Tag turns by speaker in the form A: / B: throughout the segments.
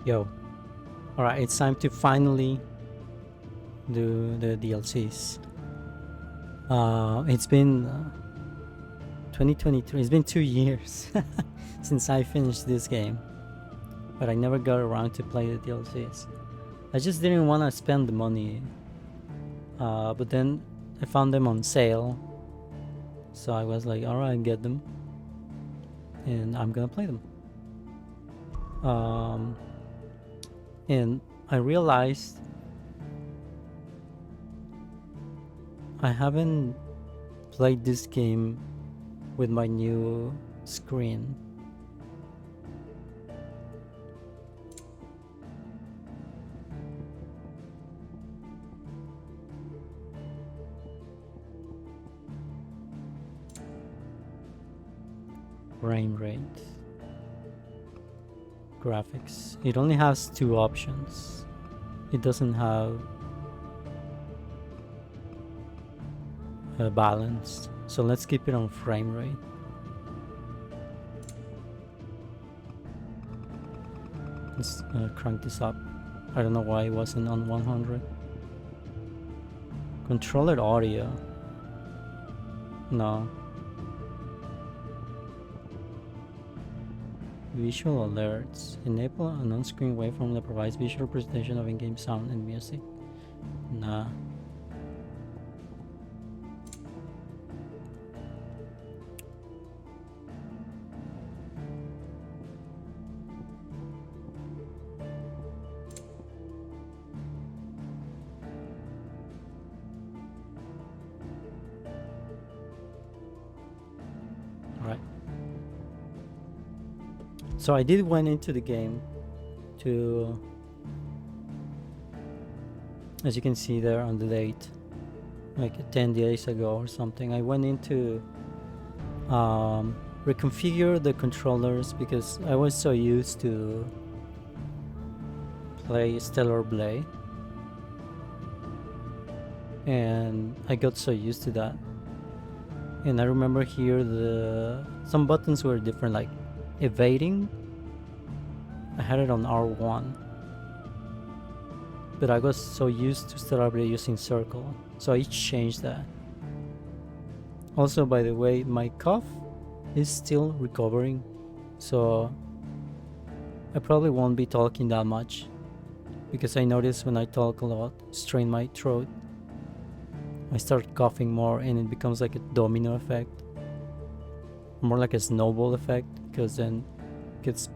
A: Yo, alright, it's time to finally do the DLCs. It's been 2023, it's been 2 years since I finished this game, but I never got around to play the DLCs. I just didn't want to spend the money, but then I found them on sale, so I was like, alright, get them, and I'm gonna play them. Um, and I realized I haven't played this game with my new screen. Frame rate, graphics. It only has two options. It doesn't have a balance. So let's keep it on frame rate. Let's crank this up. I don't know why it wasn't on 100. Controller audio. No. Visual alerts. Enable an on-screen waveform that provides visual presentation of in-game sound and music. Nah. Alright. So I did went into the game to, as you can see there on the date, like 10 days ago or something, I went into reconfigure the controllers because I was so used to play Stellar Blade, and I got so used to that. And I remember here some buttons were different, like evading. I had it on R1, but I got so used to Stellar Blade using circle, so I changed that. Also, by the way, my cough is still recovering, so I probably won't be talking that much because I notice when I talk a lot, strain my throat, I start coughing more and it becomes like a domino effect, more like a snowball effect, because then it gets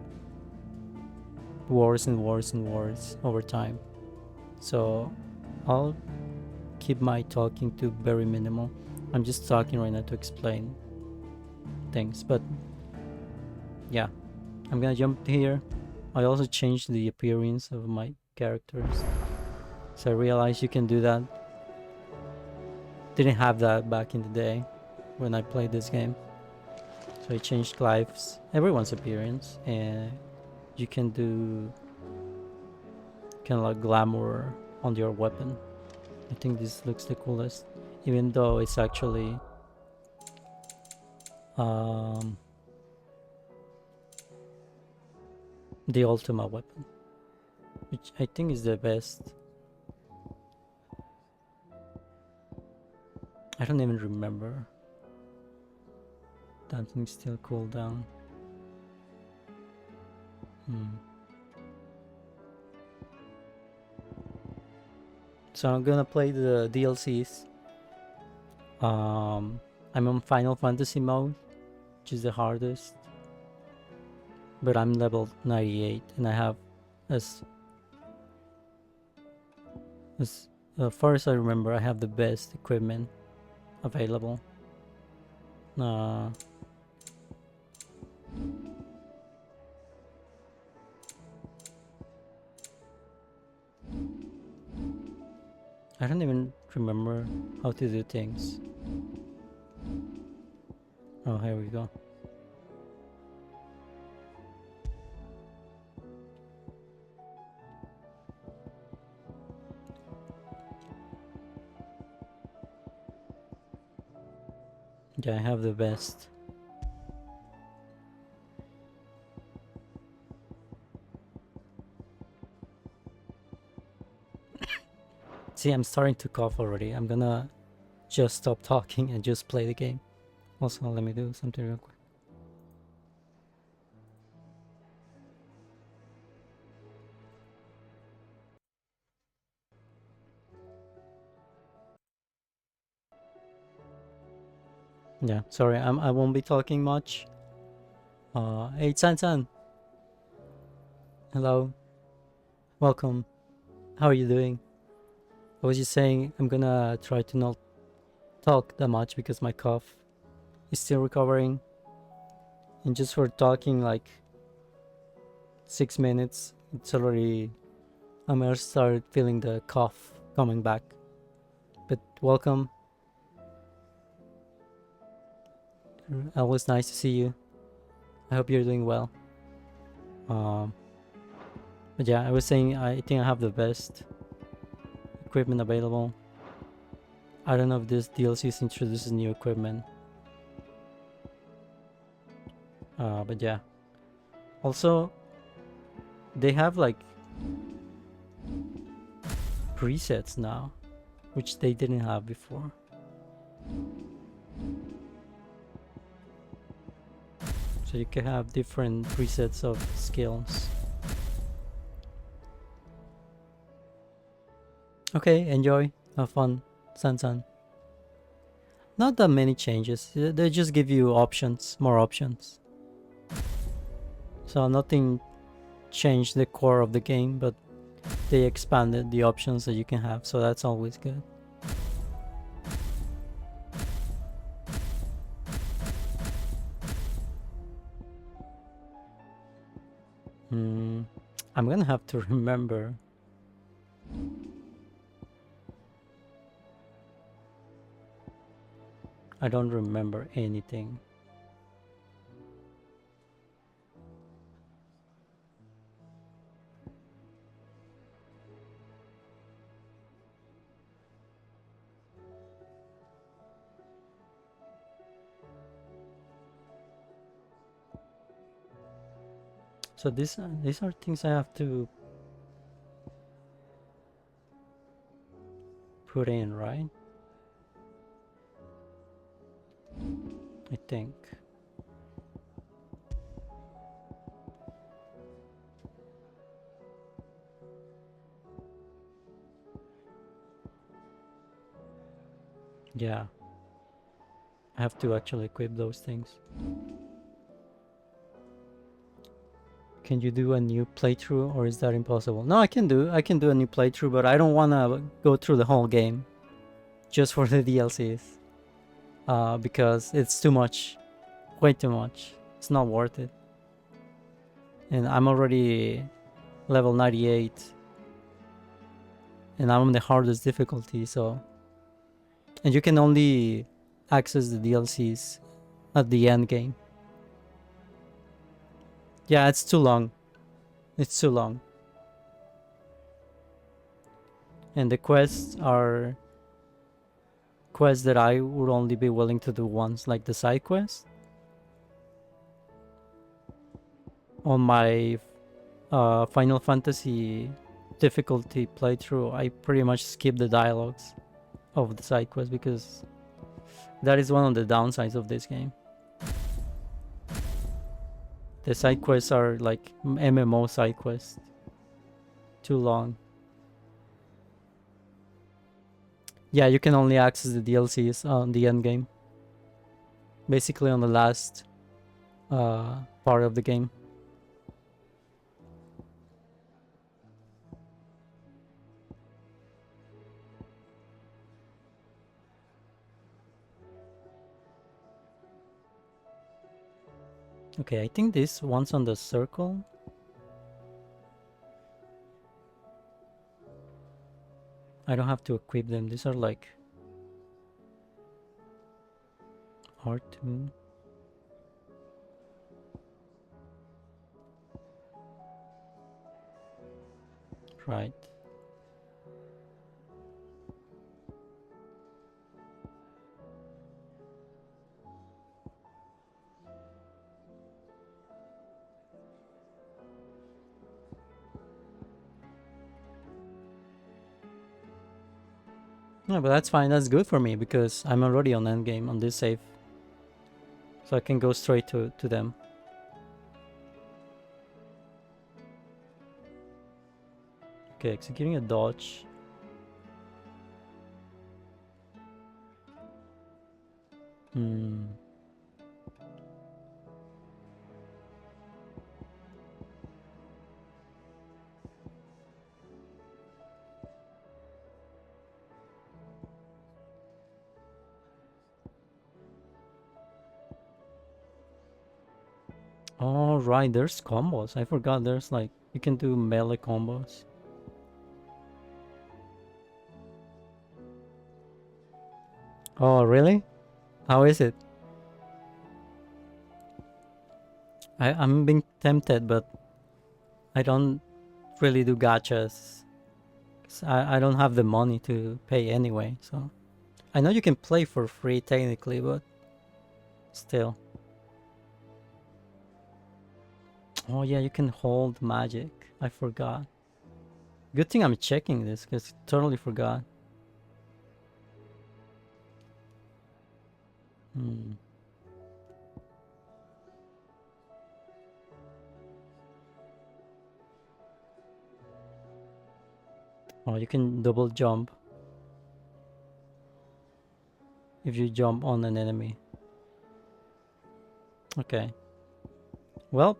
A: worse and worse and worse over time. So I'll keep my talking to very minimal. I'm just talking right now to explain things, but yeah, I'm gonna jump here. I also changed the appearance of my characters, so I realized you can do that. Didn't have that back in the day when I played this game. So I changed everyone's appearance, and you can do kind of like glamour on your weapon. I think this looks the coolest, even though it's actually the ultimate weapon, which I think is the best. I don't even remember. That thing still cool down. So I'm gonna play the DLCs. I'm on Final Fantasy mode, which is the hardest, but I'm level 98 and I have, as far as I remember, I have the best equipment available. I don't even remember how to do things. Oh, here we go. Yeah, I have the best. See, I'm starting to cough already. I'm gonna just stop talking and just play the game. Also, let me do something real quick. Yeah, sorry, I won't be talking much. Hey, San. Hello. Welcome. How are you doing? I was just saying I'm gonna try to not talk that much because my cough is still recovering. And just for talking like 6 minutes, it's already... I'm gonna start feeling the cough coming back. But welcome. Always nice to see you. I hope you're doing well. But yeah, I was saying I think I have the best equipment available. I don't know if this DLC introduces new equipment. But yeah. Also, they have like presets now, which they didn't have before. So you can have different presets of skills. Okay, enjoy. Have fun, San. Not that many changes. They just give you options, more options. So nothing changed the core of the game, but they expanded the options that you can have, so that's always good. I'm gonna have to remember. I don't remember anything. So these are things I have to put in, right? I think. Yeah. I have to actually equip those things. Can you do a new playthrough, or is that impossible? No, I can do a new playthrough, but I don't want to go through the whole game just for the DLCs. Because it's too much. Way too much. It's not worth it. And I'm already level 98. And I'm on the hardest difficulty, so... And you can only access the DLCs at the end game. Yeah, it's too long. It's too long. And the quests are quests that I would only be willing to do once, like the side quest. On my Final Fantasy difficulty playthrough, I pretty much skip the dialogues of the side quest because that is one of the downsides of this game. The side quests are like MMO side quests. Too long. Yeah, you can only access the DLCs on the end game. Basically on the last part of the game. Okay, I think this one's on the circle. I don't have to equip them. These are like R2. Right. No, but that's fine. That's good for me because I'm already on endgame on this save. So I can go straight to them. Okay, executing a dodge. Oh, right, there's combos. I forgot there's like, you can do melee combos. Oh, really? How is it? I'm being tempted, but I don't really do gachas. 'Cause I don't have the money to pay anyway, so. I know you can play for free technically, but still. Oh yeah, you can hold magic. I forgot. Good thing I'm checking this, because totally forgot. Oh, you can double jump if you jump on an enemy. Okay. Well,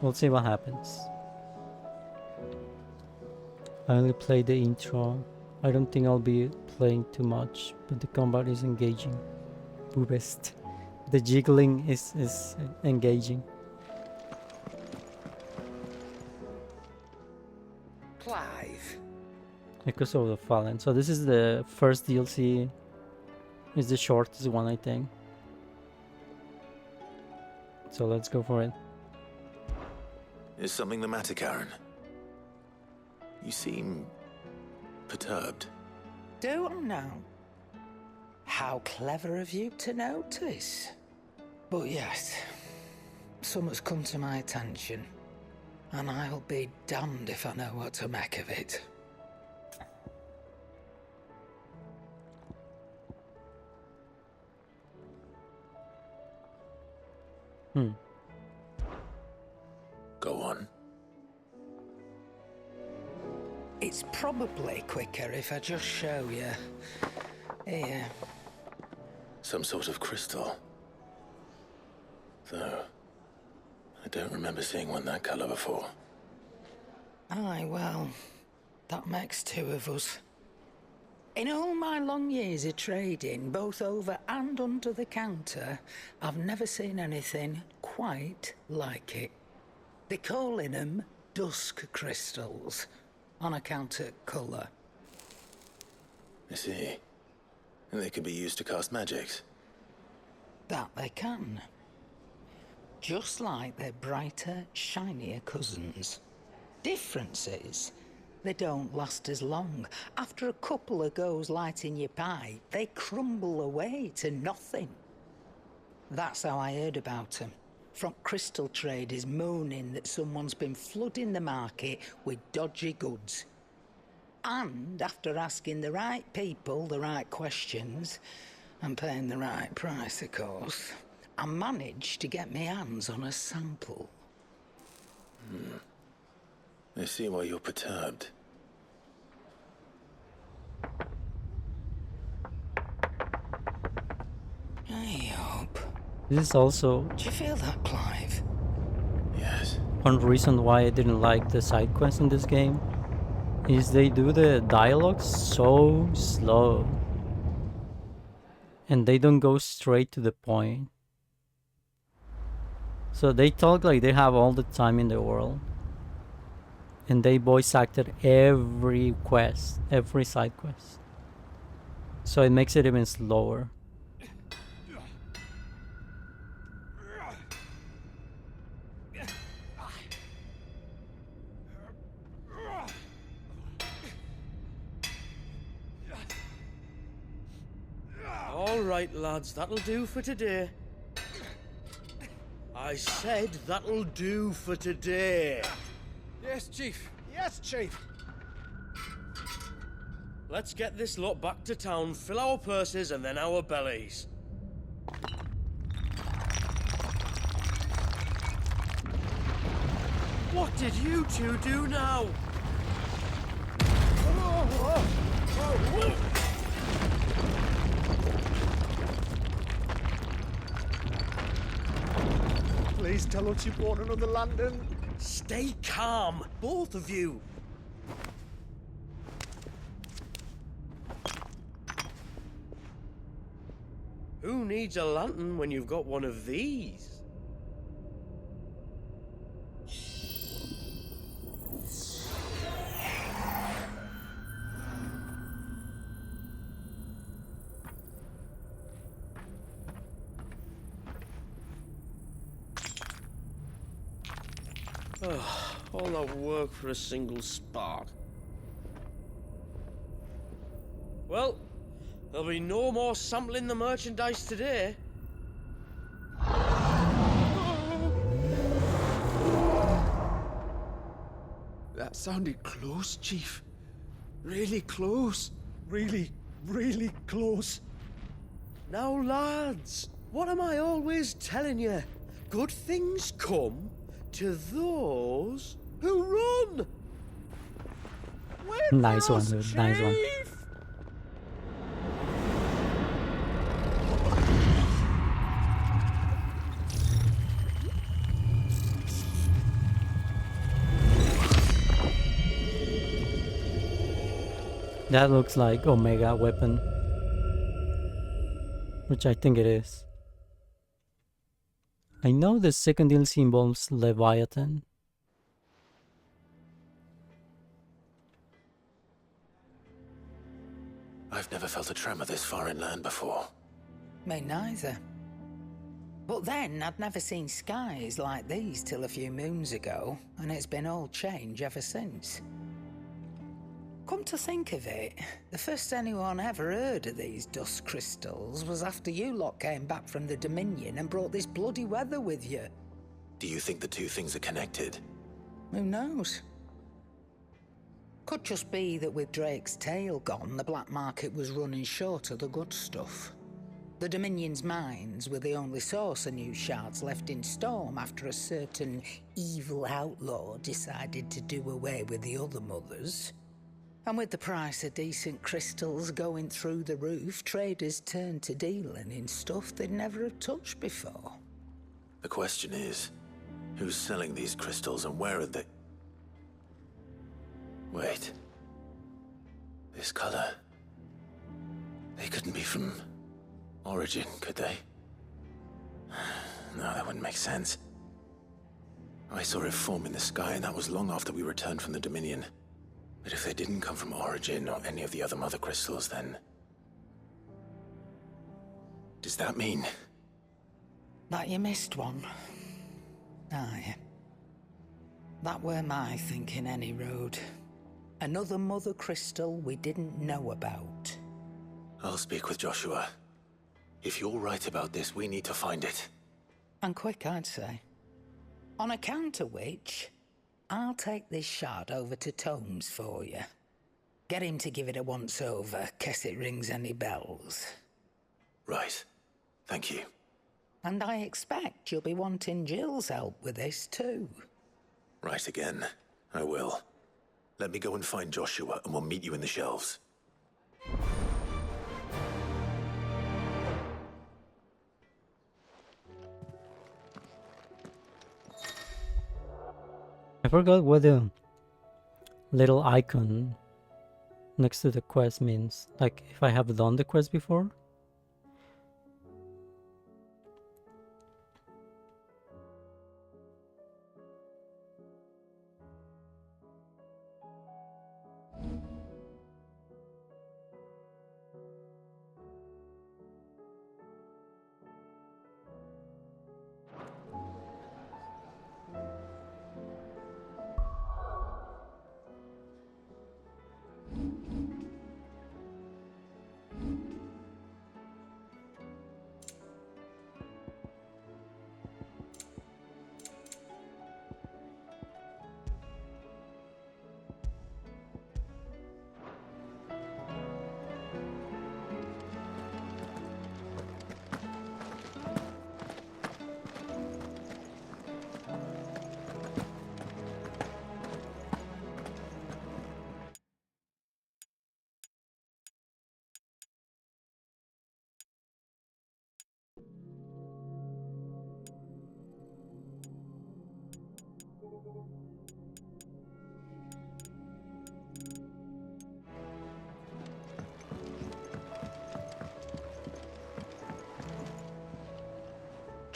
A: we'll see what happens. I only played the intro. I don't think I'll be playing too much, but the combat is engaging. Boobest. The jiggling is engaging.
B: Clive.
A: Echoes of the Fallen. So this is the first DLC. It's the shortest one, I think. So let's go for it.
C: Is something the matter, Karen? You seem perturbed.
B: Do I now? How clever of you to notice. But yes, something's come to my attention, and I'll be damned if I know what to make of it.
C: Go on.
B: It's probably quicker if I just show you. Here.
C: Some sort of crystal. Though, I don't remember seeing one that color before.
B: Aye, well, that makes two of us. In all my long years of trading, both over and under the counter, I've never seen anything quite like it. They're calling them dusk crystals, on account of colour.
C: I see. And they can be used to cast magics.
B: That they can. Just like their brighter, shinier cousins. Difference is, they don't last as long. After a couple of goes lighting your pie, they crumble away to nothing. That's how I heard about them. From crystal traders moaning that someone's been flooding the market with dodgy goods. And after asking the right people the right questions, and paying the right price, of course, I managed to get my hands on a sample.
C: I see why you're perturbed.
B: I hope.
A: This is also
B: Do you feel that, Clive?
C: Yes.
A: one reason why I didn't like the side quests in this game. Is they do the dialogue so slow. And they don't go straight to the point. So they talk like they have all the time in the world. And they voice acted every quest, every side quest. So it makes it even slower.
D: All right, lads, that'll do for today. I said that'll do for today.
E: Yes, Chief. Yes, Chief.
D: Let's get this lot back to town, fill our purses and then our bellies. What did you two do now?
E: Please tell us you bought another lantern.
D: Stay calm, both of you. Who needs a lantern when you've got one of these? All that work for a single spark. Well, there'll be no more sampling the merchandise today.
E: That sounded close, Chief. Really close. Really, really close.
D: Now, lads, what am I always telling you? Good things come to those who run. Wait
A: Nice
D: for
A: one,
D: us,
A: dude. Nice one.
D: Chief!
A: That looks like Omega weapon, which I think it is. I know the second DLC involves Leviathan.
C: I've never felt a tremor this far inland before.
B: Me neither. But then, I'd never seen skies like these till a few moons ago, and it's been all change ever since. Come to think of it, the first anyone ever heard of these dust crystals was after you lot came back from the Dominion and brought this bloody weather with you.
C: Do you think the two things are connected?
B: Who knows? Could just be that with Drake's tail gone, the black market was running short of the good stuff. The Dominion's mines were the only source of new shards left in Storm after a certain evil outlaw decided to do away with the other mothers. And with the price of decent crystals going through the roof, traders turned to dealing in stuff they'd never have touched before.
C: The question is, who's selling these crystals and where are they? Wait. This color. They couldn't be from Origin, could they? No, that wouldn't make sense. I saw it form in the sky, and that was long after we returned from the Dominion. But if they didn't come from Origin or any of the other mother crystals, then... does that mean...
B: That you missed one? Aye. That were my thinking any road. Another mother crystal we didn't know about.
C: I'll speak with Joshua. If you're right about this, we need to find it.
B: And quick, I'd say. On account of which, I'll take this shard over to Tomes for you. Get him to give it a once-over, case it rings any bells.
C: Right. Thank you.
B: And I expect you'll be wanting Jill's help with this too.
C: Right again. I will. Let me go and find Joshua, and we'll meet you in the shelves.
A: I forgot what the little icon next to the quest means. Like if I have done the quest before.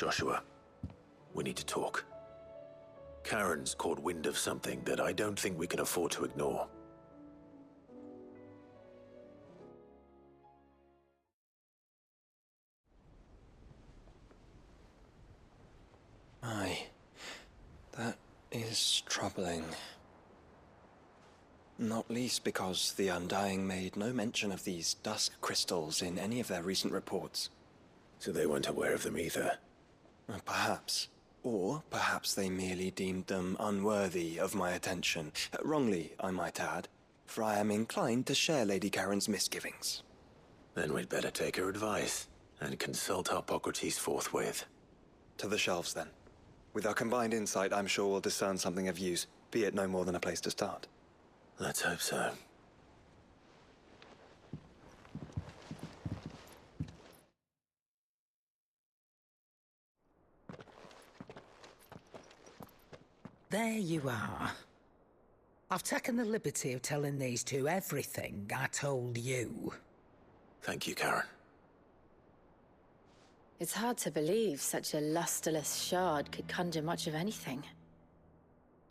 C: Joshua, we need to talk. Karen's caught wind of something that I don't think we can afford to ignore.
F: Aye, that is troubling. Not least because the Undying made no mention of these dusk crystals in any of their recent reports.
C: So they weren't aware of them either.
F: Perhaps. Or perhaps they merely deemed them unworthy of my attention. Wrongly, I might add, for I am inclined to share Lady Karen's misgivings.
C: Then we'd better take her advice and consult Hippocrates forthwith.
F: To the shelves, then. With our combined insight, I'm sure we'll discern something of use, be it no more than a place to start.
C: Let's hope so.
B: There you are. I've taken the liberty of telling these two everything I told you.
C: Thank you, Karen.
G: It's hard to believe such a lusterless shard could conjure much of anything.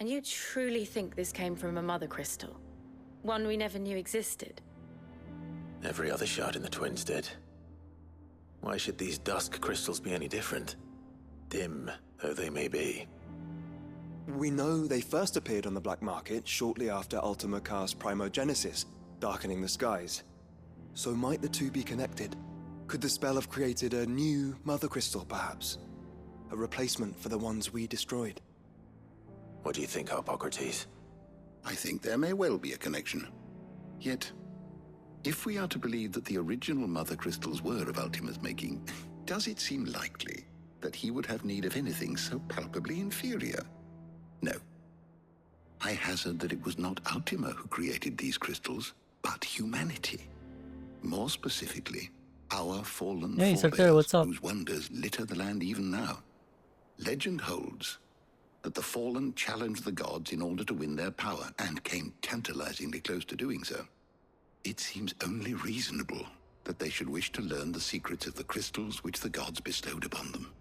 G: And you truly think this came from a mother crystal? One we never knew existed?
C: Every other shard in the Twins did. Why should these dusk crystals be any different? Dim though they may be.
F: We know they first appeared on the black market shortly after Ultima cast Primogenesis, darkening the skies. So might the two be connected? Could the spell have created a new mother crystal, perhaps? A replacement for the ones we destroyed?
C: What do you think, Hippocrates?
H: I think there may well be a connection. Yet, if we are to believe that the original mother crystals were of Ultima's making, does it seem likely that he would have need of anything so palpably inferior? No. I hazard that it was not Ultima who created these crystals, but humanity. More specifically, our fallen
A: Hey,
H: forebears,
A: Sarkar, what's up?
H: whose wonders litter the land even now. Legend holds that the fallen challenged the gods in order to win their power, and came tantalizingly close to doing so. It seems only reasonable that they should wish to learn the secrets of the crystals which the gods bestowed upon them.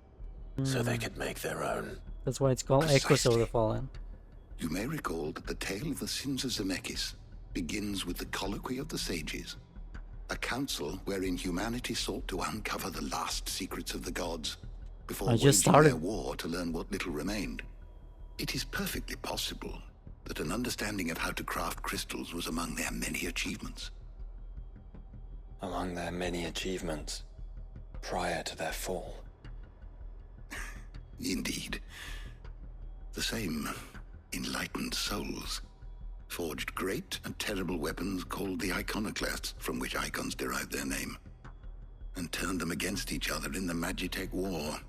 C: So they could make their own.
A: That's why it's called Echoes of the Fallen.
H: You may recall that the tale of the sins of Zemeckis begins with the colloquy of the sages, a council wherein humanity sought to uncover the last secrets of the gods before
A: I just
H: waging their
A: started.
H: war to learn what little remained. It is perfectly possible that an understanding of how to craft crystals was among their many achievements.
F: Among their many achievements, prior to their fall.
H: Indeed. The same enlightened souls forged great and terrible weapons called the iconoclasts, from which icons derived their name, and turned them against each other in the Magitech War.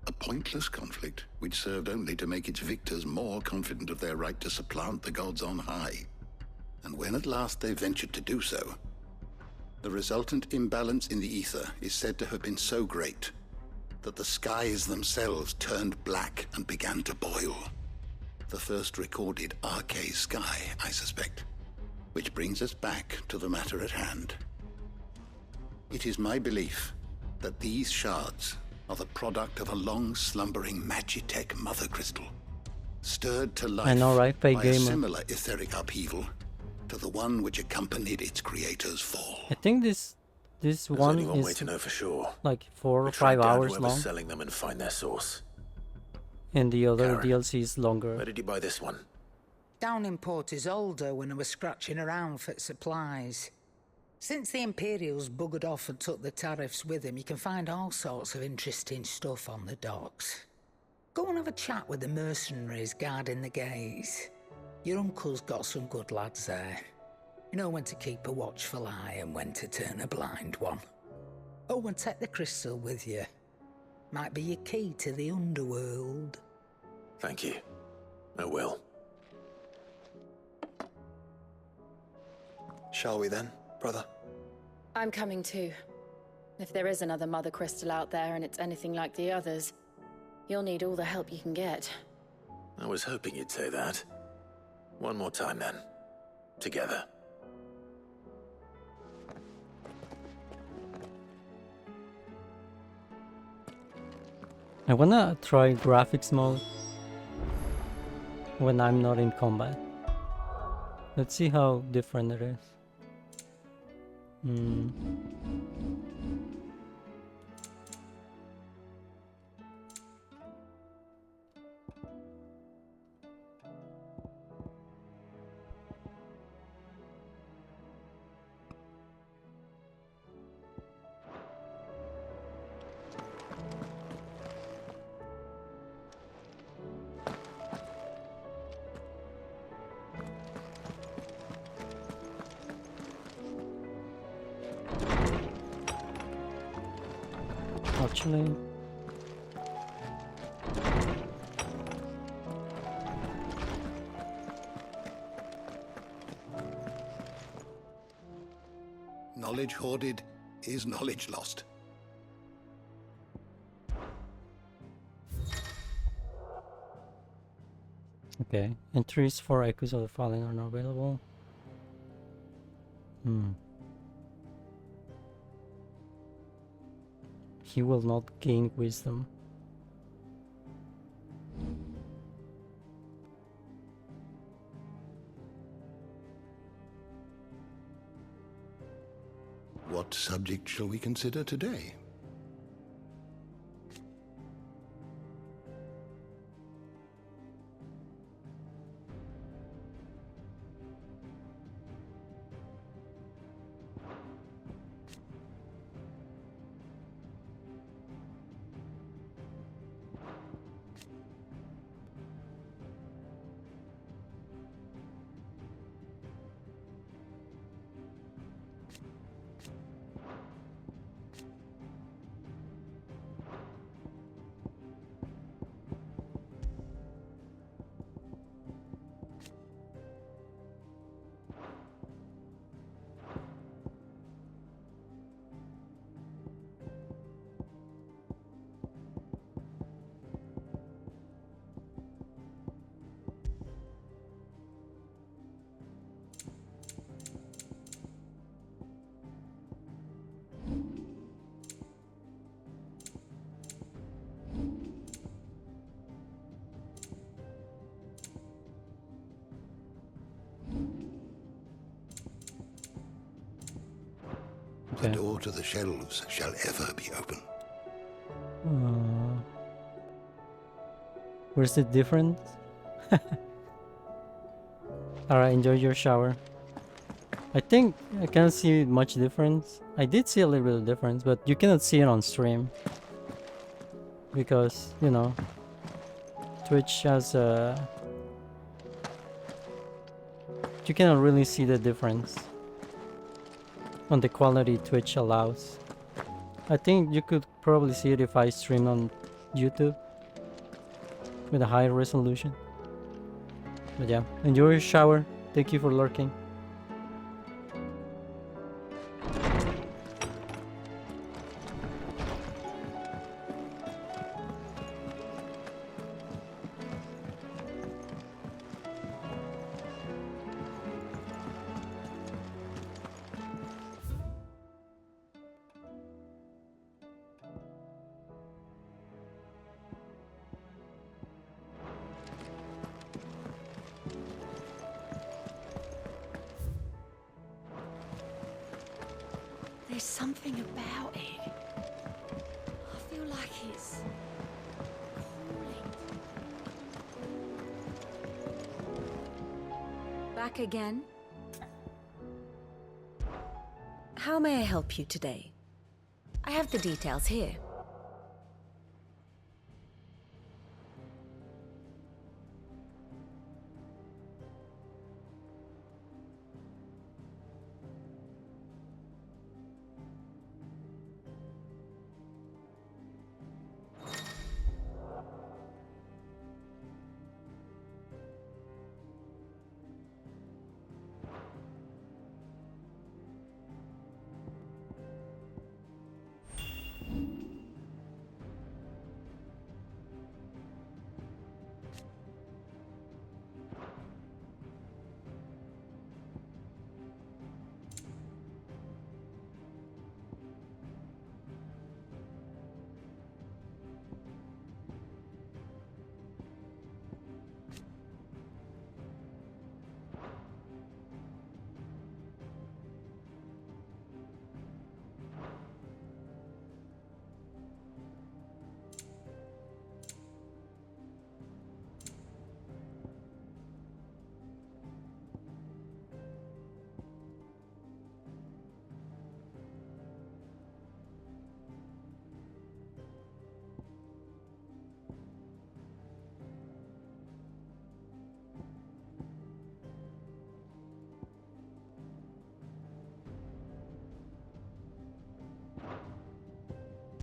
H: A pointless conflict which served only to make its victors more confident of their right to supplant the gods on high. And when at last they ventured to do so, the resultant imbalance in the ether is said to have been so great that the skies themselves turned black and began to boil. The first recorded Arcade sky, I suspect. Which brings us back to the matter at hand. It is my belief that these shards are the product of a long-slumbering Magitech mother crystal, stirred to life
A: I know, right? Fake
H: by a
A: gamer.
H: similar etheric upheaval to the one which accompanied its creator's fall.
A: I think this
C: There's
A: one
C: only one way
A: is
C: to know for sure.
A: like 4 or
C: We track
A: 5
C: down
A: hours
C: whoever's
A: long,
C: selling them and find their source.
A: and the other
C: Karen,
A: DLC is
C: Where
A: longer.
C: did you buy this one?
B: Down in Port Isolde when I was scratching around for supplies. Since the Imperials buggered off and took the tariffs with them, you can find all sorts of interesting stuff on the docks. Go and have a chat with the mercenaries guarding the gates. Your uncle's got some good lads there. You know when to keep a watchful eye and when to turn a blind one. Oh, and take the crystal with you. Might be your key to the underworld.
C: Thank you. I will.
F: Shall we then, brother?
G: I'm coming too. If there is another mother crystal out there and it's anything like the others, you'll need all the help you can get.
C: I was hoping you'd say that. One more time then. Together.
A: I wanna try graphics mode when I'm not in combat. Let's see how different it is. Actually,
H: Knowledge hoarded is knowledge lost.
A: okay. Entries for Echoes of the Fallen are not available. He will not gain wisdom.
H: What subject shall we consider today? The door to the shelves shall ever be open.
A: Where's the difference? Alright, enjoy your shower. I think I can't see much difference. I did see a little bit of difference, but you cannot see it on stream. Because, you know, Twitch has a... You cannot really see the difference on the quality Twitch allows. I think you could probably see it if I stream on YouTube with a higher resolution. But yeah, enjoy your shower. Thank you for lurking.
I: There's something about it. I feel like it's calling. Back again? How may I help you today? I have the details here.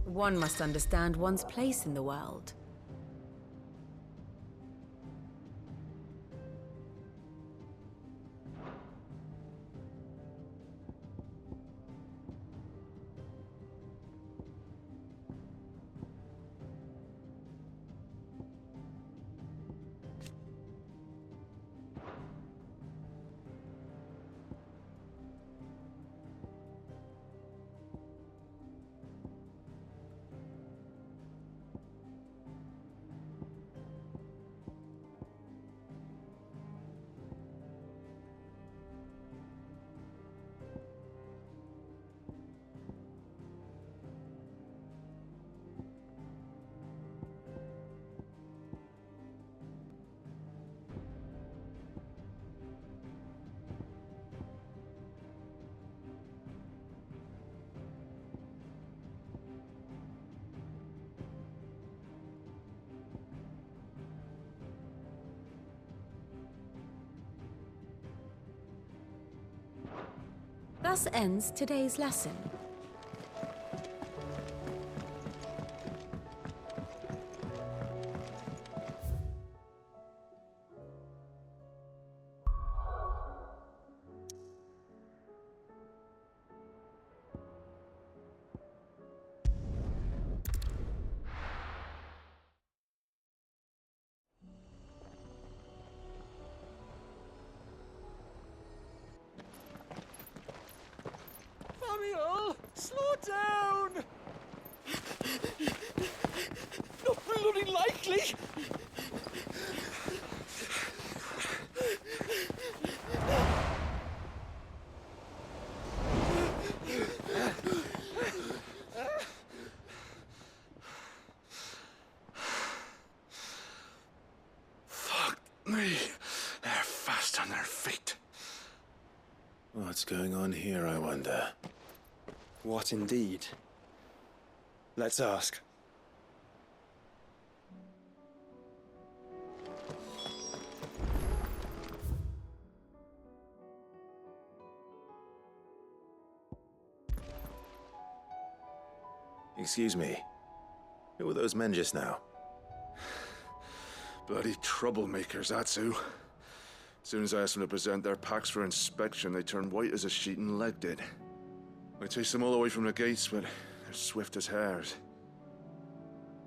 I: One must understand one's place in the world. Thus ends today's lesson.
E: Samuel, slow down! Not bloody likely!
C: Fuck me. They're fast on their feet. What's going on here, I wonder?
F: What indeed? Let's ask.
C: Excuse me. Who were those men just now?
J: Bloody troublemakers, that's who. As soon as I asked them to present their packs for inspection, they turned white as a sheet and legged it. I chased them all the way from the gates, but they're swift as hares.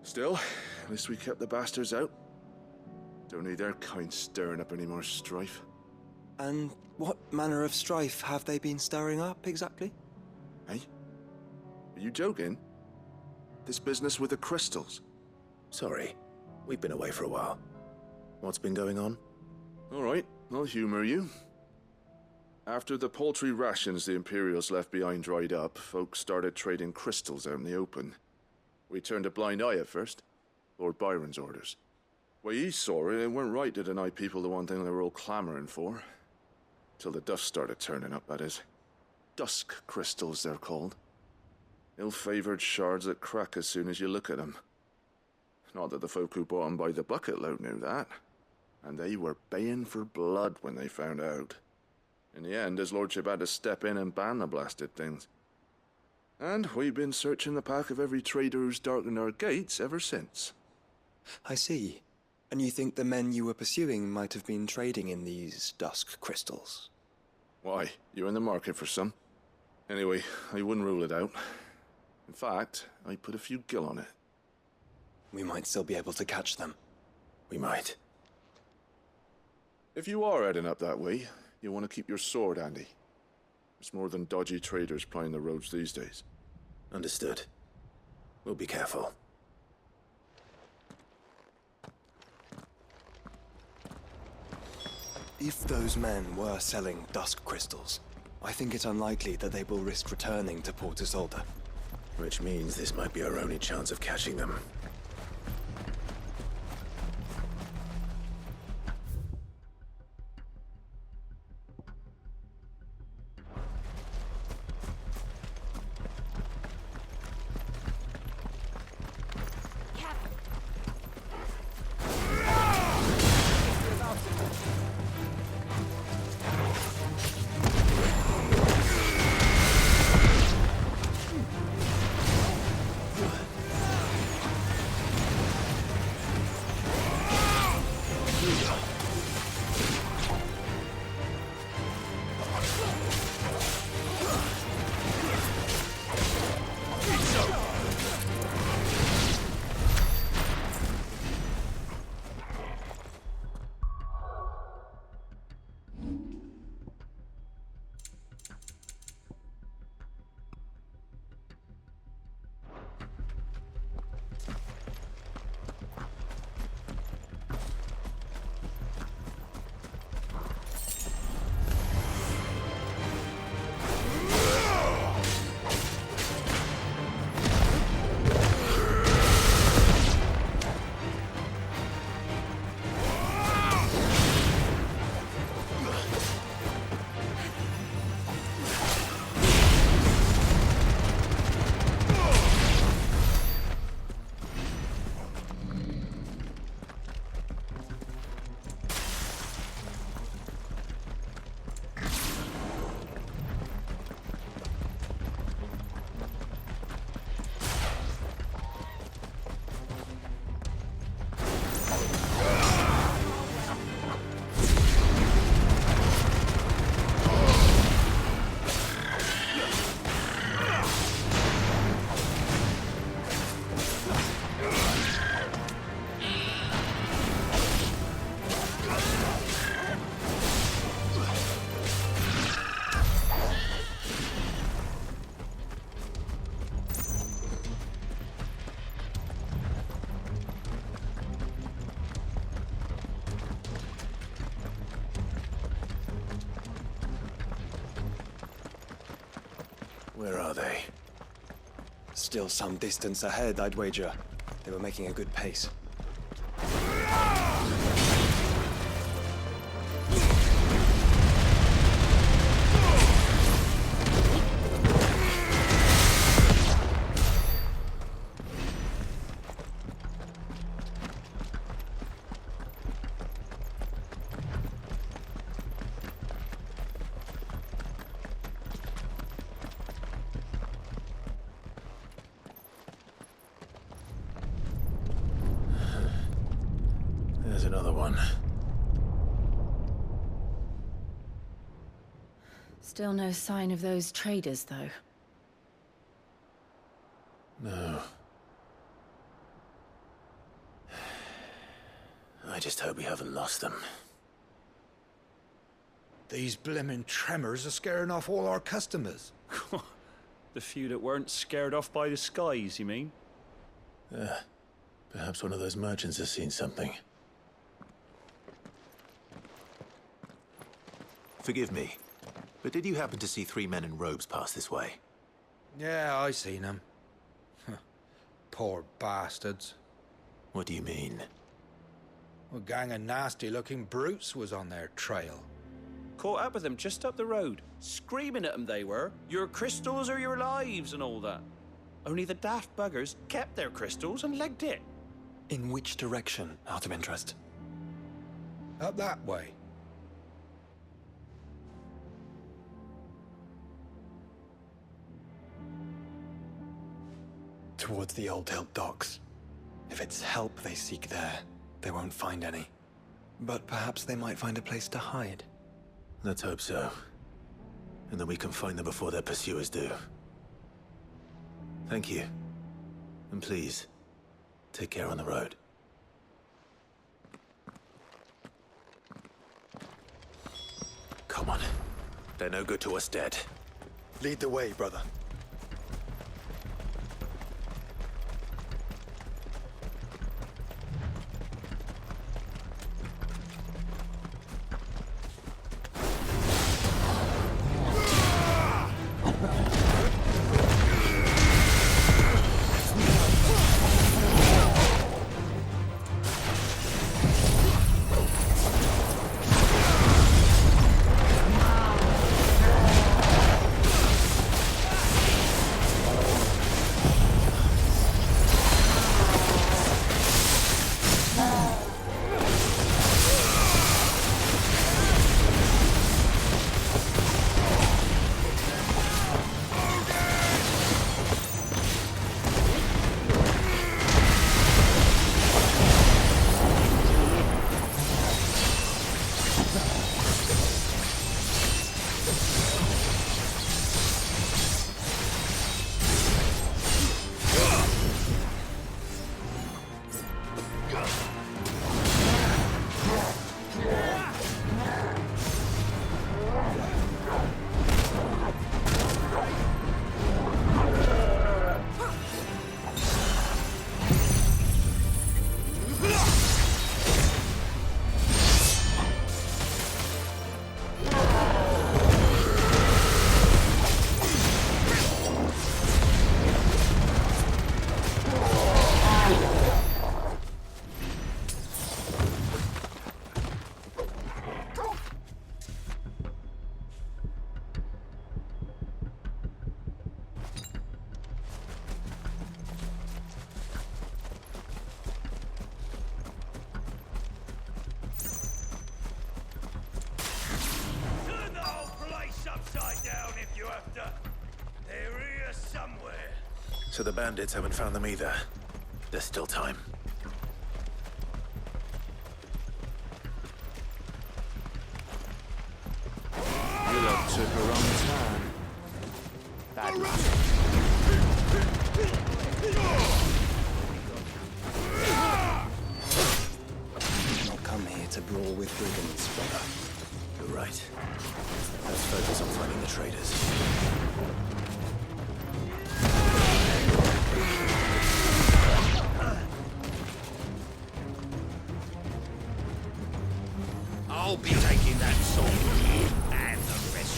J: Still, at least we kept the bastards out. Don't need their kind stirring up any more strife.
F: And what manner of strife have they been stirring up, exactly?
J: Hey? Are you joking? This business with the crystals?
C: Sorry. We've been away for a while. What's been going on?
J: All right, I'll humor you. After the paltry rations the Imperials left behind dried up, folks started trading crystals out in the open. We turned a blind eye at first. Lord Byron's orders. Way he saw it, it weren't right to deny people the one thing they were all clamoring for. Till the dust started turning up, that is. Dusk crystals, they're called. Ill-favored shards that crack as soon as you look at them. Not that the folk who bought them by the bucket load knew that. And they were baying for blood when they found out. In the end, his lordship had to step in and ban the blasted things. And we've been searching the pack of every trader who's darkened our gates ever since.
F: I see. And you think the men you were pursuing might have been trading in these dusk crystals?
J: Why, you're in the market for some. Anyway, I wouldn't rule it out. In fact, I put a few gil on it.
F: We might still be able to catch them.
C: We might.
J: If you are heading up that way, you'll want to keep your sword handy. There's more than dodgy traders plying the roads these days.
C: Understood. We'll be careful.
F: If those men were selling dusk crystals, I think it unlikely that they will risk returning to Port Isolde.
C: Which means this might be our only chance of catching them. Where are they?
F: Still some distance ahead, I'd wager. They were making a good pace.
C: There's another one.
G: Still no sign of those traders, though.
C: No. I just hope we haven't lost them.
K: These blimmin' tremors are scaring off all our customers.
E: The few that weren't scared off by the skies, you mean?
C: Perhaps one of those merchants has seen something. Forgive me, but did you happen to see 3 men in robes pass this way?
K: Yeah, I seen them. Poor bastards.
C: What do you mean?
K: A gang of nasty-looking brutes was on their trail.
E: Caught up with them just up the road. Screaming at them they were. Your crystals or your lives and all that. Only the daft buggers kept their crystals and legged it.
F: In which direction, out of interest?
K: Up that way.
F: Towards the Old Hilt docks. If it's help they seek there, they won't find any. But perhaps they might find a place to hide.
C: Let's hope so. And that we can find them before their pursuers do. Thank you. And please, take care on the road. Come on. They're no good to us dead.
F: Lead the way, brother.
C: So the bandits haven't found them either. There's still time.
E: You lot took a wrong turn. Bad luck.
F: Not come here to brawl with brigands, brother.
C: You're right. Let's focus on finding the traders.
K: I'll be taking that sword and the rest.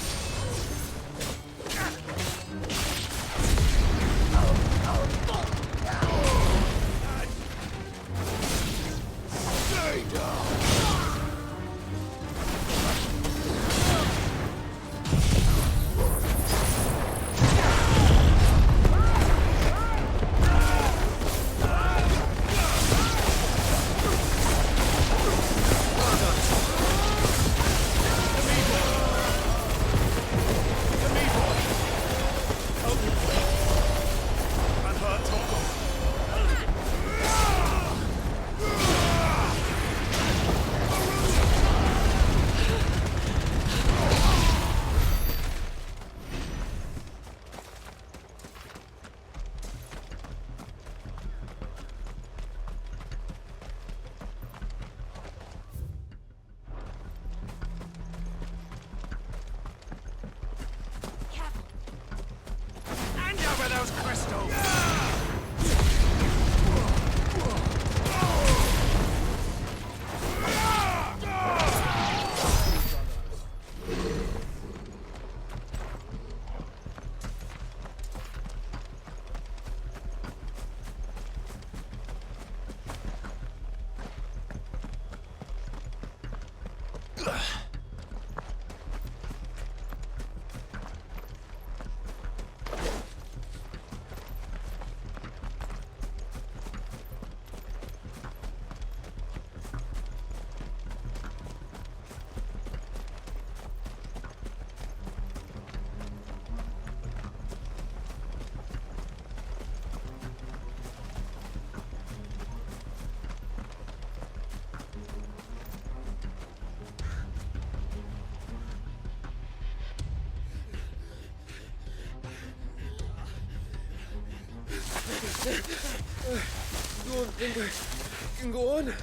D: Don't think I can go on.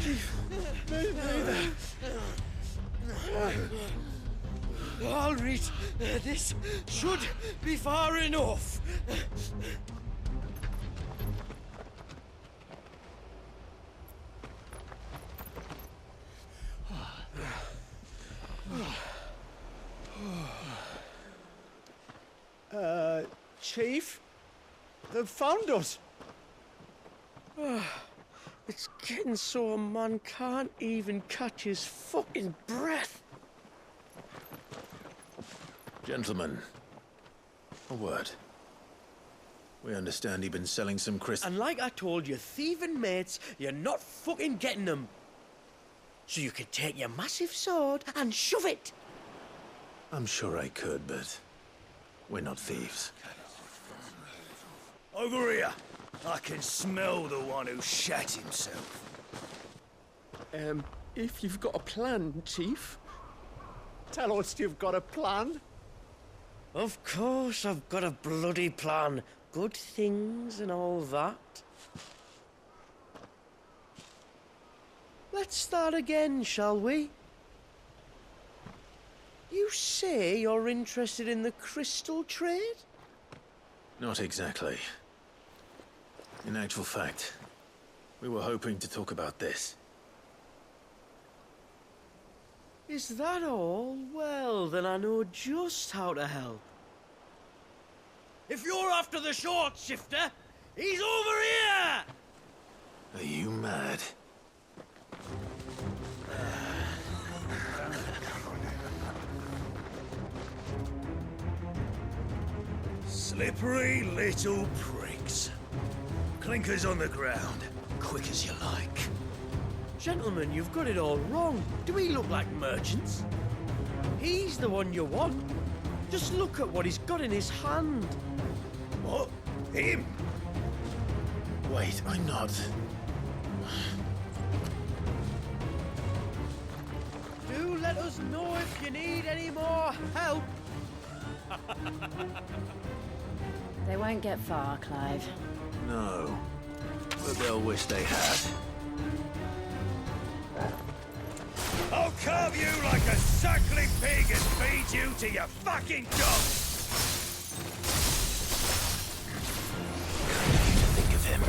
D: Chief, neither. I'll read. This should be far enough. Chief? They've found us. It's getting so a man can't even catch his fucking breath.
C: Gentlemen, a word. We understand you've been selling some crystals.
D: And like I told your thieving mates, you're not fucking getting them. So you could take your massive sword and shove it.
C: I'm sure I could, but we're not thieves.
L: Over here. I can smell the one who shat himself.
D: If you've got a plan, Chief. Tell us you've got a plan. Of course I've got a bloody plan. Good things and all that. Let's start again, shall we? You say you're interested in the crystal trade?
C: Not exactly. In actual fact, we were hoping to talk about this.
D: Is that all? Well, then I know just how to help. If you're after the short shifter, he's over here!
C: Are you mad?
L: Slippery little pricks. Clinkers on the ground, quick as you like.
D: Gentlemen, you've got it all wrong. Do we look like merchants? He's the one you want. Just look at what he's got in his hand.
L: What? Him?
C: Wait, I'm not.
D: Do let us know if you need any more help.
G: They won't get far, Clive.
C: No. But they'll wish they had.
L: I'll carve you like a suckling pig and feed you to your fucking dog!
C: Think of him.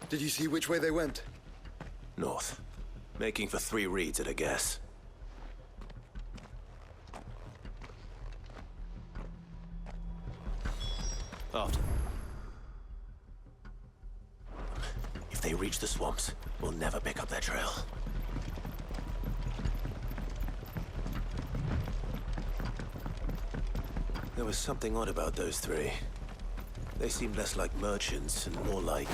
F: Did you see which way they went?
C: North. Making for 3 reads at a guess. After. If they reach the swamps, we'll never pick up their trail. There was something odd about those three. They seemed less like merchants and more like...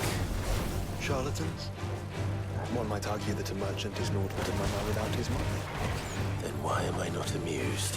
F: Charlatans? One might argue that a merchant is naught but a mummer without his money.
C: Then why am I not amused?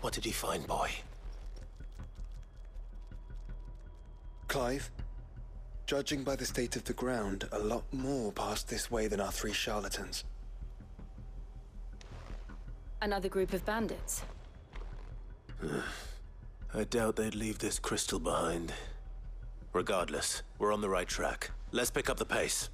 C: What did you find, boy?
F: Clive, judging by the state of the ground, a lot more passed this way than our 3 charlatans.
G: Another group of bandits.
C: I doubt they'd leave this crystal behind. Regardless, we're on the right track. Let's pick up the pace.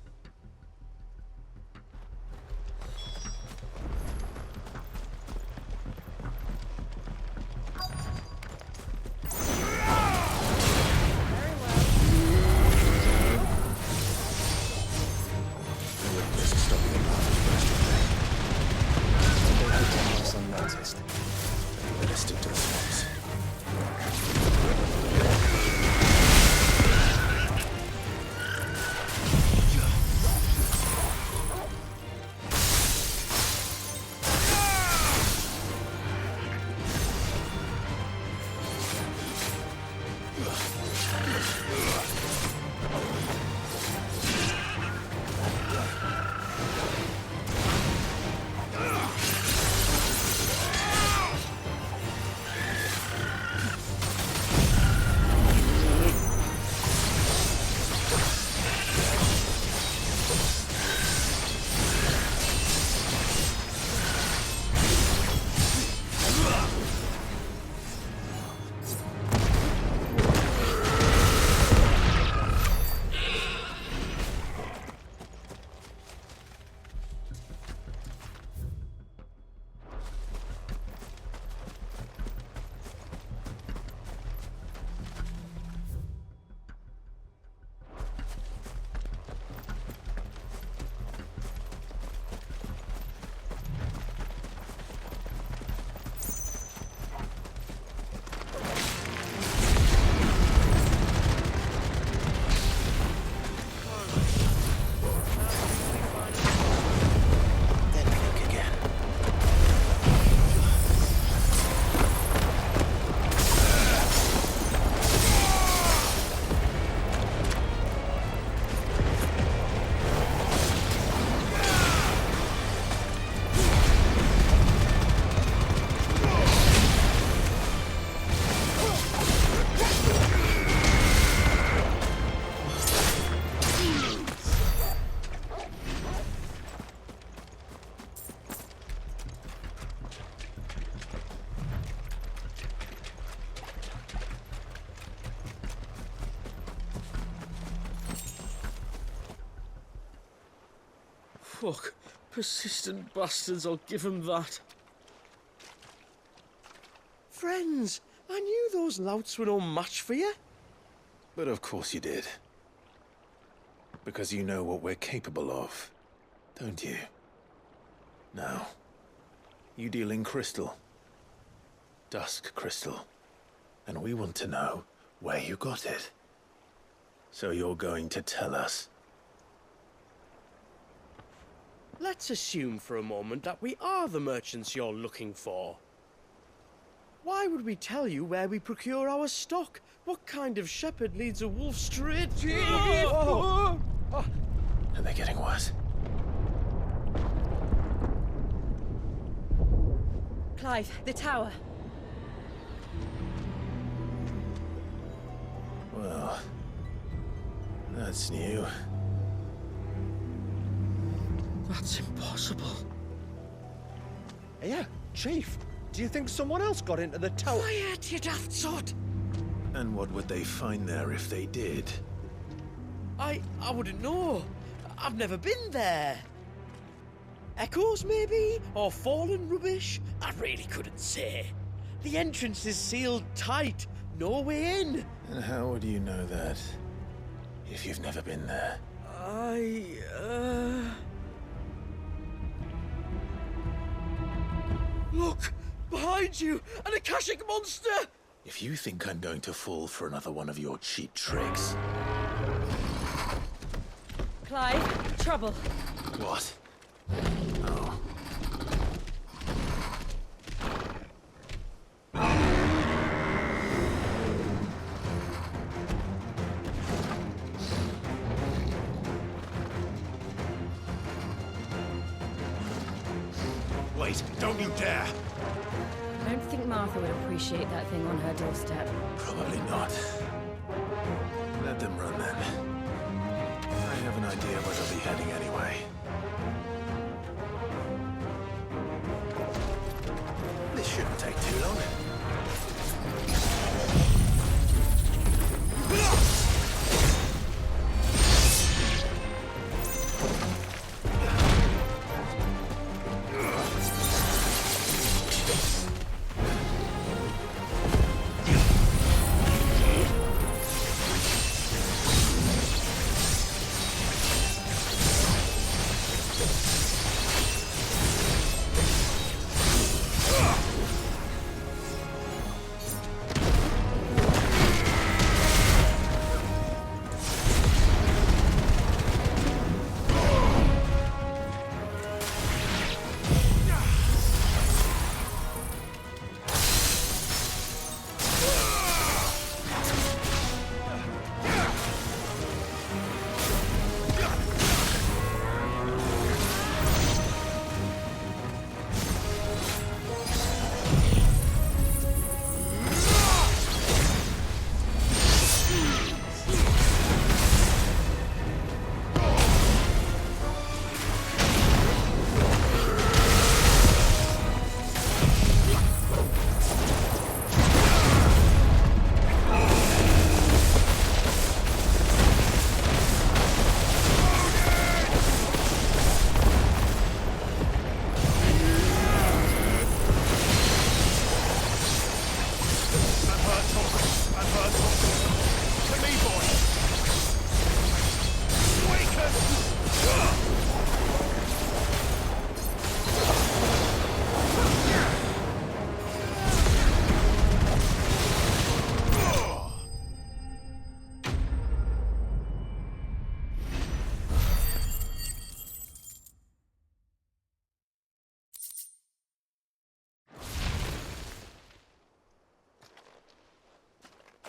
D: Fuck. Persistent bastards, I'll give them that. Friends, I knew those louts were no match for you.
C: But of course you did. Because you know what we're capable of, don't you? Now, you deal in crystal. Dusk crystal. And we want to know where you got it. So you're going to tell us.
D: Let's assume for a moment that we are the merchants you're looking for. Why would we tell you where we procure our stock? What kind of shepherd leads a wolf straight to...
C: Are they getting worse?
I: Clive, the tower.
C: Well, that's new.
D: That's impossible.
M: Yeah, Chief. Do you think someone else got into the tower?
D: Quiet, you daft sod!
C: And what would they find there if they did?
D: I wouldn't know. I've never been there. Echoes, maybe? Or fallen rubbish? I really couldn't say. The entrance is sealed tight. No way in.
C: And how would you know that if you've never been there?
D: Look! Behind you! An Akashic monster!
C: If you think I'm going to fall for another one of your cheap tricks...
I: Clive, trouble.
C: What? Oh.
L: Wait, don't you dare!
G: I don't think Martha would appreciate that thing on her doorstep.
C: Probably not. Let them run then. I have an idea where they'll be heading anyway. This shouldn't take too long.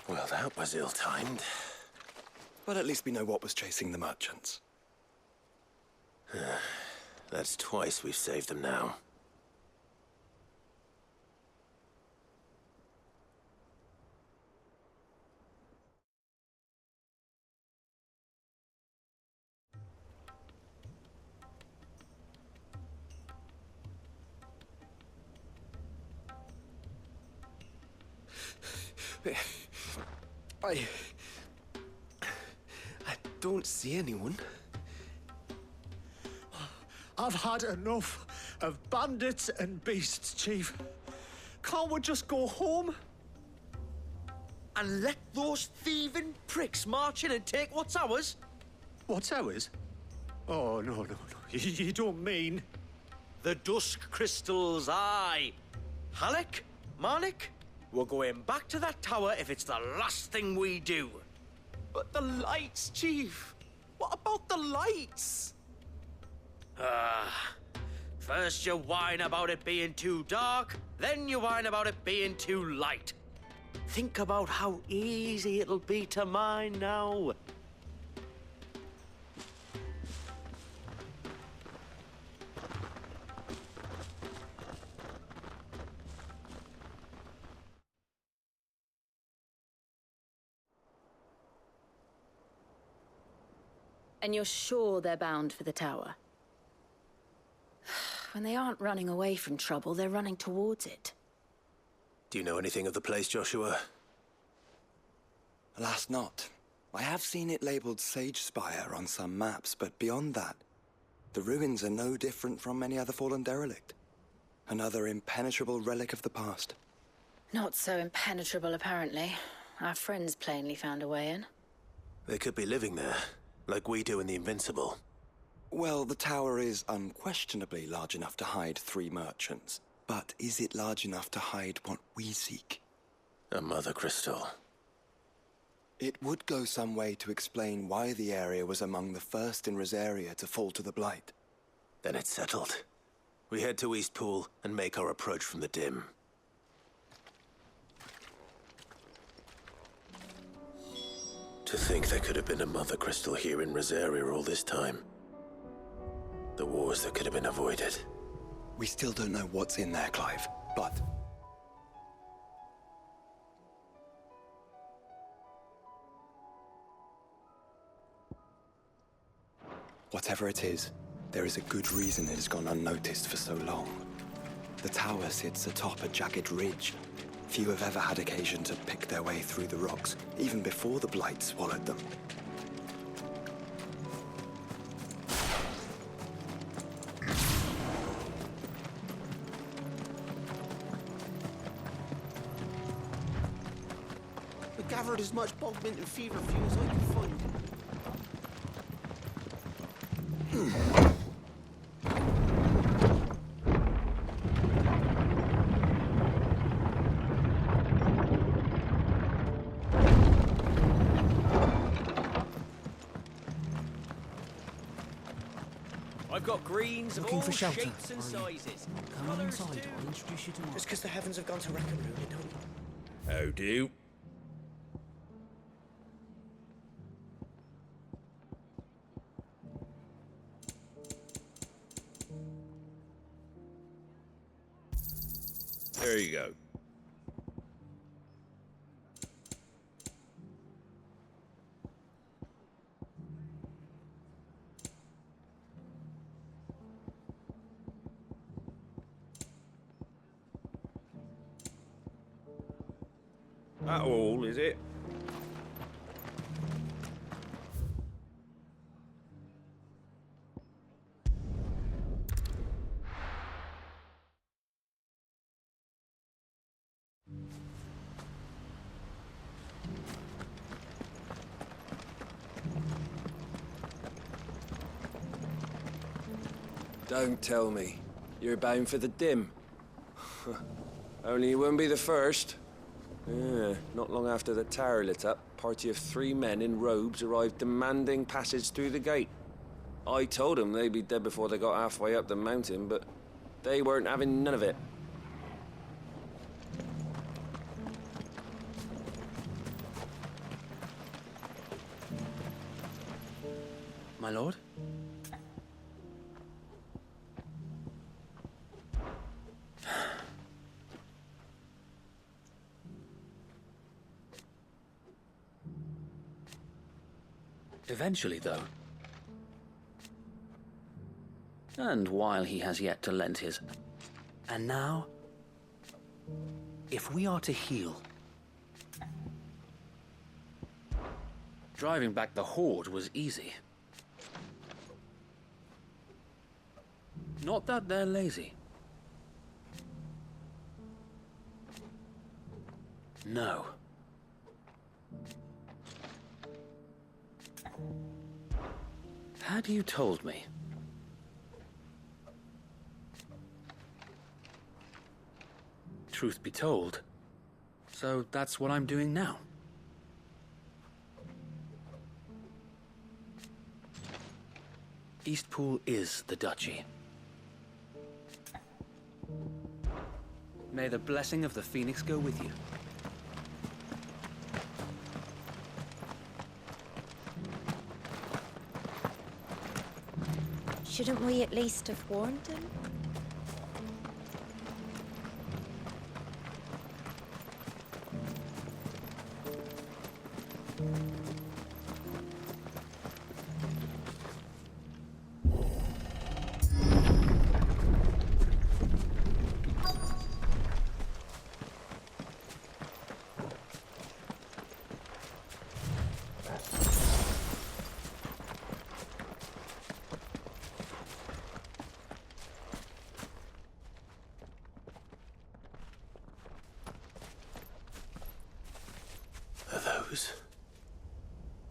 C: Well, that was ill-timed.
F: But at least we know what was chasing the merchants.
C: That's twice we've saved them now.
F: I don't see anyone.
M: I've had enough of bandits and beasts, Chief. Can't we just go home?
D: And let those thieving pricks march in and take what's ours?
M: What's ours? Oh, no. You don't mean...
D: The dusk crystals, aye. Halleck, Marnik, we're going back to that tower if it's the last thing we do.
E: But the lights, Chief. What about the lights?
D: First you whine about it being too dark, then you whine about it being too light. Think about how easy it'll be to mine now.
G: And you're sure they're bound for the tower? When they aren't running away from trouble, they're running towards it.
C: Do you know anything of the place, Joshua?
F: Alas, not. I have seen it labeled Sage Spire on some maps, but beyond that, the ruins are no different from any other fallen derelict. Another impenetrable relic of the past.
G: Not so impenetrable, apparently. Our friends plainly found a way in.
C: They could be living there, like we do in the Invincible.
F: Well, the tower is unquestionably large enough to hide 3 merchants. But is it large enough to hide what we seek?
C: A mother crystal.
F: It would go some way to explain why the area was among the first in Rosaria to fall to the Blight.
C: Then it's settled. We head to Eastpool and make our approach from the dim. To think there could have been a mother crystal here in Rosaria all this time. The wars that could have been avoided.
F: We still don't know what's in there, Clive, but Whatever it is, there is a good reason it has gone unnoticed for so long. The tower sits atop a jagged ridge. Few have ever had occasion to pick their way through the rocks, even before the blight swallowed them.
N: I gathered as much bog mint and feverfew as I could find.
E: I've got greens of
N: Looking
E: all
N: for shelter,
E: shapes and sizes.
N: Come on
E: Colours
N: inside,
E: too.
N: I'll introduce you tomorrow. Just because the heavens have gone to wreck and ruin it, don't.
L: How do? There you go. That all, is it?
O: Don't tell me. You're bound for the dim. Only you wouldn't be the first. Yeah, not long after the tower lit up, a party of 3 men in robes arrived demanding passage through the gate. I told them they'd be dead before they got halfway up the mountain, but they weren't having none of it.
E: My lord? Eventually, though. And while he has yet to lend his... And now, if we are to heal... Driving back the Horde was easy. Not that they're lazy. No. Had you told me? Truth be told, so that's what I'm doing now. Eastpool is the duchy. May the blessing of the Phoenix go with you.
I: Shouldn't we at least have warned him?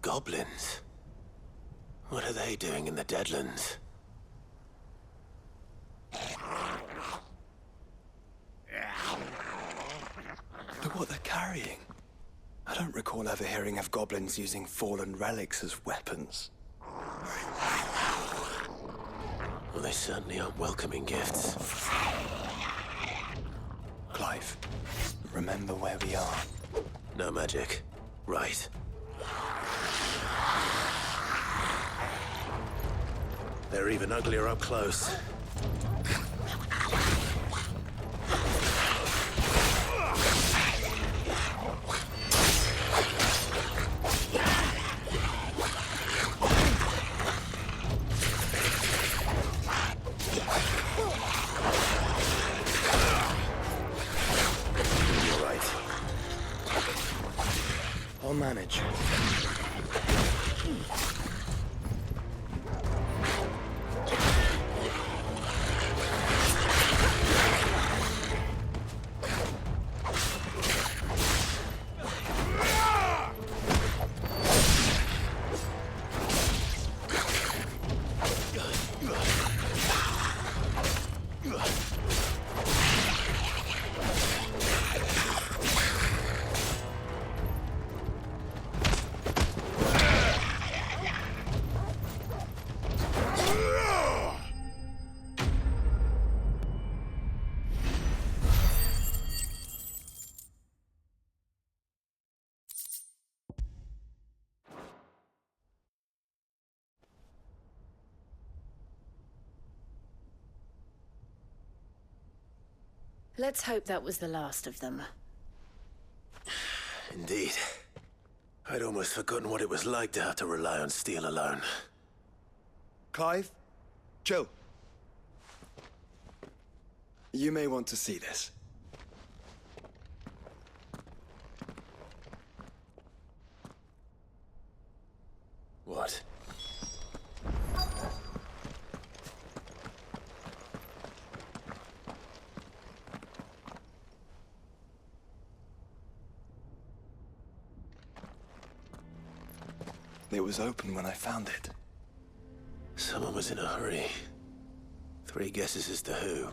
C: Goblins? What are they doing in the Deadlands?
F: Look what they're carrying. I don't recall ever hearing of goblins using fallen relics as weapons.
C: Well, they certainly aren't welcoming gifts.
F: Clive, remember where we are.
C: No magic. Right. They're even uglier up close.
K: manage.
G: Let's hope that was the last of them.
C: Indeed. I'd almost forgotten what it was like to have to rely on steel alone.
F: Clive? Joe? You may want to see this.
C: What?
F: It was open when I found it.
C: Someone was in a hurry. 3 guesses as to who.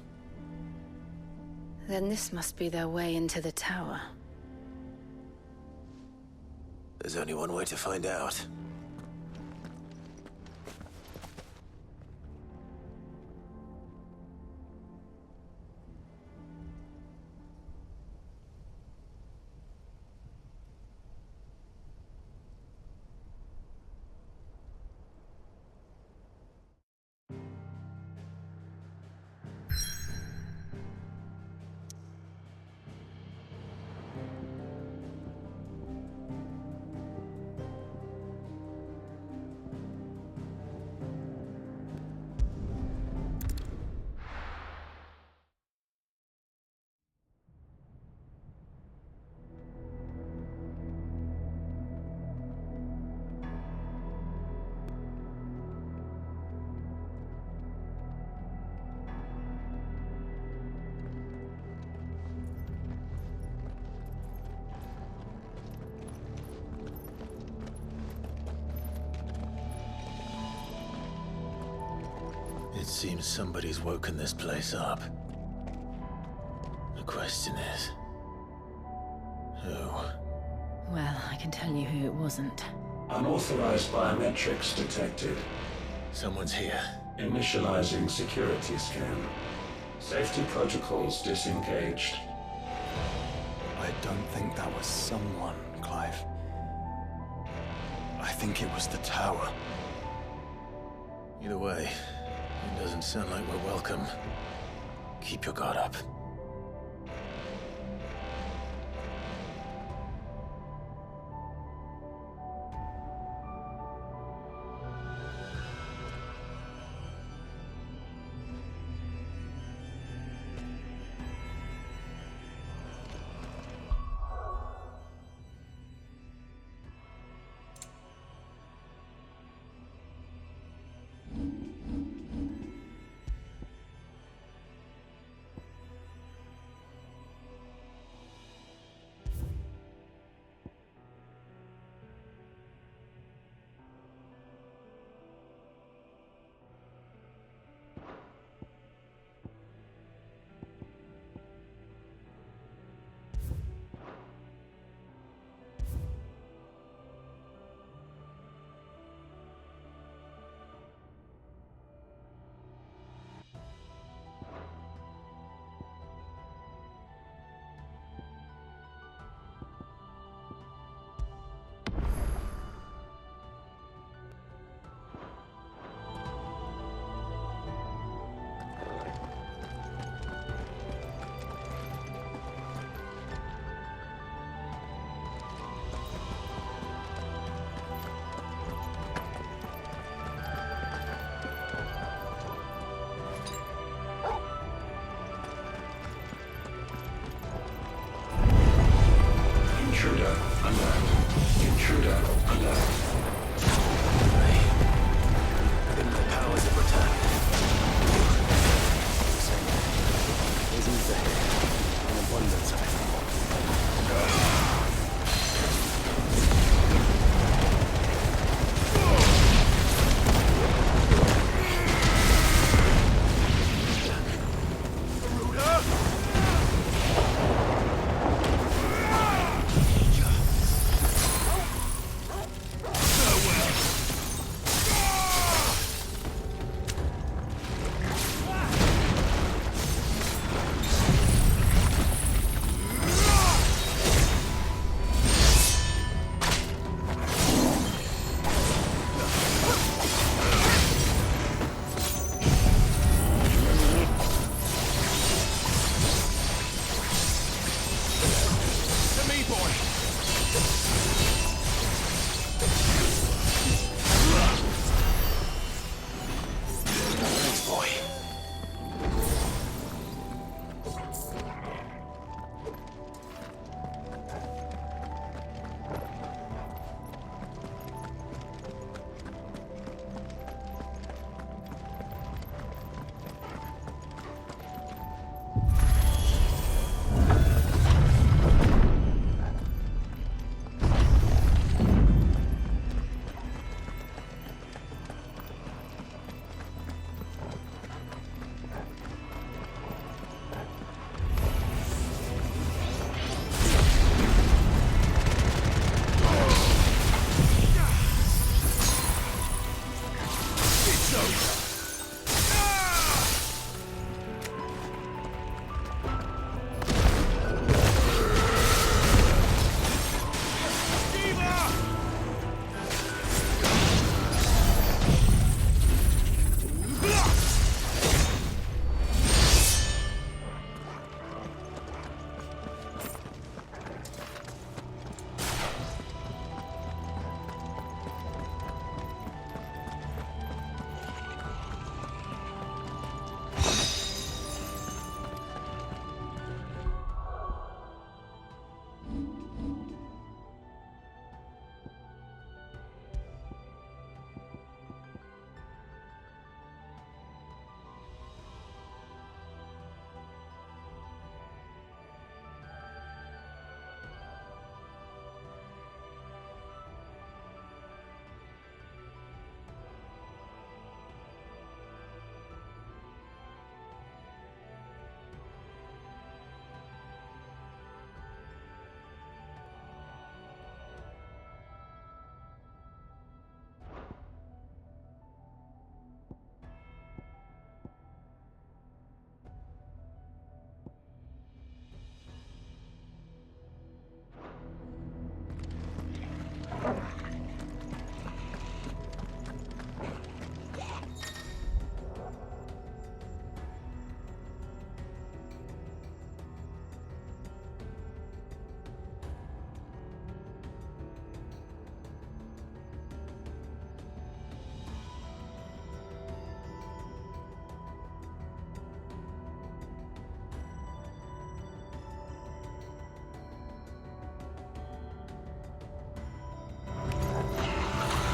G: Then this must be their way into the tower.
C: There's only one way to find out. It seems somebody's woken this place up. The question is... who?
G: Well, I can tell you who it wasn't.
P: Unauthorized biometrics detected.
C: Someone's here.
P: Initializing security scan. Safety protocols disengaged.
F: I don't think that was someone, Clive. I think it was the tower.
C: Either way, it doesn't sound like we're welcome. Keep your guard up.
P: Intruder alert.
L: The powers have returned.
Q: Isn't there an abundance of it?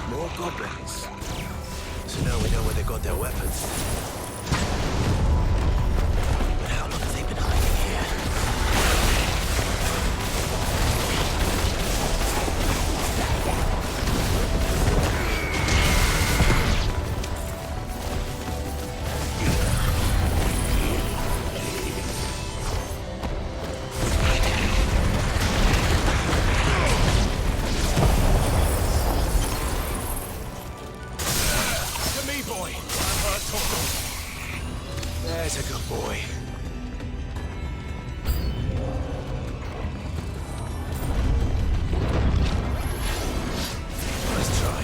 L: More goblins. So now we know where they got their weapons. But how long have they been hiding here? There's a good boy. Let's try.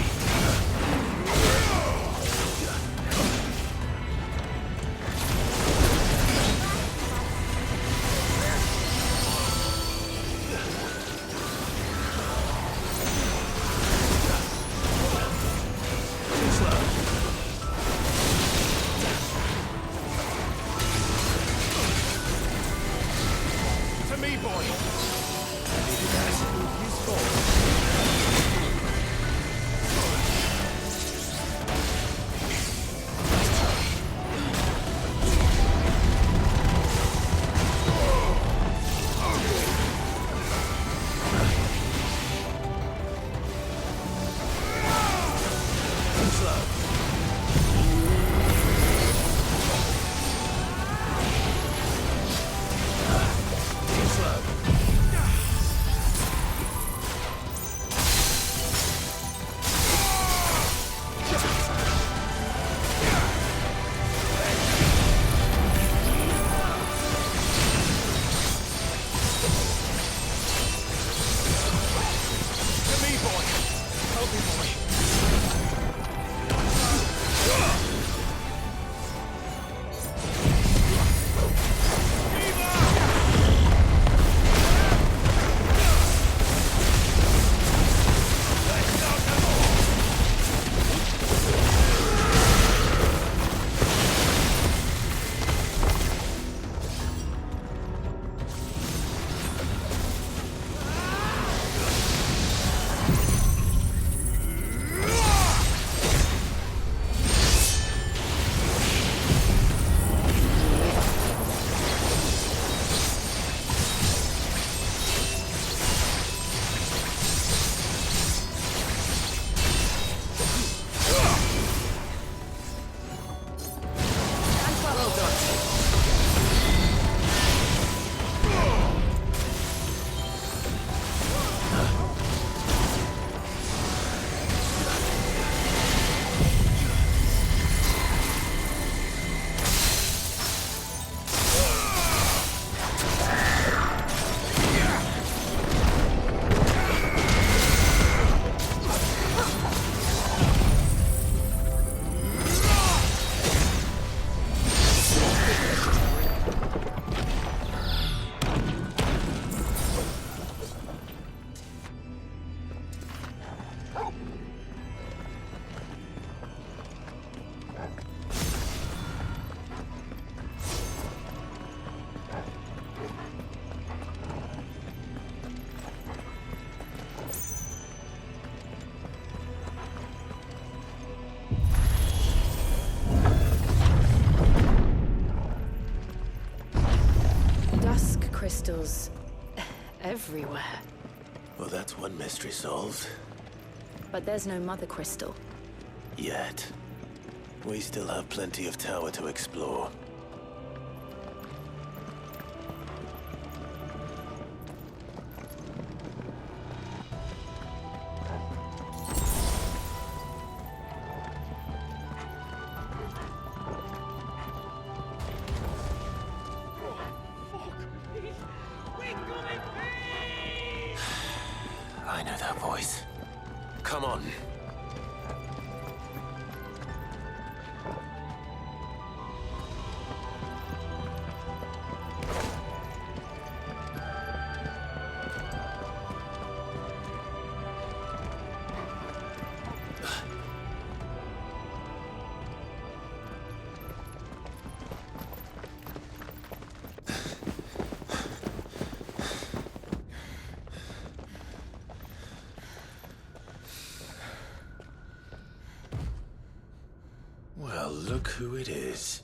G: crystals everywhere.
C: Well, that's one mystery solved.
G: But there's no mother crystal.
C: Yet. We still have plenty of tower to explore. I know that voice. Come on. Well, look who it is.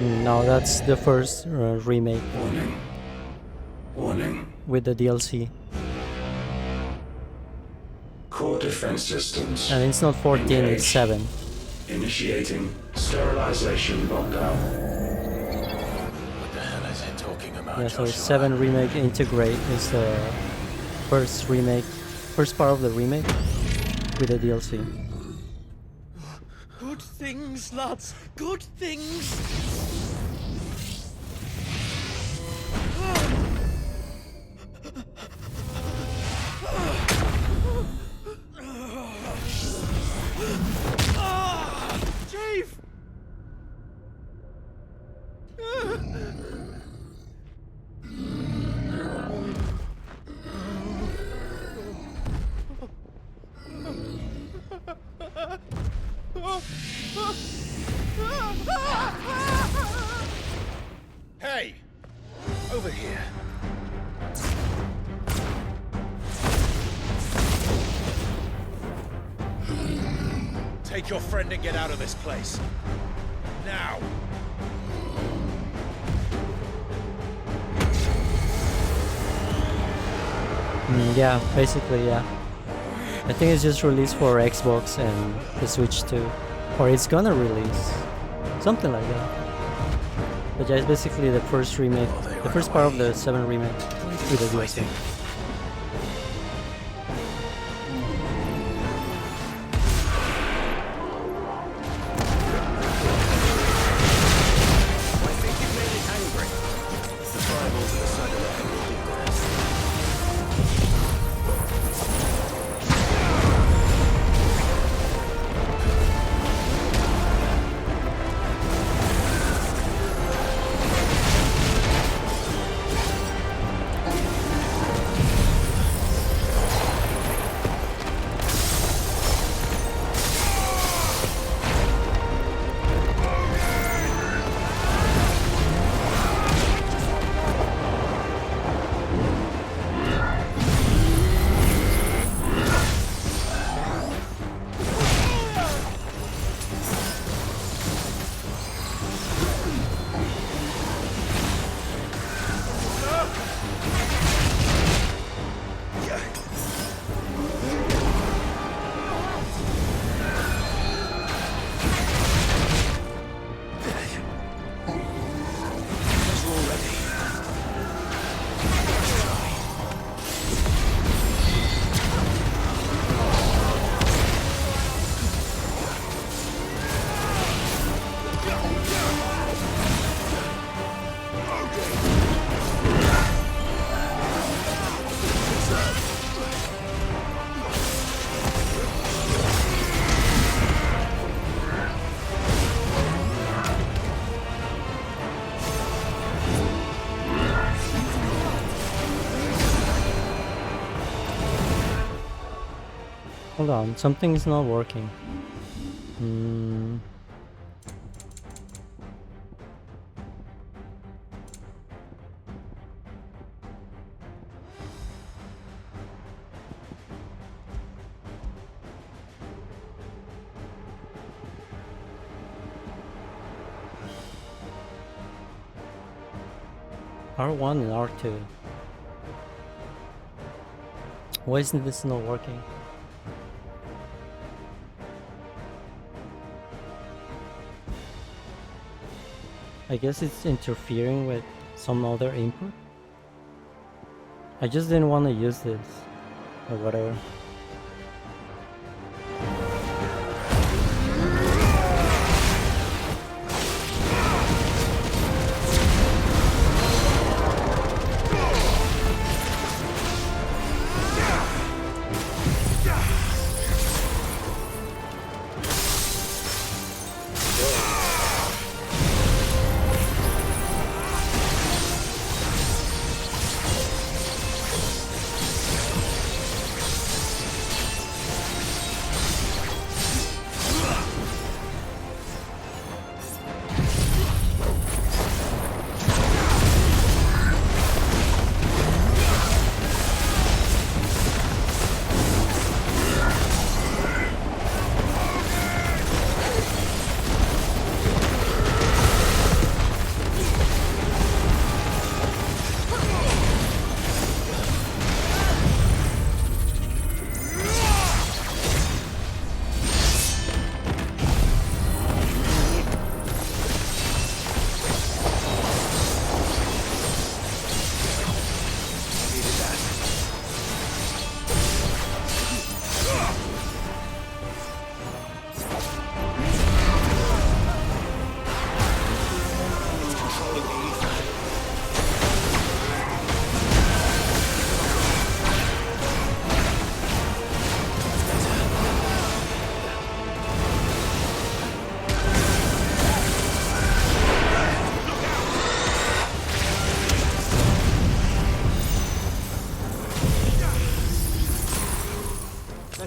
A: No, that's the first remake.
P: Warning.
A: With the DLC.
P: Core defense systems.
A: And it's not 14,
P: engaged.
A: it's 7.
P: Initiating sterilization lockdown.
C: What the hell is it talking about,
A: Yeah, so
C: Joshua?
A: 7 remake integrate is the first remake, first part of the remake with the DLC.
D: Good things, lads. Good things. Chief!
L: Hey! Over here. Take your friend and get out of this place. Now!
A: Yeah, basically, yeah. I think it's just released for Xbox and the Switch too. Or it's gonna release. Something like that. But yeah, it's basically the first remake, the first part of the 7 remake with the DLC. Hold on, something is not working. Hmm. R1 and R2. Why isn't this not working? I guess it's interfering with some other input. I just didn't want to use this or whatever.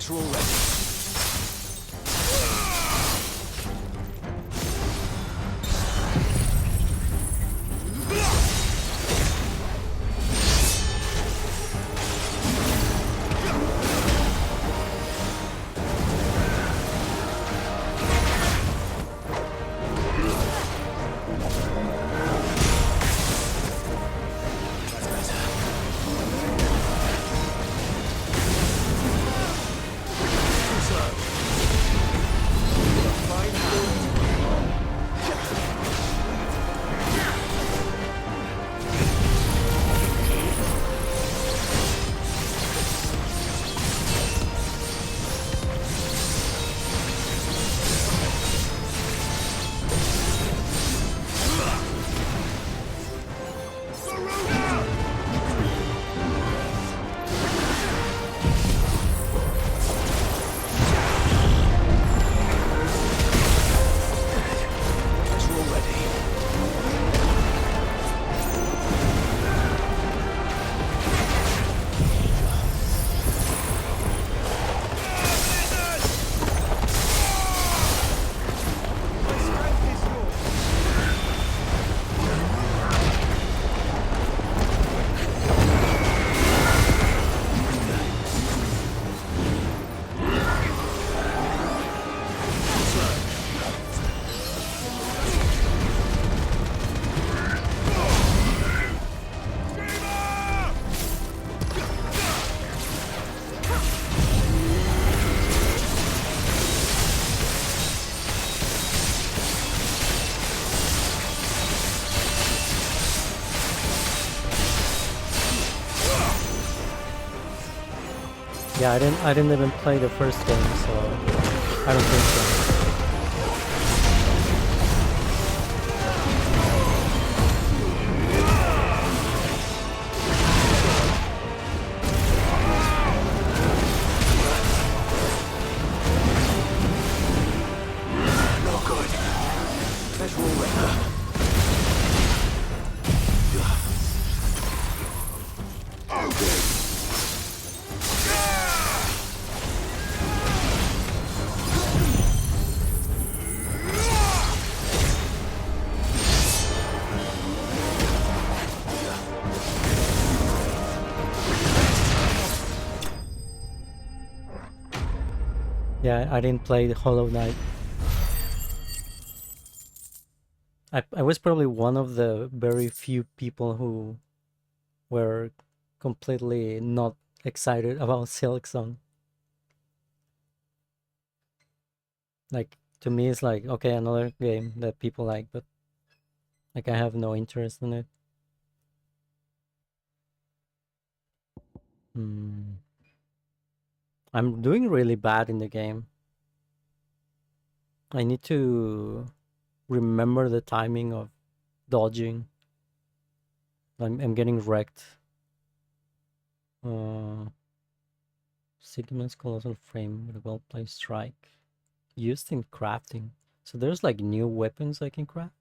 Q: We're all ready.
A: Yeah, I didn't even play the first game, so I don't think so.
Q: Not good. Let's roll right.
A: Yeah, I didn't play the Hollow Knight. I was probably one of the very few people who were completely not excited about Silksong. Like, to me, it's like, okay, another game that people like, but like I have no interest in it. I'm doing really bad in the game. I need to remember the timing of dodging. I'm getting wrecked. Sigmund's colossal frame with a well-placed strike. Used in crafting. So there's like new weapons I can craft.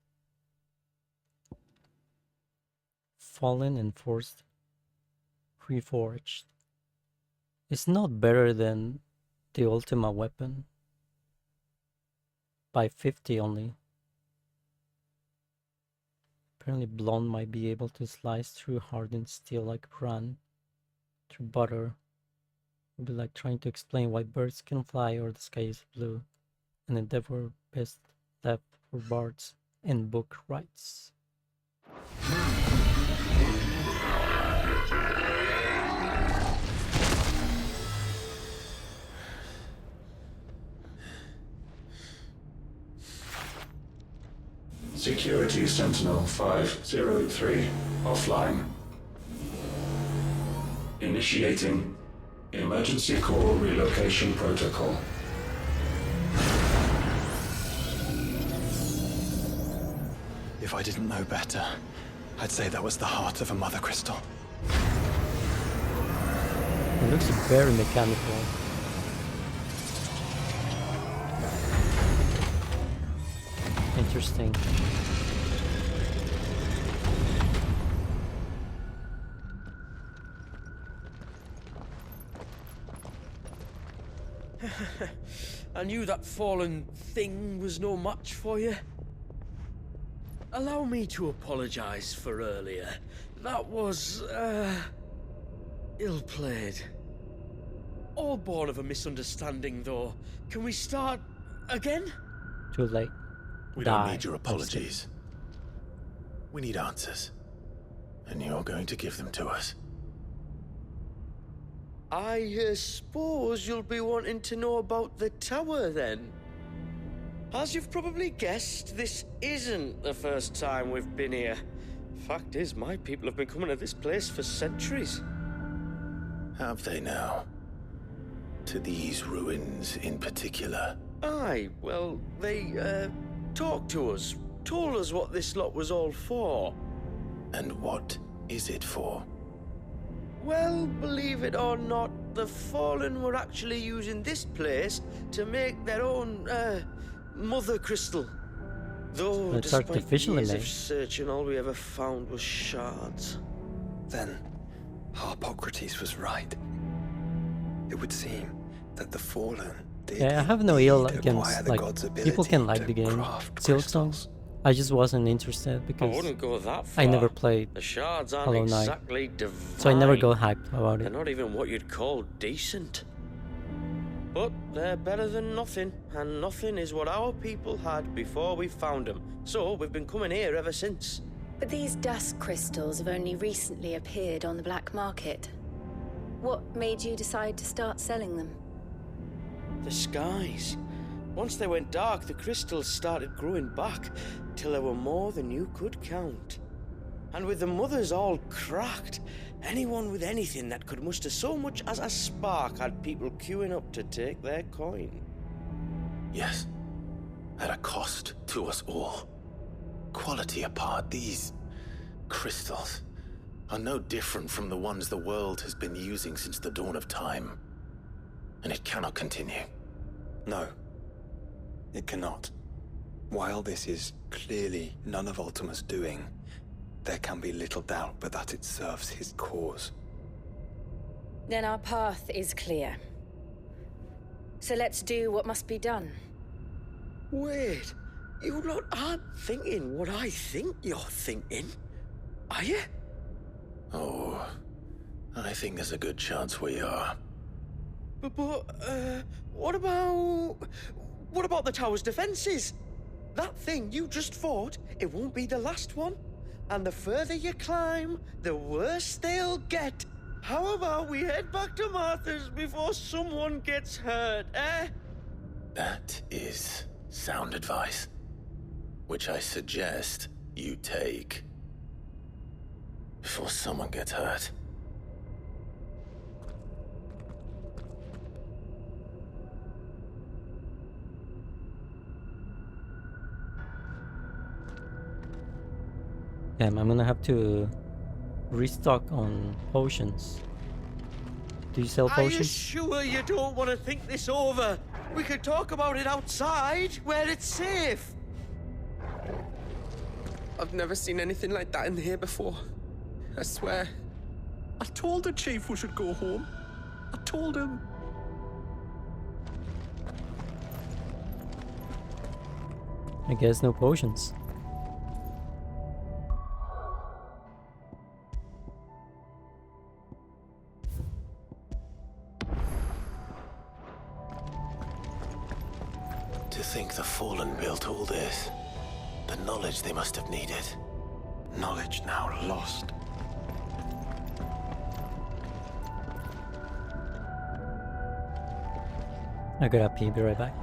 A: Fallen and forced. Reforged. It's not better than the Ultima weapon. By 50 only. Apparently Blonde might be able to slice through hardened steel like Bran. Through butter. It would be like trying to explain why birds can fly or the sky is blue. An endeavor best left for bards and book rights.
P: Security Sentinel 503 offline. Initiating Emergency Core Relocation Protocol.
F: If I didn't know better, I'd say that was the heart of a mother crystal.
A: It looks very mechanical. Interesting.
D: I knew that fallen thing was no match for you. Allow me to apologize for earlier. That was, ill-played. All born of a misunderstanding, though. Can we start again?
A: Too late.
C: We don't need your apologies. We need answers. And you're going to give them to us.
D: I suppose you'll be wanting to know about the tower, then? As you've probably guessed, this isn't the first time we've been here. Fact is, my people have been coming to this place for centuries.
C: Have they now? To these ruins in particular?
D: Aye, well, they, talked to us. Told us what this lot was all for.
C: And what is it for?
D: Well, believe it or not, the Fallen were actually using this place to make their own, mother crystal. Though,
A: It's
D: despite
A: artificially
D: years
A: made.
D: of searching, all we ever found was shards.
F: Then, Harpocrates was right. It would seem that the Fallen did
A: Yeah, I have no ill
F: indeed acquire
A: against,
F: the
A: like,
F: god's
A: people can
F: ability
A: like
F: to
A: the game.
F: craft
A: Silksong. I just wasn't interested
D: I
A: because
D: wouldn't go that far.
A: I never played
D: The shards aren't
A: Hollow Knight.
D: exactly divine.
A: So I never got hyped about
D: They're
A: it.
D: not even what you'd call decent. But they're better than nothing, and nothing is what our people had before we found them. So we've been coming here ever since.
G: But these dust crystals have only recently appeared on the black market. What made you decide to start selling them?
D: The skies. Once they went dark, the crystals started growing back, till there were more than you could count. And with the mothers all cracked, anyone with anything that could muster so much as a spark had people queuing up to take their coin.
C: Yes. At a cost to us all. Quality apart, these crystals are no different from the ones the world has been using since the dawn of time. And it cannot continue.
F: No, it cannot. While this is clearly none of Ultima's doing, there can be little doubt but that it serves his cause.
G: Then our path is clear. So let's do what must be done.
D: Wait, you lot aren't thinking what I think you're thinking, are you?
C: Oh, I think there's a good chance we are.
D: But, what about the tower's defenses? That thing you just fought, it won't be the last one. And the further you climb, the worse they'll get. How about we head back to Martha's before someone gets hurt, eh?
C: That is sound advice, which I suggest you take before someone gets hurt.
A: Damn, I'm gonna have to restock on potions. Do you sell
D: Are you
A: potions?
D: sure you don't want to think this over? We could talk about it outside, where it's safe.
N: I've never seen anything like that in here before. I swear.
M: I told the chief we should go home. I told him.
A: I guess no potions.
C: To think the Fallen built all this. The knowledge they must have needed. Knowledge now lost.
A: I gotta pee, be right back.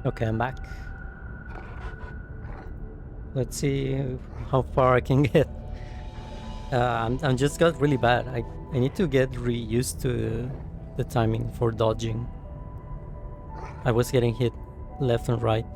A: Okay, I'm back. Let's see how far I can get. I'm just got really bad. I need to get used to the timing for dodging. I was getting hit left and right.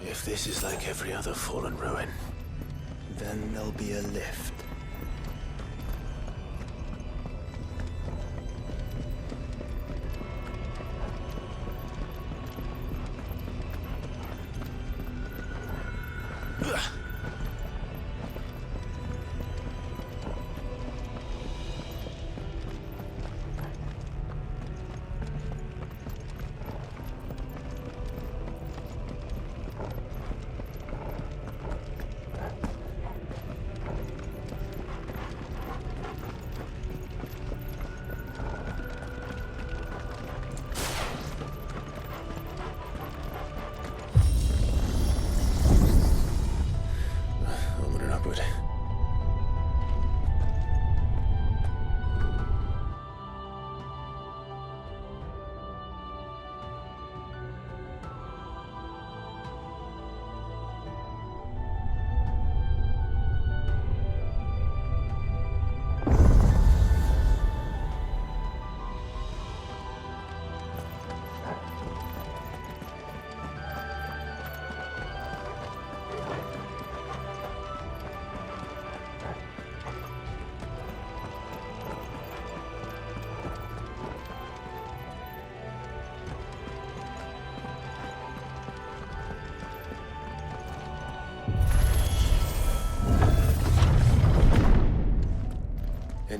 C: If this is like every other fallen ruin,
F: Then there'll be a lift.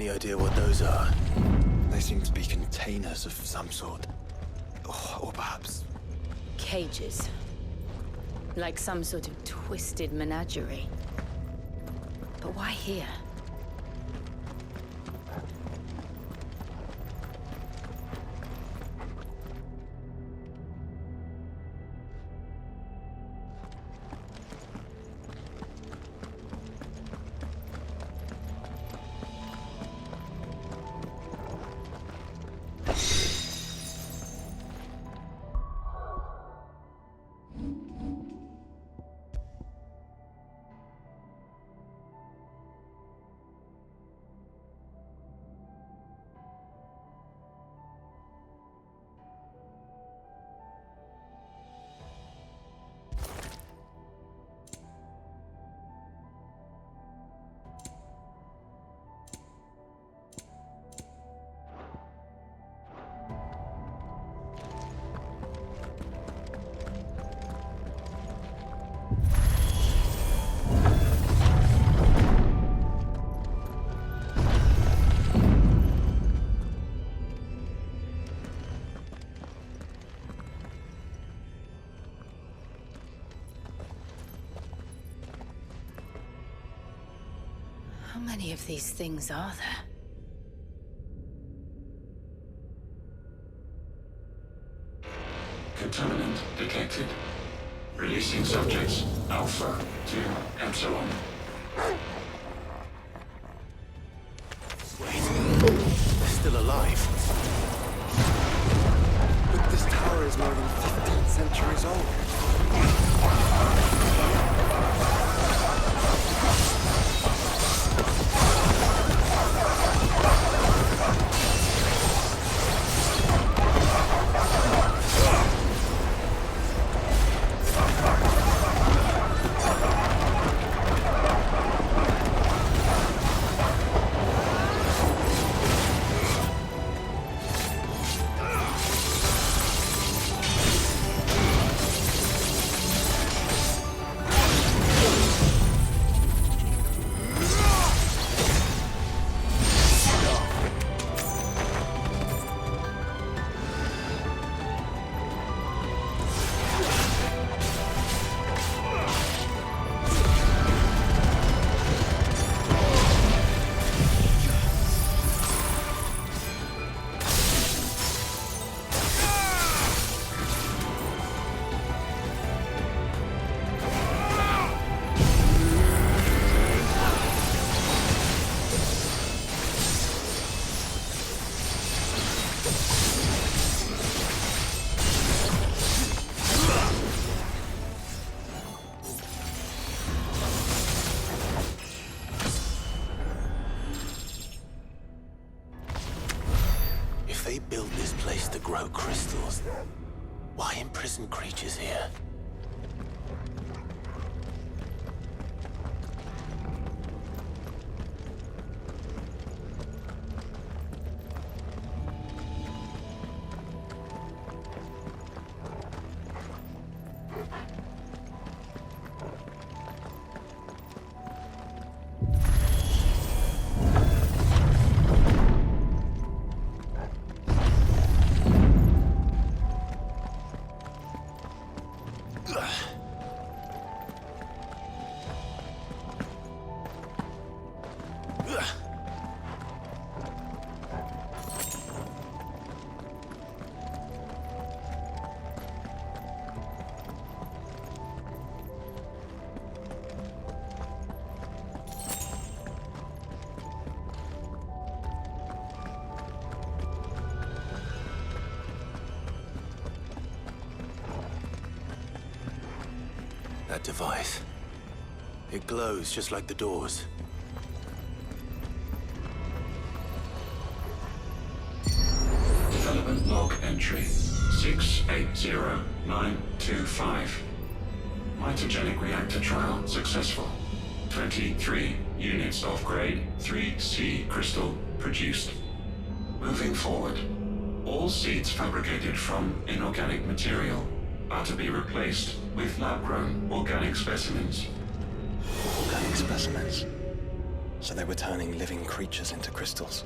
C: Any idea what those are?
F: They seem to be containers of some sort. Or perhaps...
G: Cages. Like some sort of twisted menagerie. But why here? How many of these things are there?
P: Contaminant detected. Releasing subjects Alpha to Epsilon.
C: Wait, they're still alive.
F: But this tower is more than 15 centuries old.
C: If they built this place to grow crystals, why imprison creatures here? That device. It glows just like the doors.
P: Development log entry 680925. Mitogenic reactor trial successful. 23 units of grade 3C crystal produced. Moving forward, all seeds fabricated from inorganic material are to be replaced with lab-grown organic specimens.
C: Organic specimens?
F: So they were turning living creatures into crystals.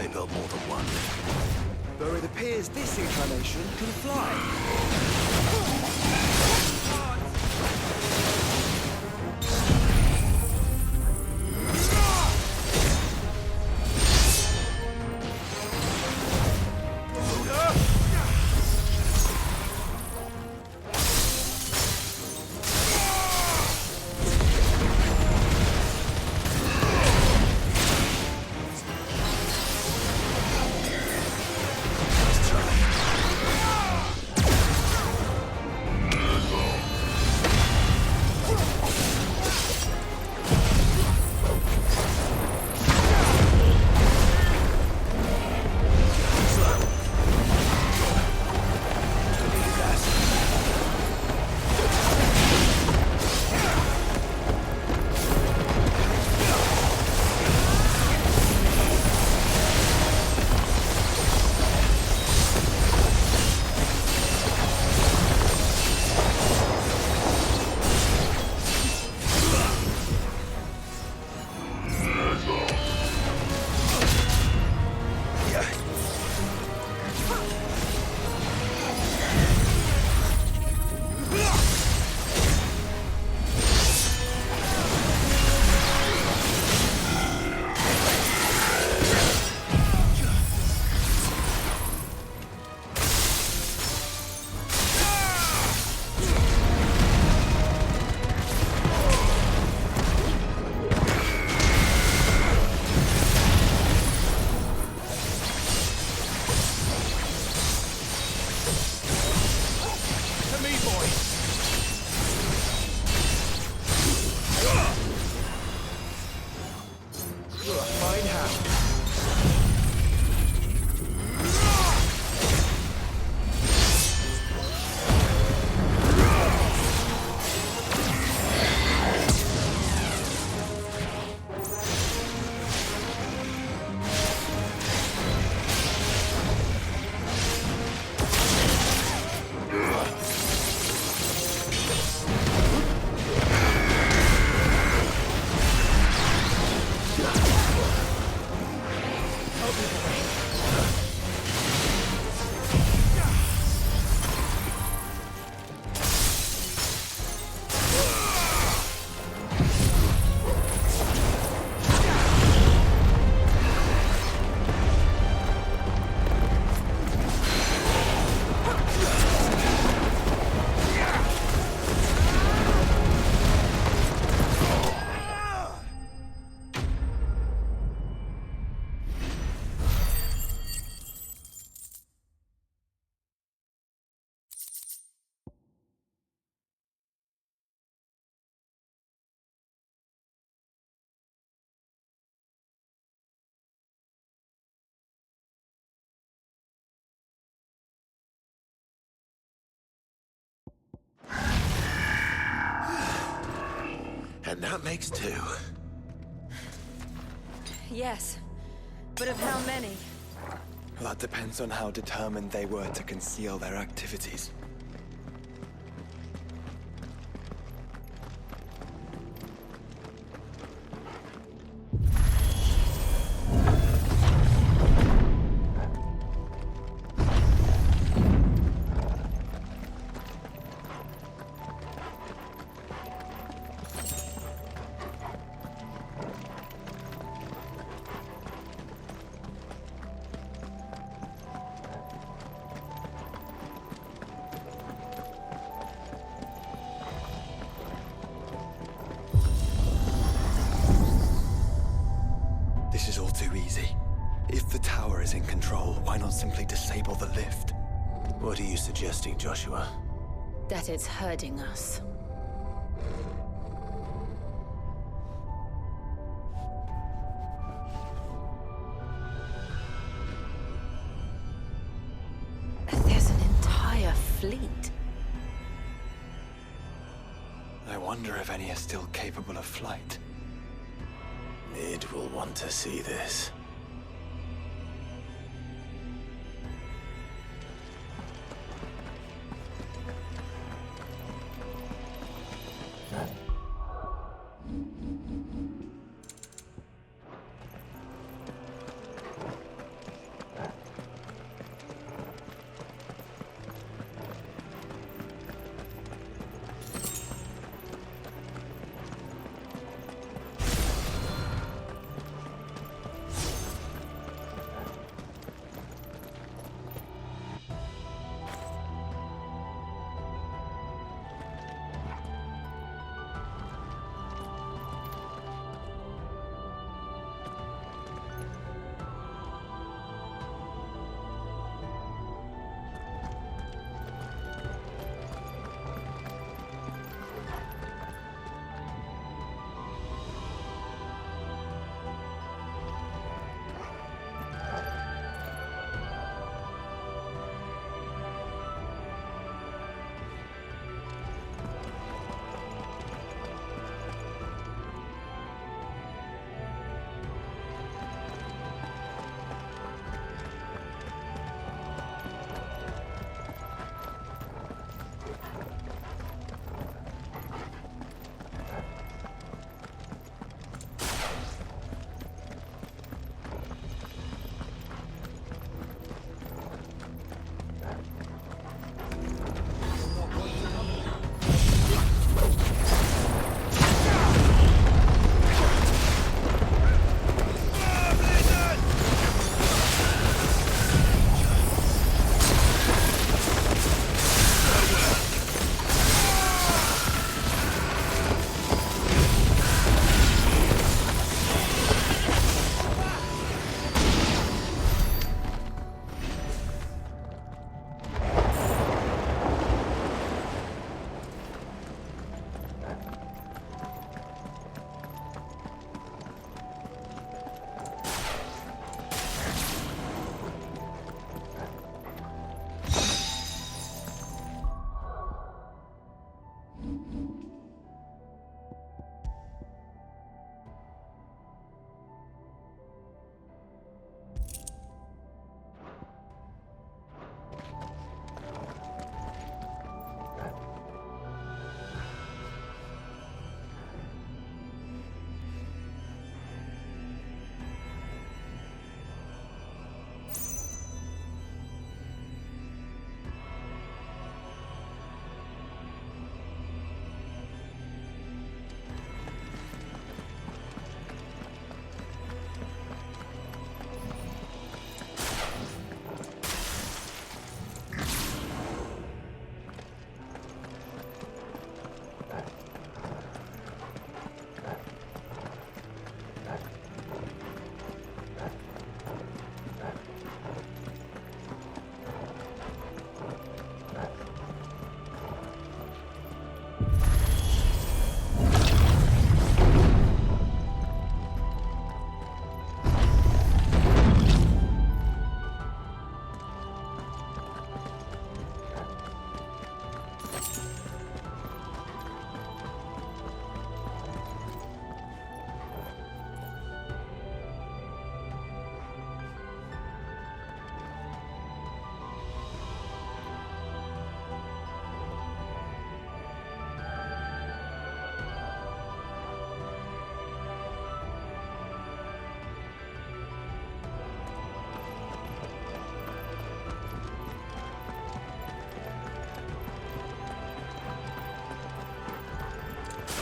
L: they built more than one.
F: Though it appears this incarnation can fly.
L: And that makes 2.
I: Yes, but of how many?
F: That depends on how determined they were to conceal their activities. This is all too easy. If the tower is in control, why not simply disable the lift?
C: What are you suggesting, Joshua?
G: That it's hurting us. There's an entire fleet.
F: I wonder if any are still capable of flight.
C: Mid will want to see this.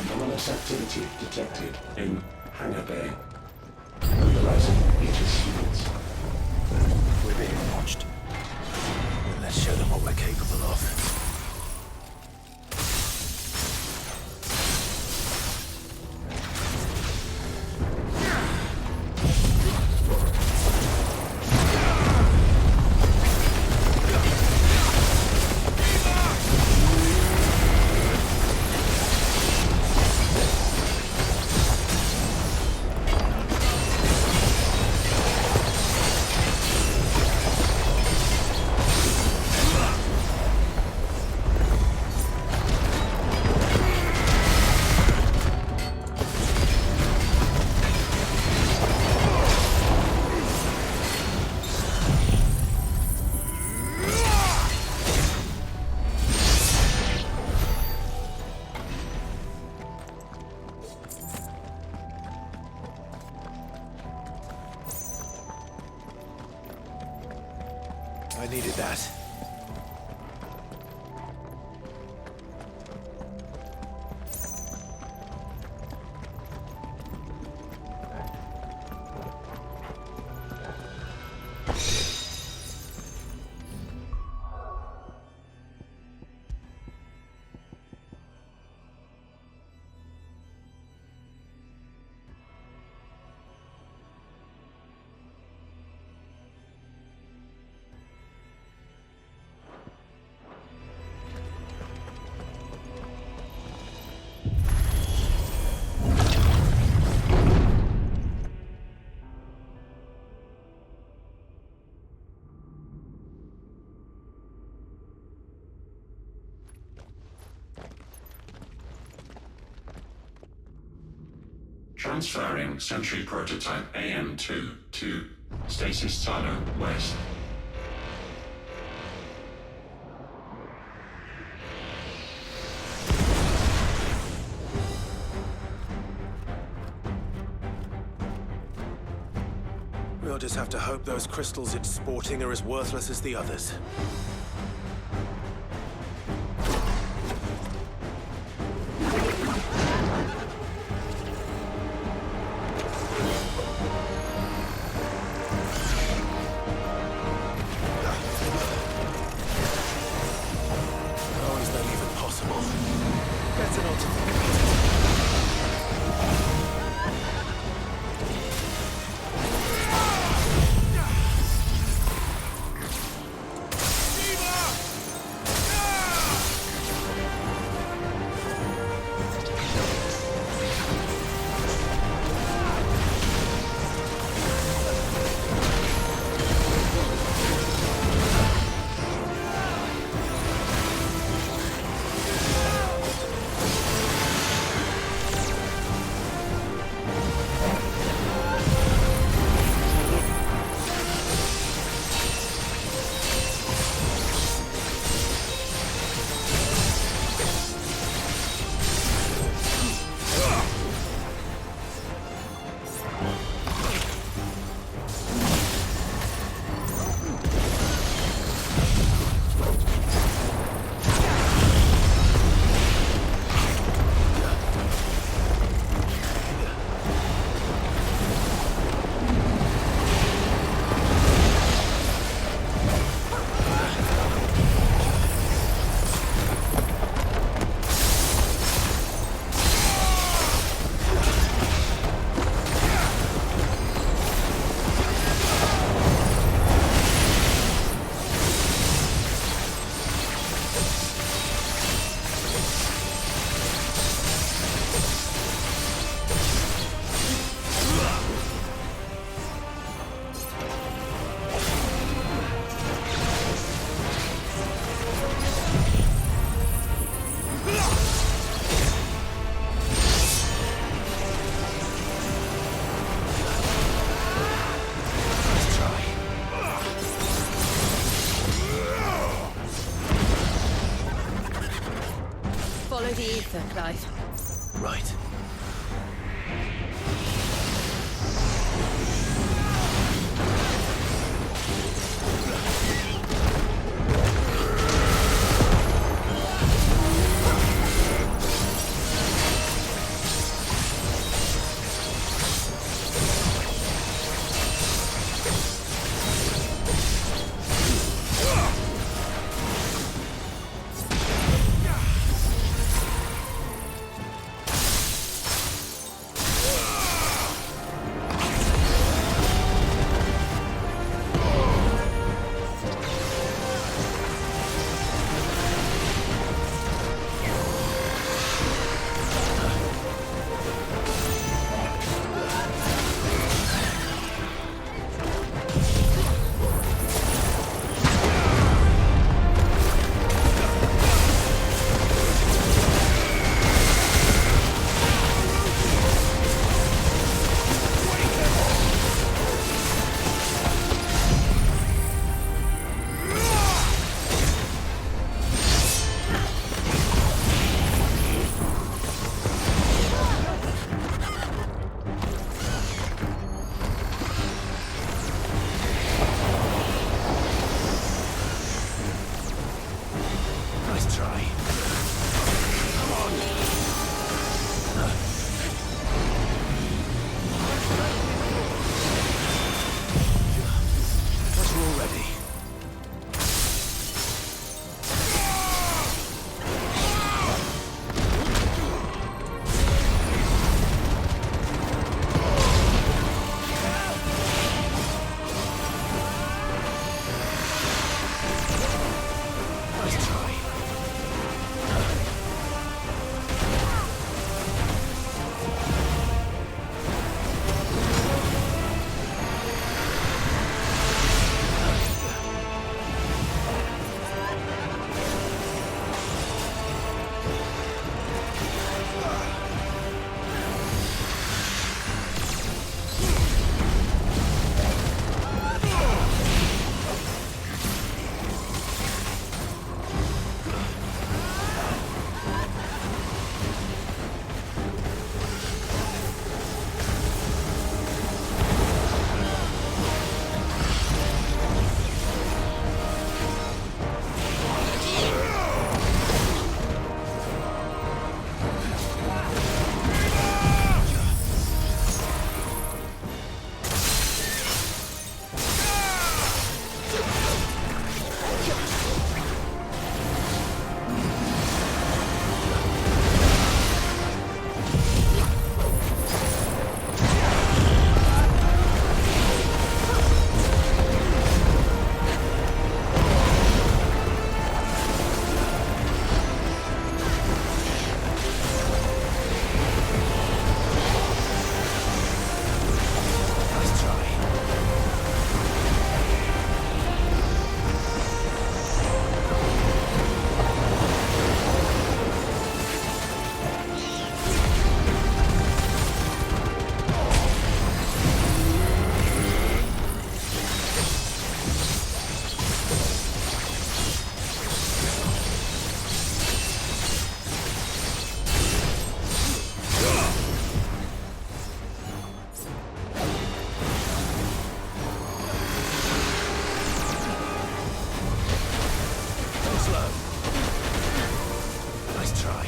P: anomalous activity detected in Hangar Bay. Mobilizing Aegis units.
L: We're being watched. Well, let's show them what we're capable of.
C: I needed that.
P: Transferring Sentry Prototype AM2 to Stasis Silo West.
C: We'll just have to hope those crystals it's sporting are as worthless as the others.
I: Follow the ether, Clive.
C: Right. Nice try.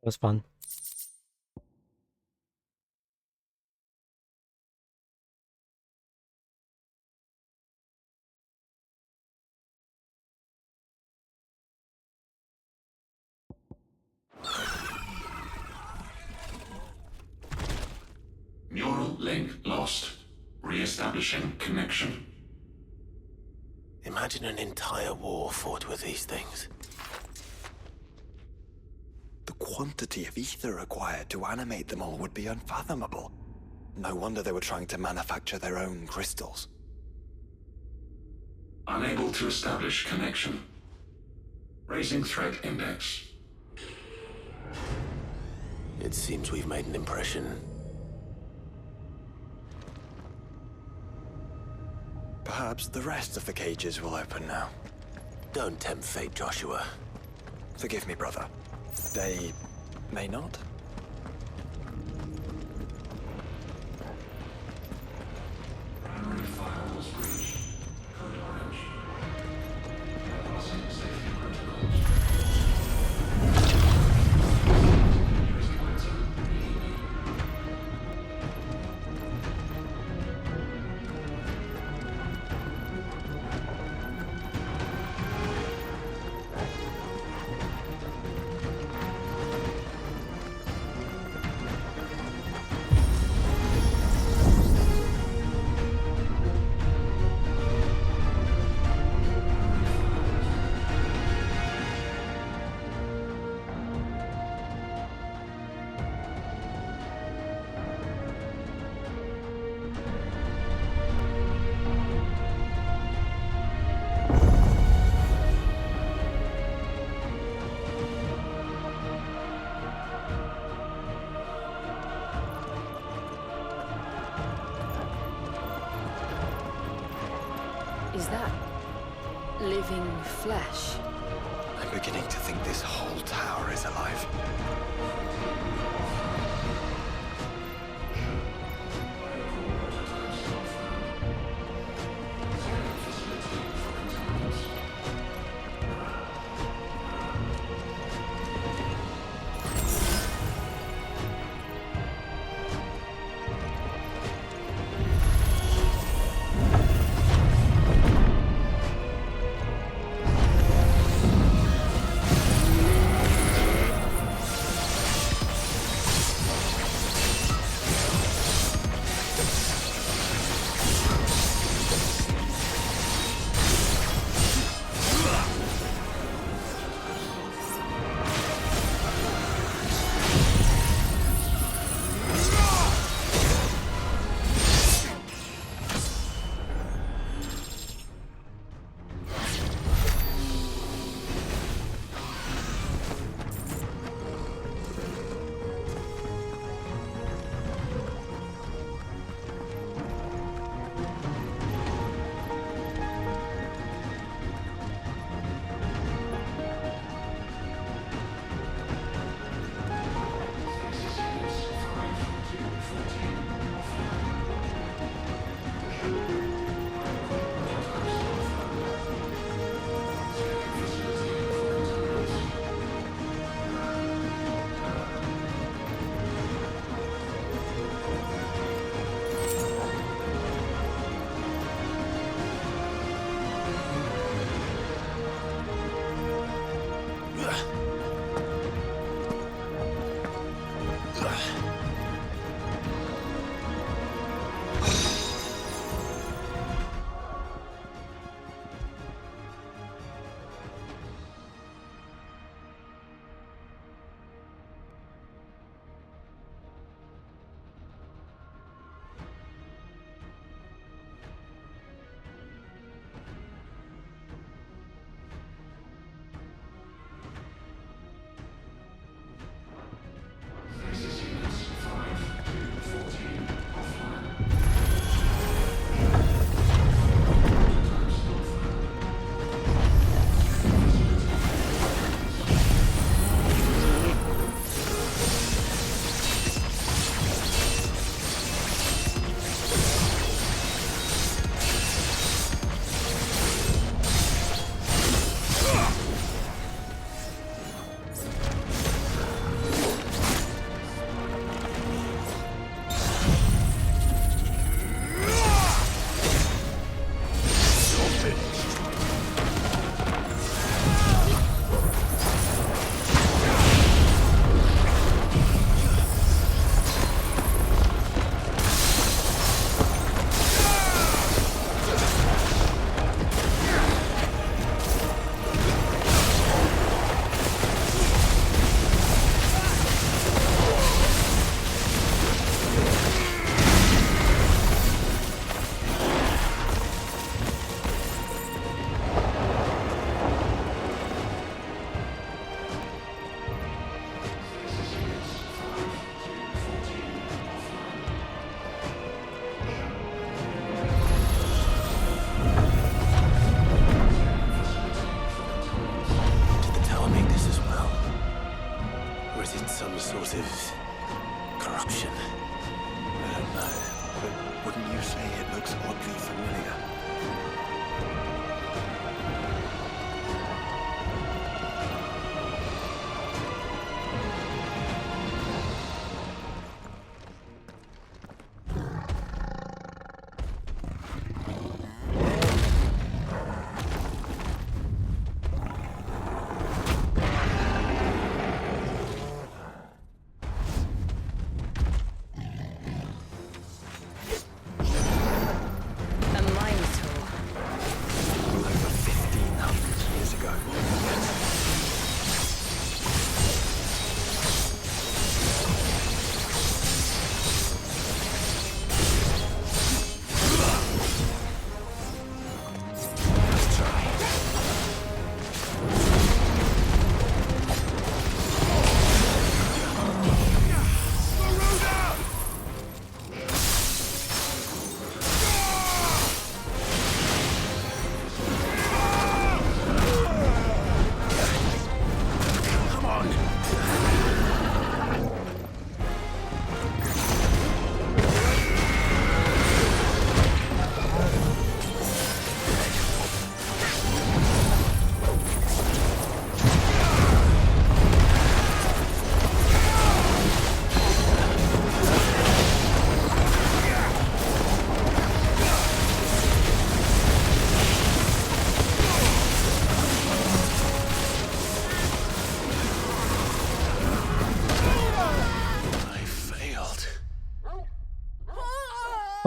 A: It was fun.
P: Neural link lost. Re-establishing connection.
C: Imagine an entire war fought with these things.
F: The quantity of ether required to animate them all would be unfathomable. No wonder they were trying to manufacture their own crystals.
P: Unable to establish connection. Raising threat index.
C: It seems we've made an impression.
F: Perhaps the rest of the cages will open now.
C: Don't tempt fate, Joshua.
F: Forgive me, brother. They may not?
P: Primary file was breached. Code orange. Bypassing safety protocols.
G: Is that living flesh?
F: I'm beginning to think this whole tower is alive.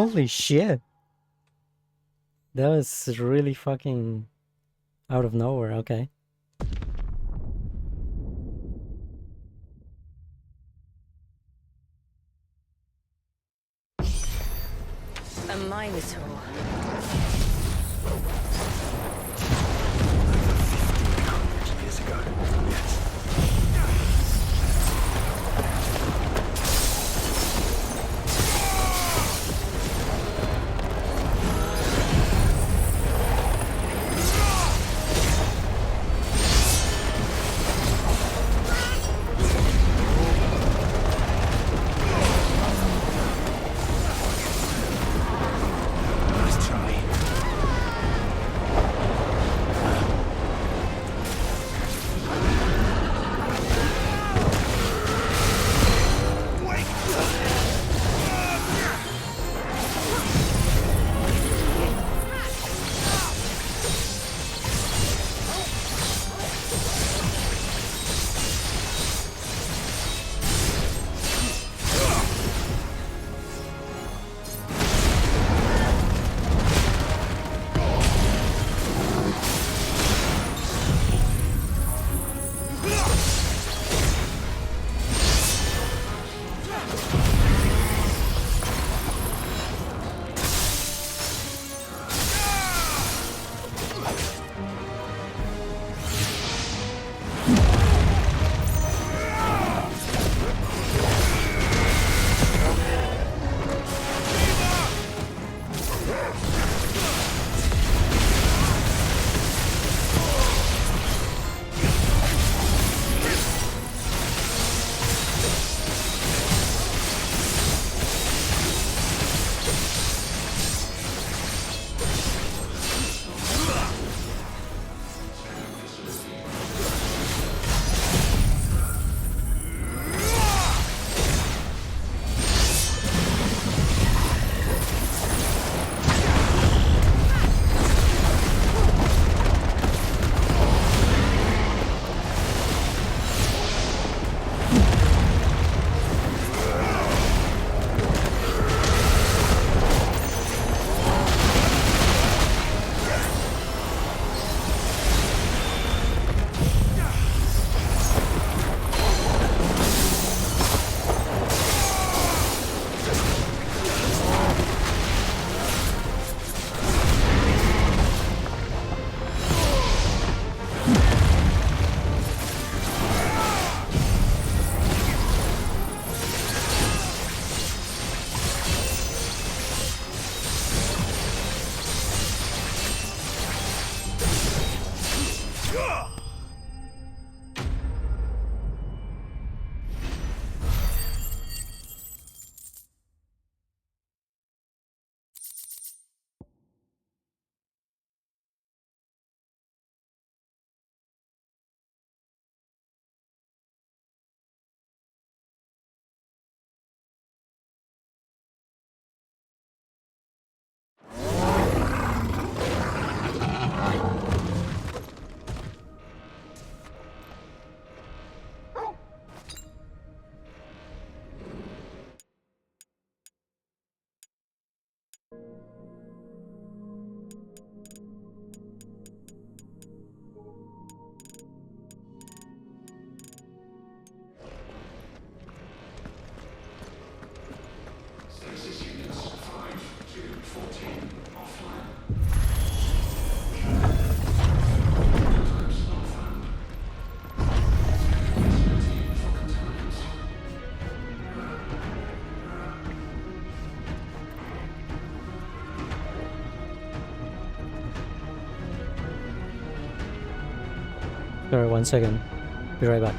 A: Holy shit! That was really fucking out of nowhere, okay.
G: A minotaur.
F: Years ago. Yes.
L: Nice try.
A: Sorry, 1 second. Be right back.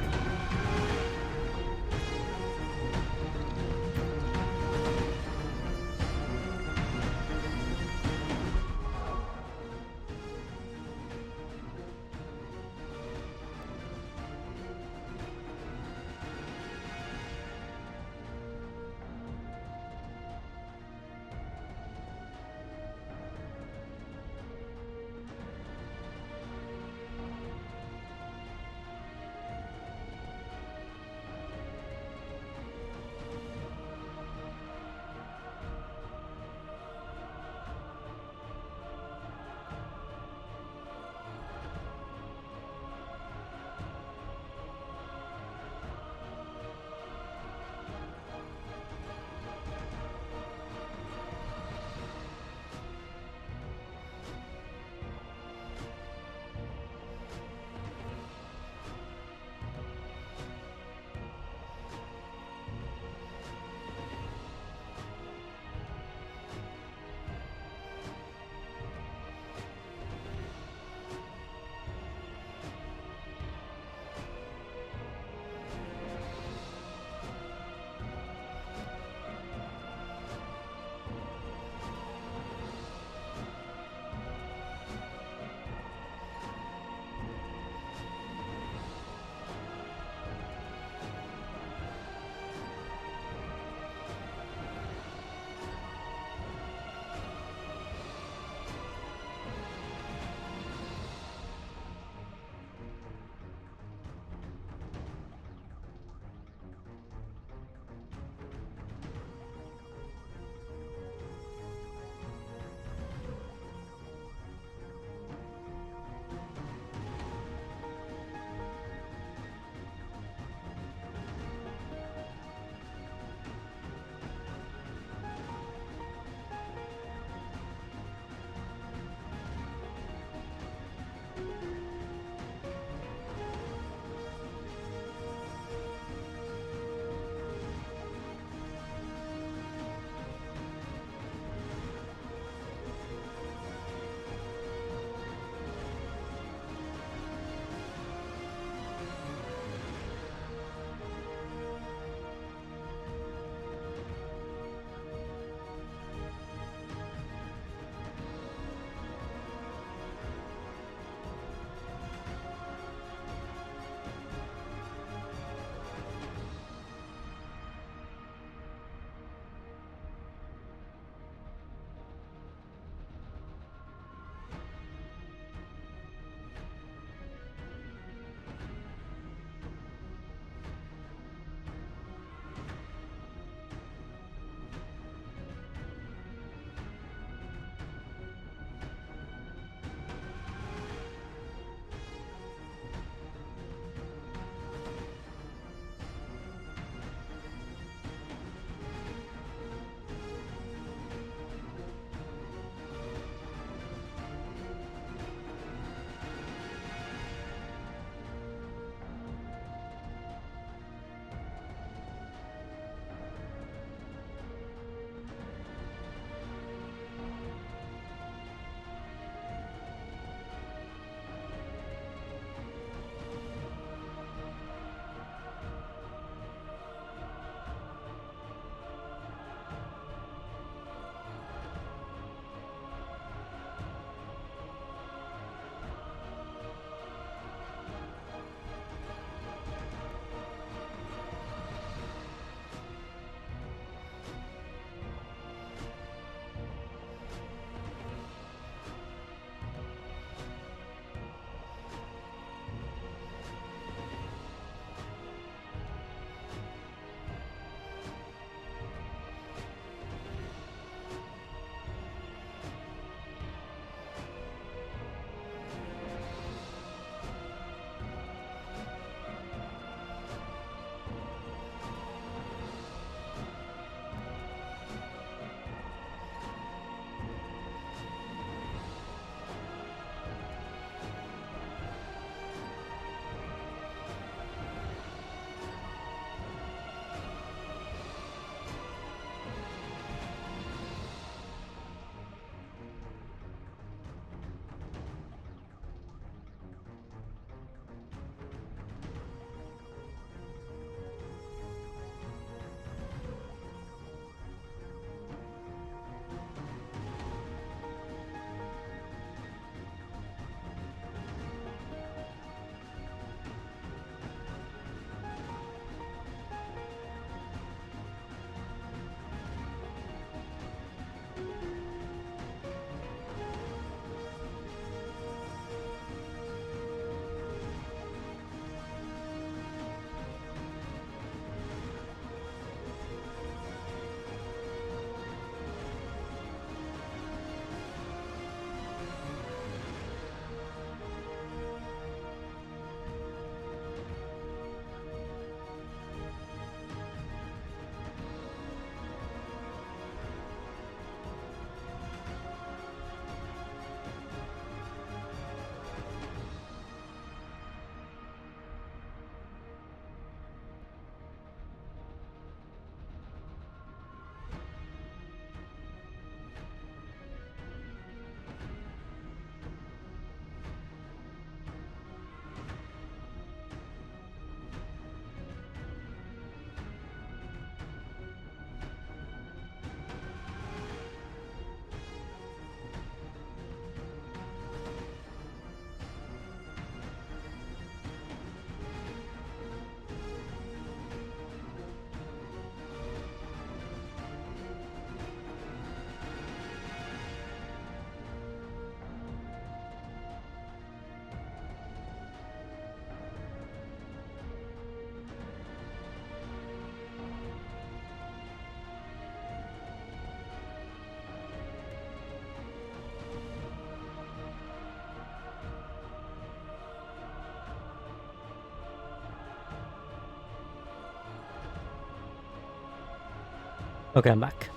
A: Okay, I'm back.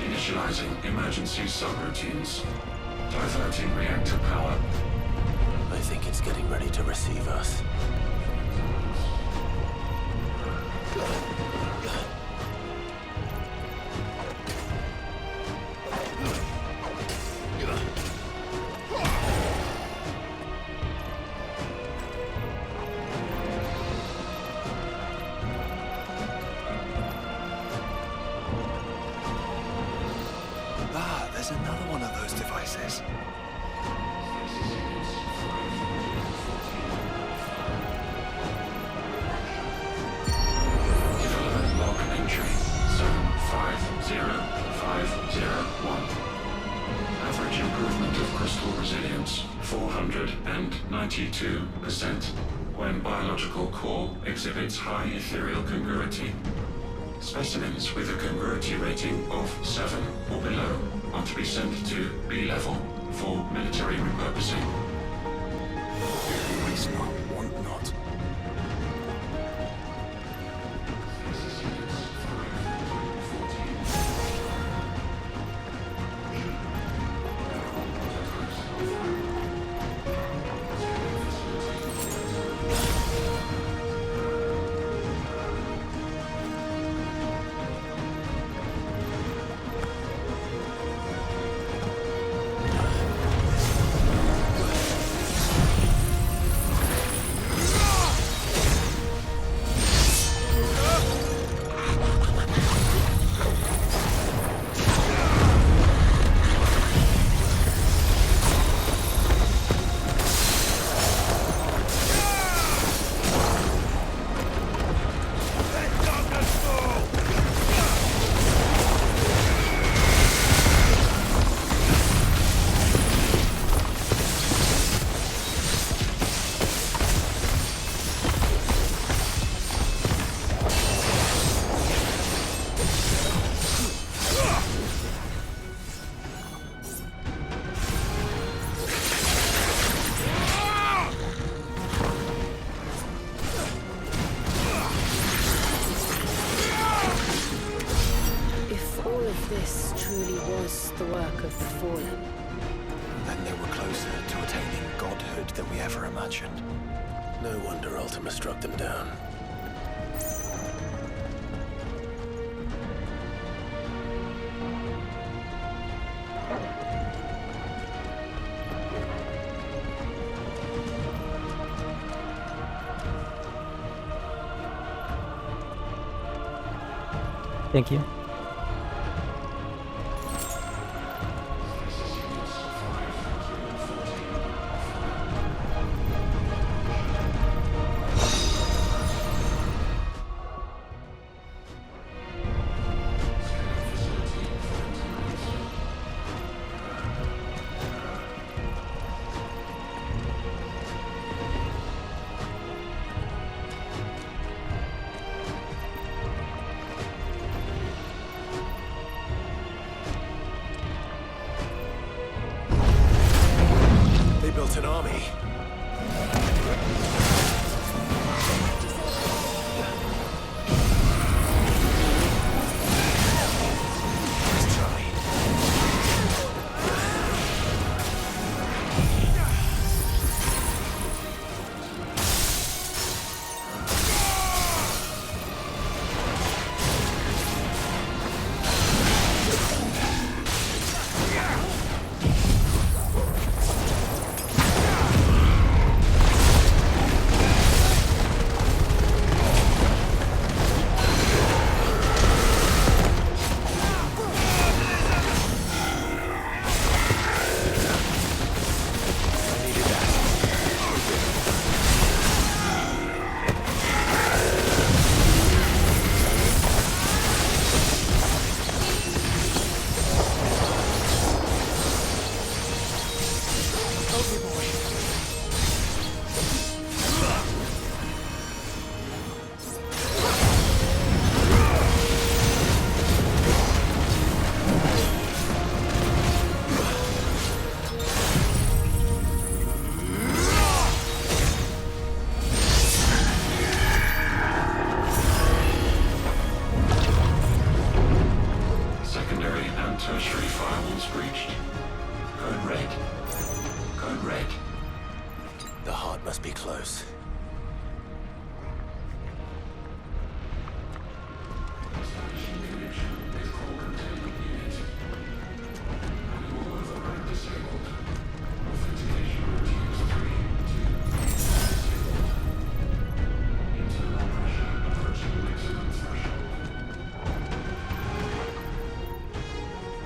P: Initializing emergency subroutines. Diverting reactor power.
L: I think it's getting ready to receive us.
F: Ah, there's another one of those devices.
P: Development log entry 750501. Average improvement of crystal resilience 492% when biological core exhibits high ethereal congruity. Specimens with a congruity rating of 7 or below are to be sent to B level for military repurposing.
F: Waste not, want not.
G: This truly was the work of the Fallen.
L: Then they were closer to attaining godhood than we ever imagined. No wonder Ultima struck them down.
A: Thank you.
P: secondary and tertiary firewalls breached. Code red. Code red.
C: The heart must be close.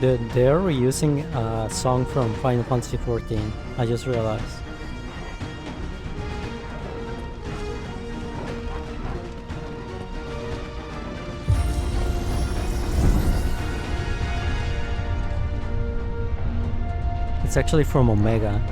A: They're reusing a song from Final Fantasy XIV. I just realized. It's actually from Omega.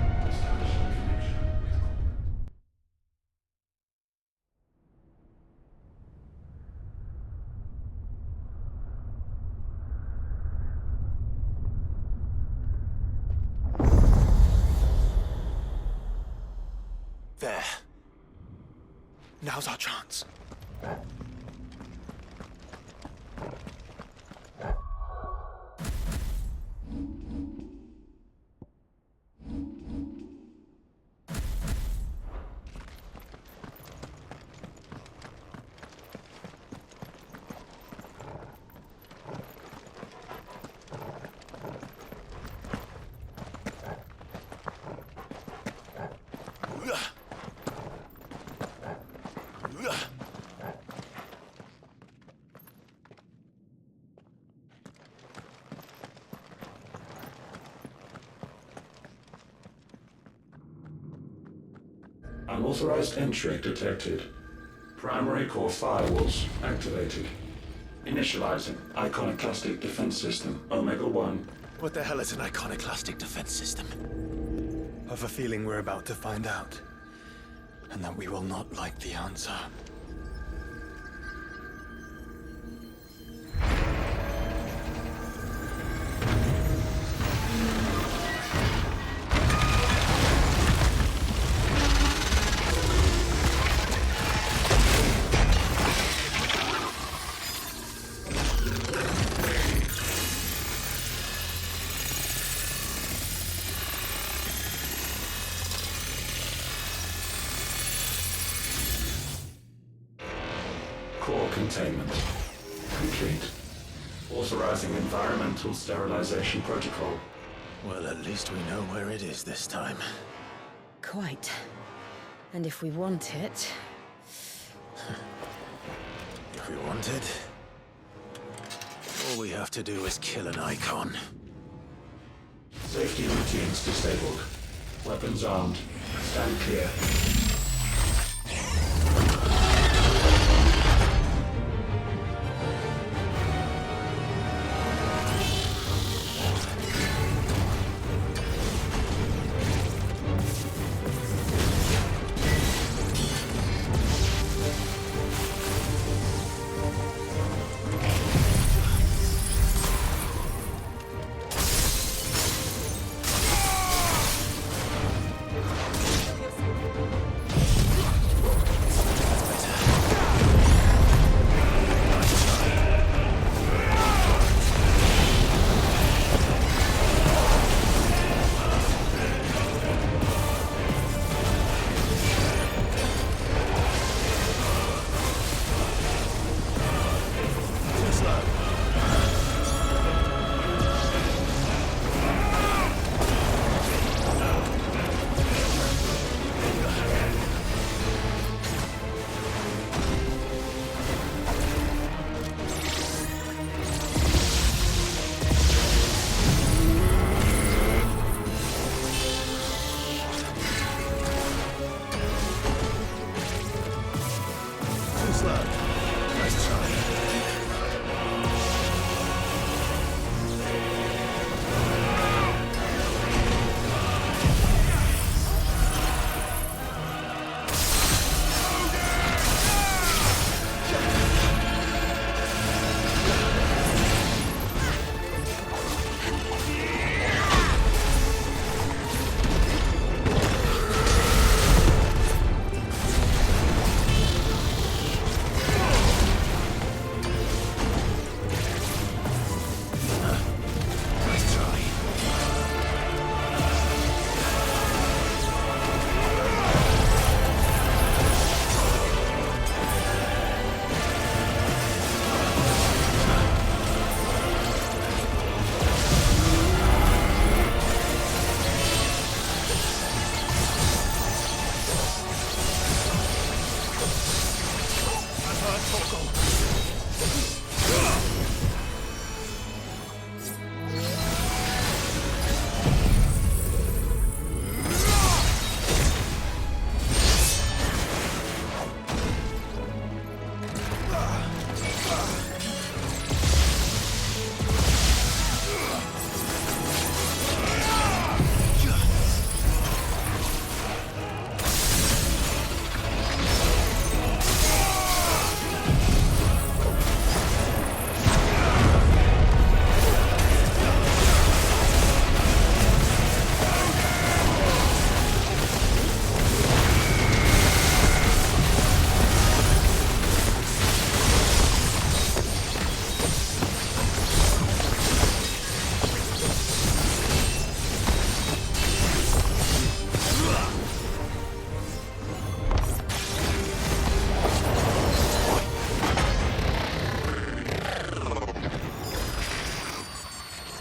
F: There. Now's our chance.
P: Unauthorized entry detected. Primary core firewalls activated. Initializing iconoclastic defense system Omega-1.
C: What the hell is an iconoclastic defense system?
F: I've a feeling we're about to find out. And that we will not like the answer.
P: Core containment complete. Authorizing environmental sterilization protocol.
C: Well, at least we know where it is this time.
G: Quite. And if we want it...
C: If we want it, all we have to do is kill an icon.
P: Safety routines disabled. Weapons armed. Stand clear.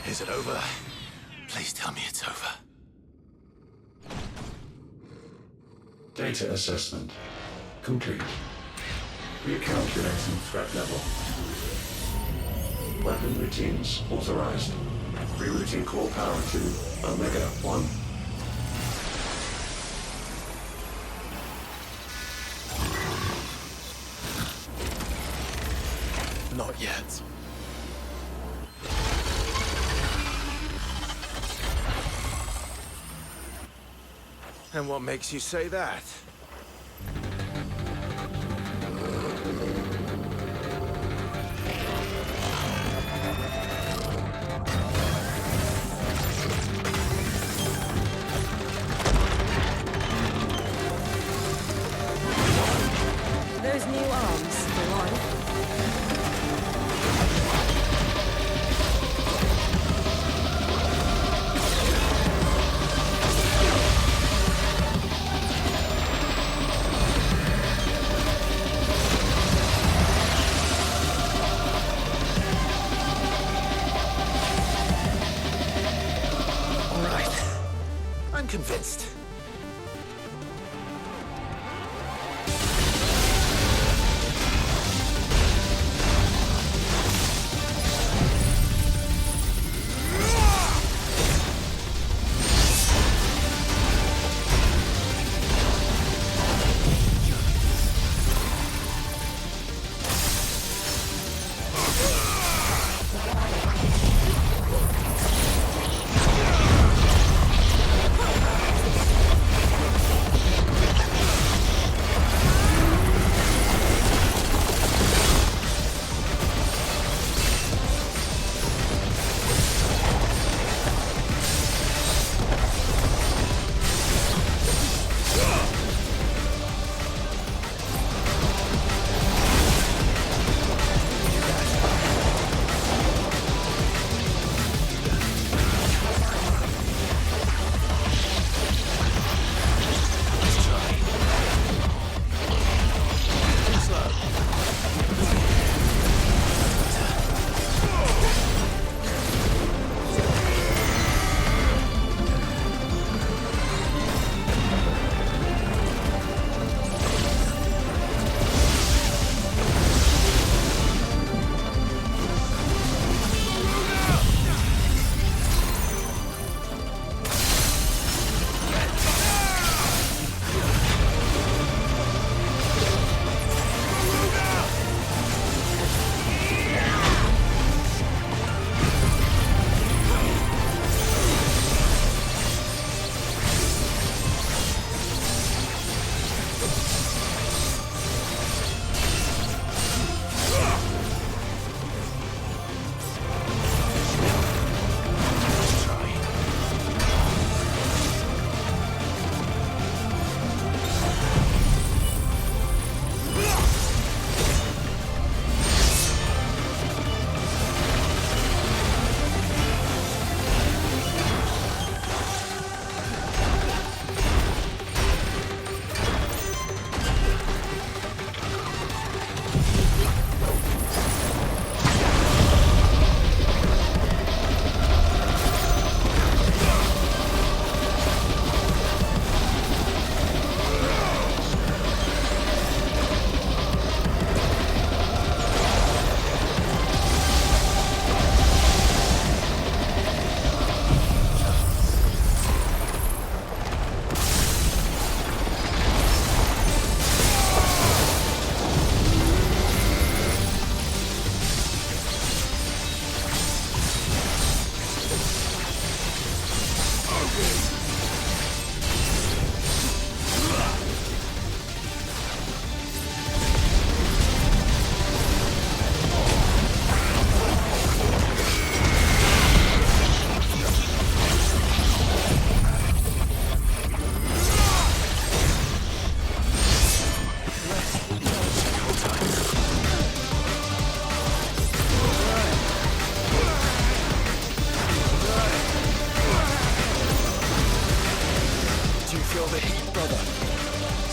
L: Is it over? Please tell me it's over.
P: Data assessment complete. Recalculating threat level. Weapon routines authorized. Rerouting core power to Omega-1.
L: Not yet. And what makes you say that?
I: Those new arms, for one.
L: I'm convinced.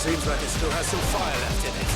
L: Seems like it still has some fire left in it.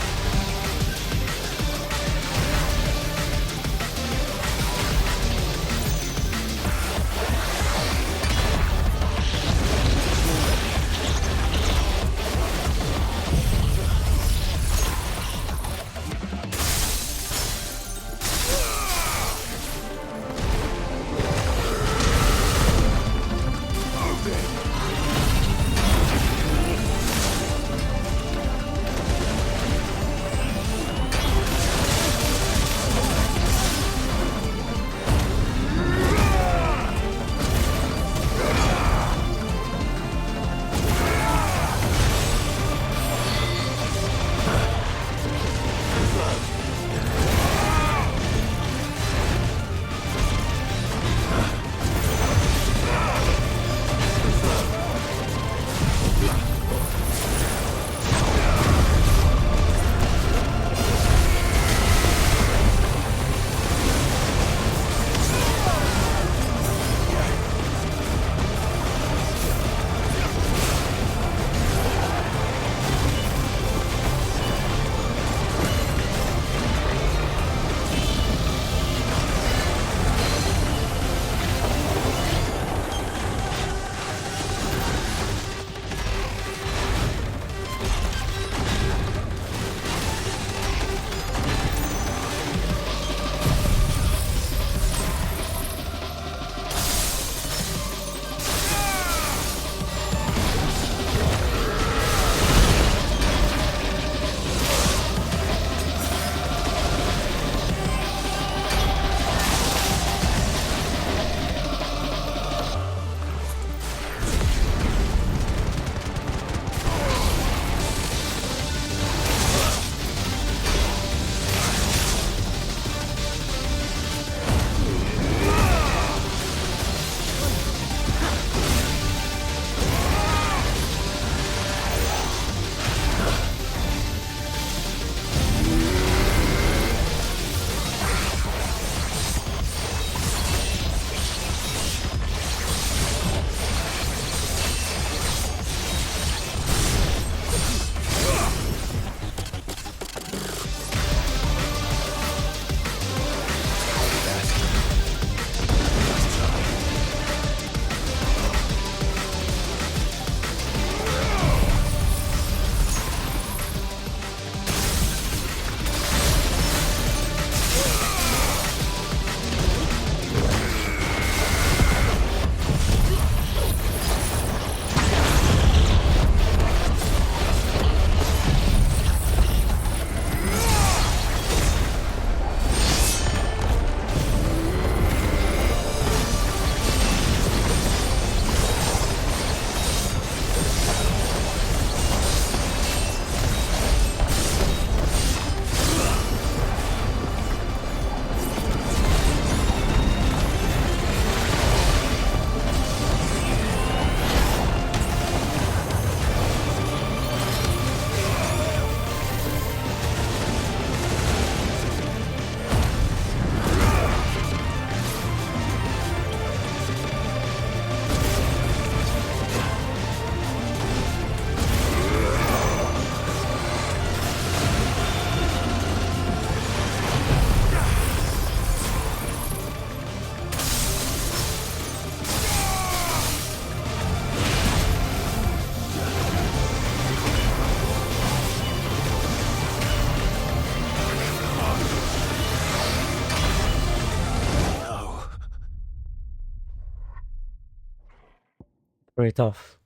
A: Very tough.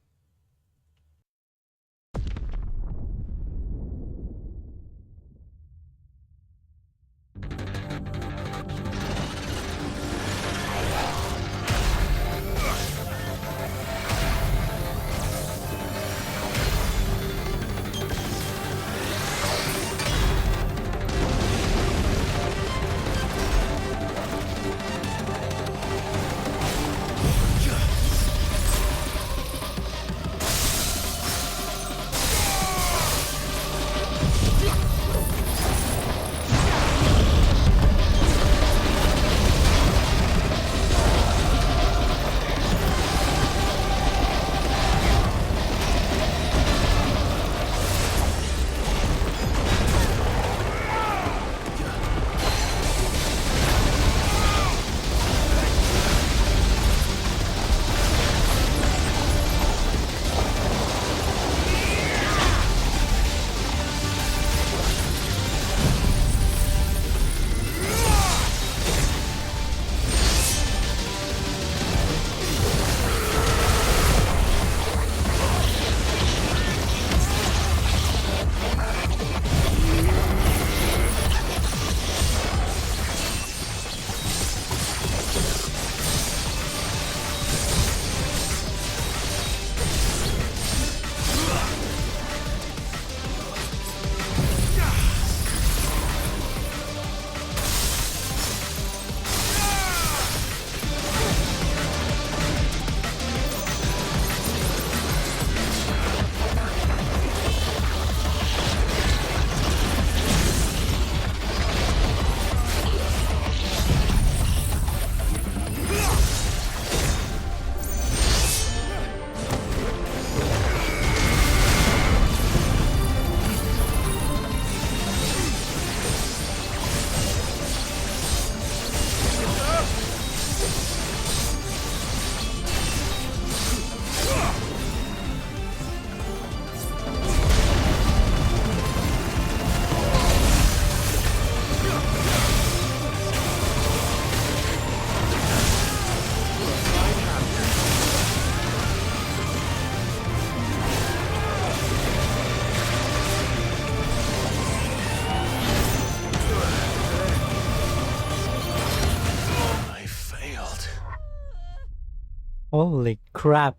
A: Holy crap.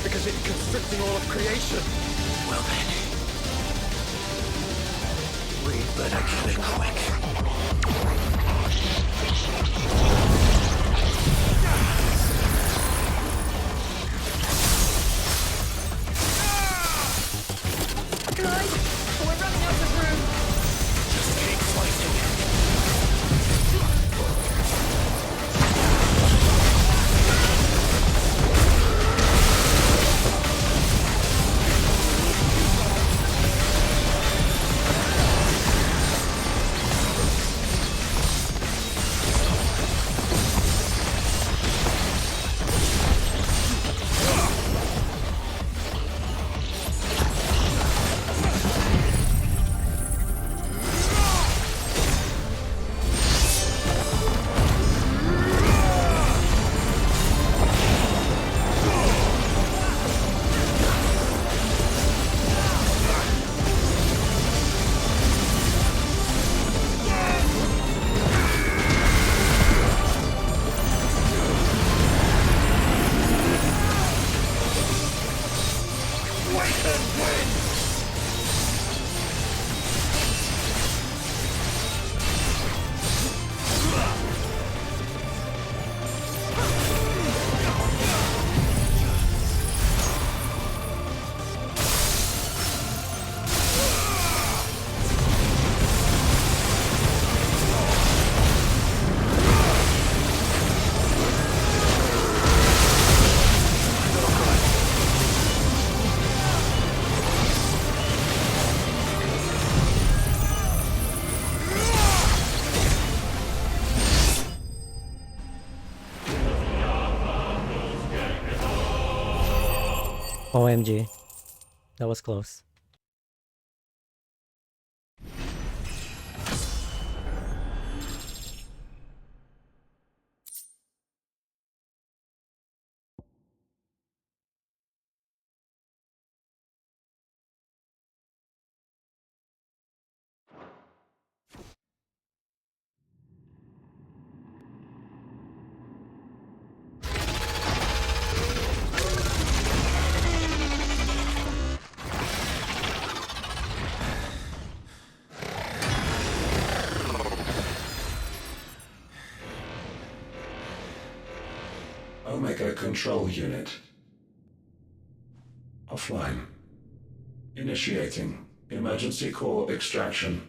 L: Because it's constricting all of creation.
C: Well then, we'd better kill it quick.
D: Guys, we're running out of room.
C: Just keep fighting.
A: OMG. That was close.
P: Omega Control Unit. Offline. Initiating emergency core extraction.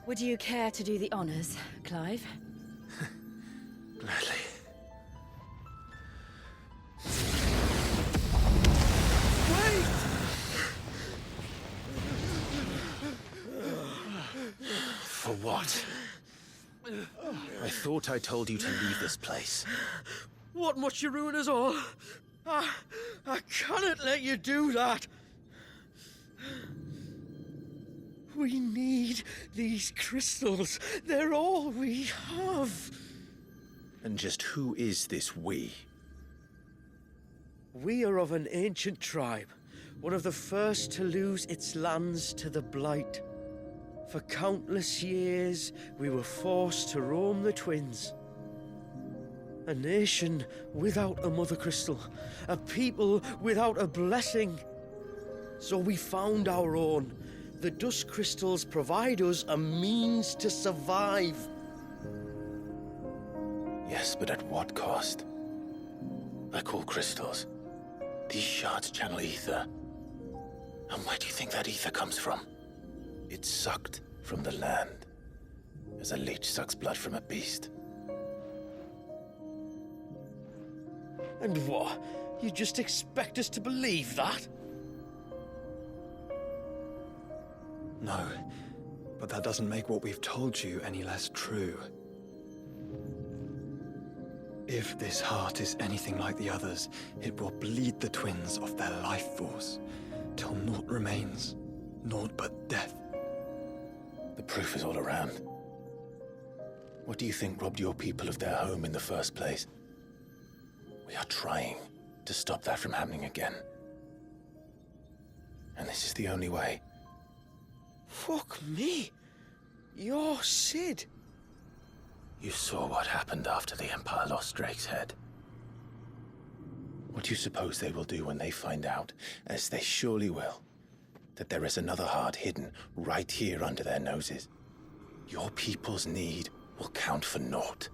G: Would you care to do the honors, Clive?
C: Gladly. For what? I thought I told you to leave this place.
D: What must you ruin us all? I cannot let you do that. We need these crystals. They're all we have.
C: And just who is this we?
D: We are of an ancient tribe, one of the first to lose its lands to the Blight. For countless years, we were forced to roam the Twins. A nation without a mother crystal, a people without a blessing. So we found our own. The dust crystals provide us a means to survive.
C: Yes, but at what cost? I call crystals. These shards channel ether. And where do you think that ether comes from? It's sucked from the land, as a leech sucks blood from a beast.
D: And what? You just expect us to believe that?
F: No, but that doesn't make what we've told you any less true. If this heart is anything like the others, it will bleed the twins of their life force, till naught remains, naught but death.
C: The proof is all around. What do you think robbed your people of their home in the first place? We are trying to stop that from happening again. And this is the only way.
D: Fuck me. You're Sid.
C: You saw what happened after the Empire lost Drake's head. What do you suppose they will do when they find out, as they surely will, that there is another heart hidden right here under their noses? Your people's need will count for naught.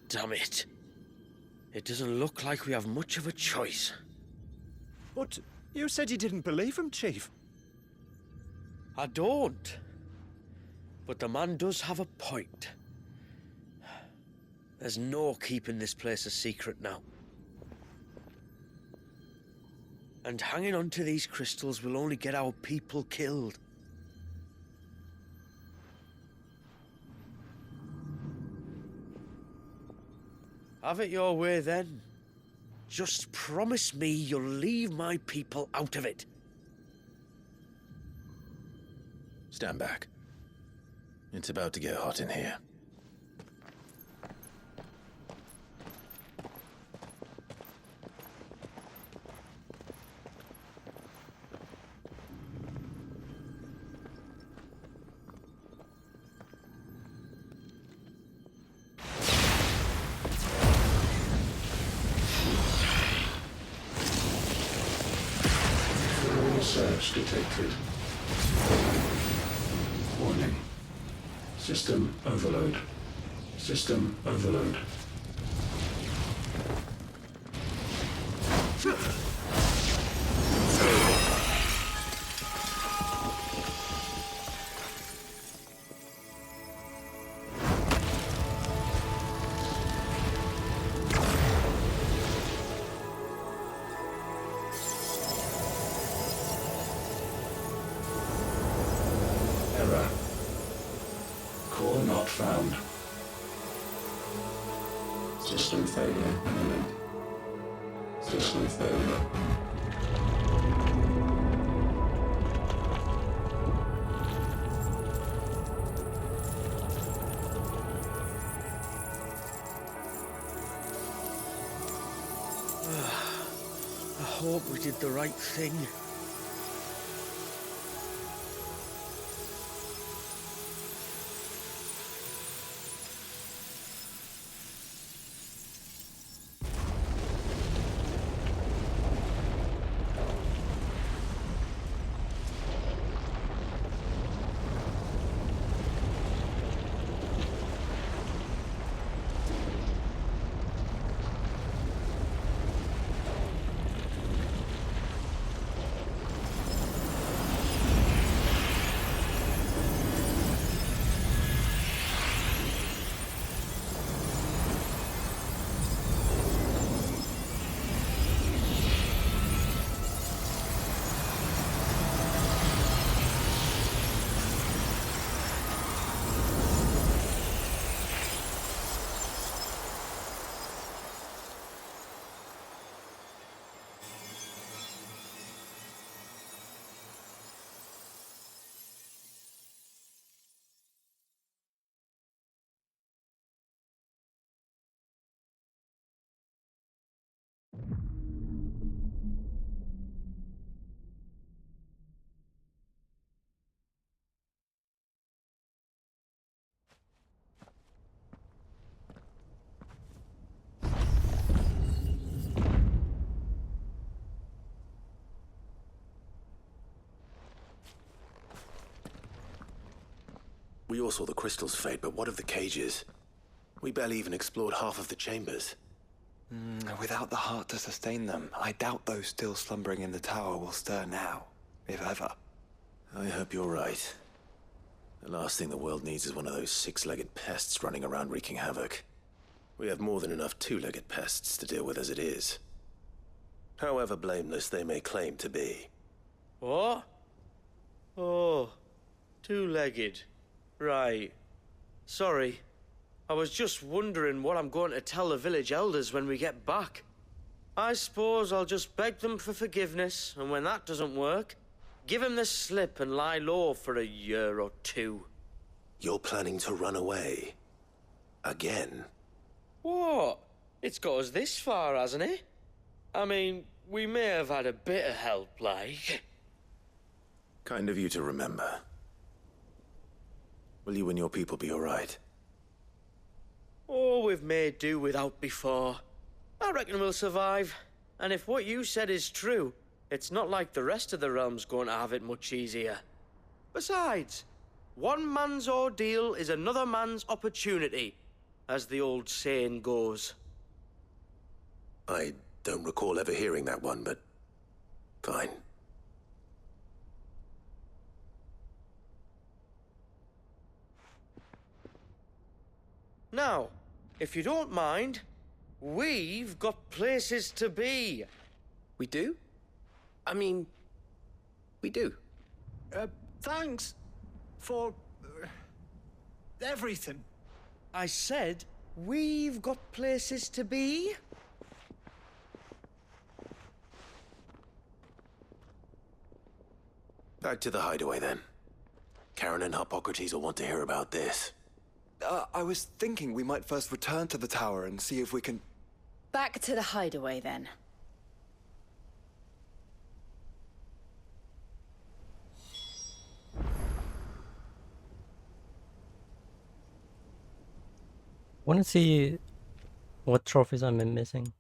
D: Damn it. It doesn't look like we have much of a choice.
M: But you said you didn't believe him, Chief.
D: I don't. But the man does have a point. There's no keeping this place a secret now. And hanging on to these crystals will only get our people killed. Have it your way, then. Just promise me you'll leave my people out of it.
C: Stand back. It's about to get hot in here.
P: Search detected. Warning. System overload. System overload. Error. Core not found. System failure imminent. System failure.
D: I hope we did the right thing.
C: We all saw the crystals fade, but what of the cages? We barely even explored half of the chambers.
F: Without the heart to sustain them, I doubt those still slumbering in the tower will stir now, if ever.
C: I hope you're right. The last thing the world needs is one of those six-legged pests running around wreaking havoc. We have more than enough two-legged pests to deal with as it is. However blameless they may claim to be.
D: What? Oh, two-legged. Right. Sorry. I was just wondering what I'm going to tell the village elders when we get back. I suppose I'll just beg them for forgiveness, and when that doesn't work, give them the slip and lie low for a year or two.
C: You're planning to run away? Again?
D: What? It's got us this far, hasn't it? I mean, we may have had a bit of help, like.
C: Kind of you to remember. Will you and your people be all right?
D: Oh, we've made do without before. I reckon we'll survive. And if what you said is true, it's not like the rest of the realm's going to have it much easier. Besides, one man's ordeal is another man's opportunity, as the old saying goes.
C: I don't recall ever hearing that one, but fine.
D: Now, if you don't mind, we've got places to be.
Q: We do? I mean, we do.
M: Thanks for everything.
D: I said we've got places to be.
C: Back to the hideaway, then. Karen and Hippocrates will want to hear about this.
F: I was thinking we might first return to the tower and see if we can...
G: Back to the hideaway, then.
A: Want to see what trophies I'm missing.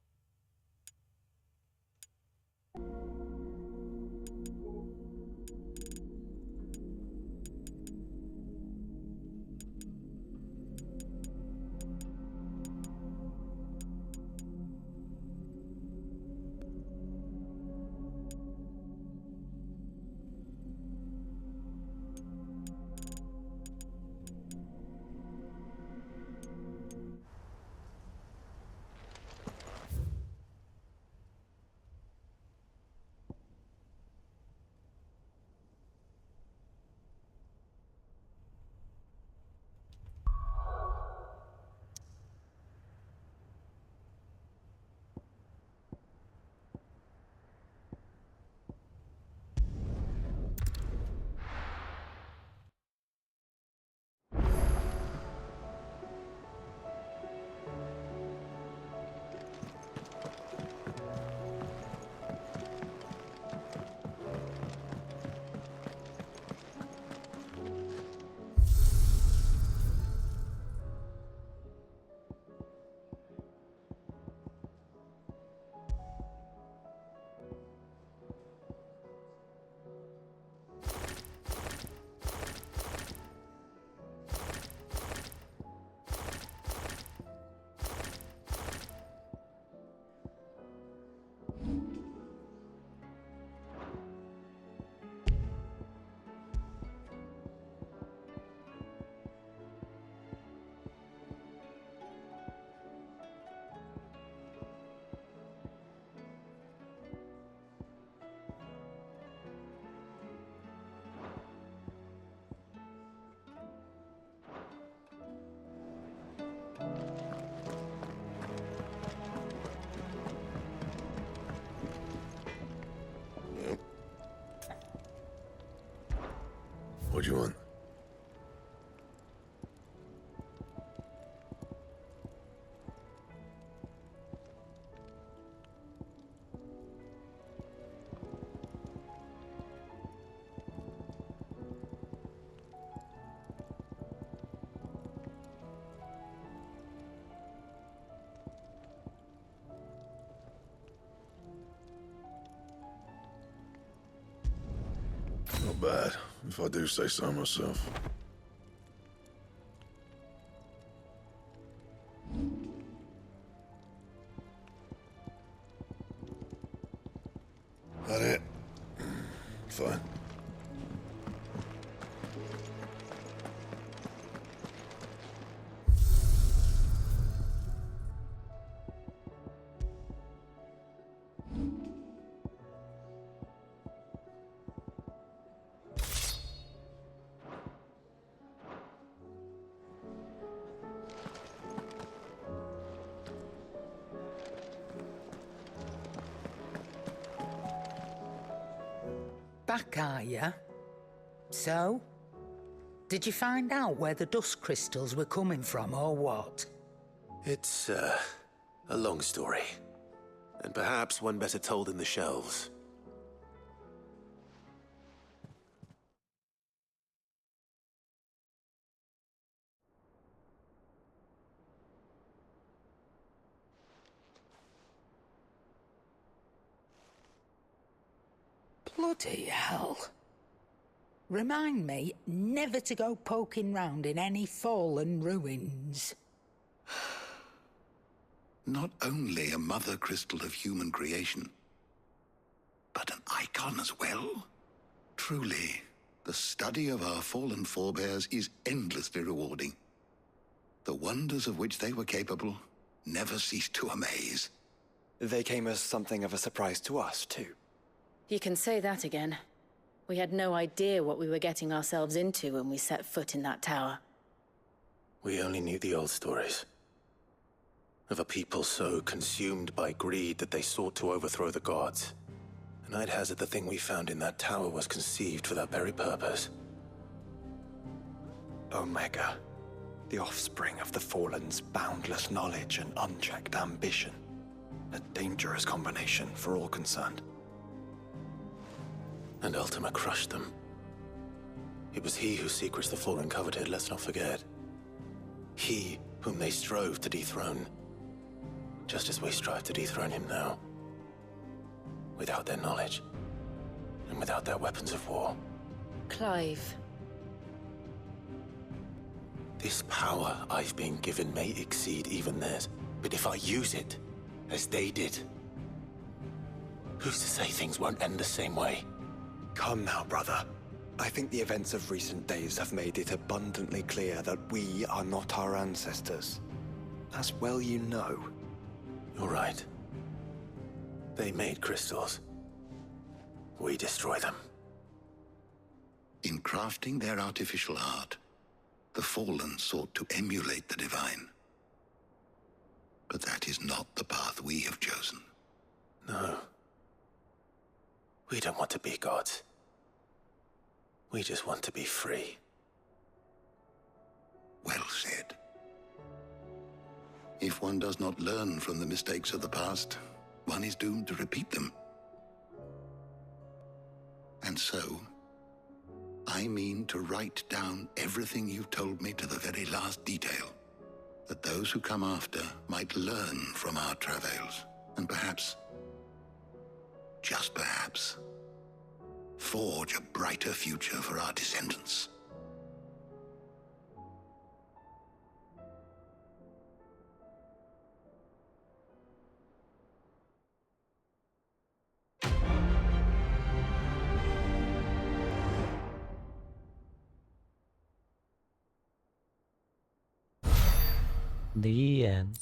C: What do you want?
J: Not bad, if I do say so myself. That it? Fine.
B: back, are you? So? Did you find out where the dust crystals were coming from, or what?
C: It's, a long story. And perhaps one better told in the shelves.
B: Bloody hell. Remind me never to go poking round in any fallen ruins.
H: Not only a mother crystal of human creation, but an icon as well. Truly, the study of our fallen forebears is endlessly rewarding. The wonders of which they were capable never ceased to amaze.
F: They came as something of a surprise to us, too.
G: You can say that again. We had no idea what we were getting ourselves into when we set foot in that tower.
C: We only knew the old stories. Of a people so consumed by greed that they sought to overthrow the gods. And I'd hazard the thing we found in that tower was conceived for that very purpose.
F: Omega. The offspring of the Fallen's boundless knowledge and unchecked ambition. A dangerous combination for all concerned.
C: And Ultima crushed them. It was he whose secrets the Fallen coveted, let's not forget. He whom they strove to dethrone. Just as we strive to dethrone him now. Without their knowledge. And without their weapons of war.
G: Clive.
C: This power I've been given may exceed even theirs. But if I use it, as they did, who's to say things won't end the same way?
F: Come now, brother. I think the events of recent days have made it abundantly clear that we are not our ancestors. As well you know.
C: You're right. They made crystals. We destroy them.
H: In crafting their artificial art, the Fallen sought to emulate the divine. But that is not the path we have chosen.
C: No. We don't want to be gods. We just want to be free.
H: Well said. If one does not learn from the mistakes of the past, one is doomed to repeat them. And so, I mean to write down everything you've told me to the very last detail, that those who come after might learn from our travails, and perhaps, just perhaps, forge a brighter future for our descendants.
A: The end.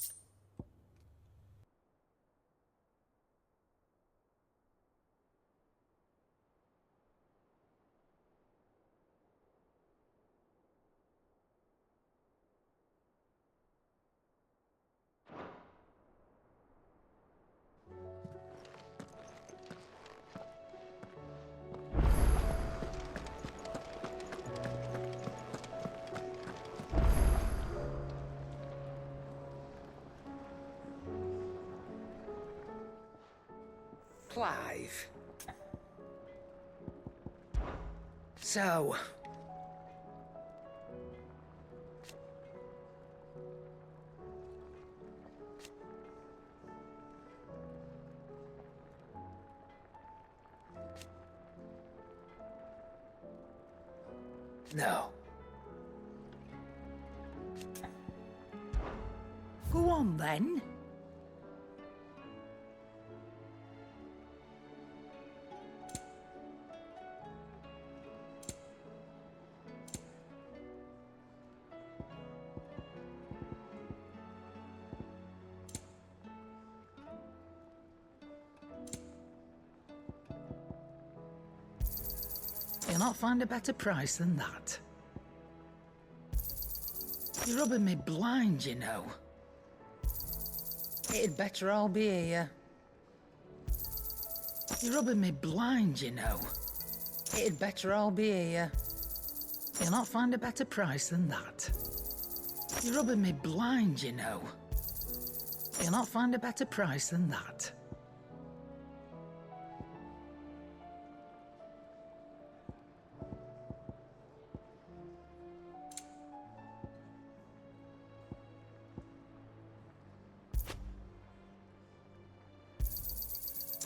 B: Clive. So... No. Go on then. You'll not find a better price than that. You're rubbing me blind, you know. It'd better all be here. You're rubbing me blind, you know. It'd better all be here. You'll not find a better price than that. You're rubbing me blind, you know. You'll not find a better price than that.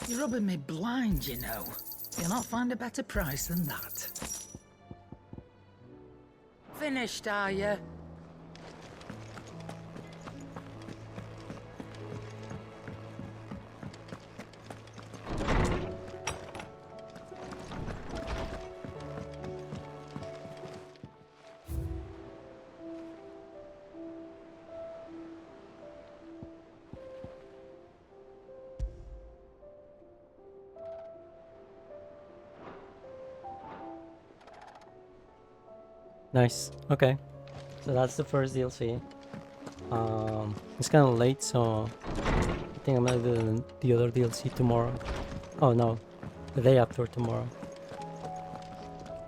B: You're rubbing me blind, you know. You'll not find a better price than that. Finished, are you?
A: Nice. Okay. So that's the first DLC. It's kind of late, so I think I'm gonna do the other DLC tomorrow. Oh no, the day after tomorrow.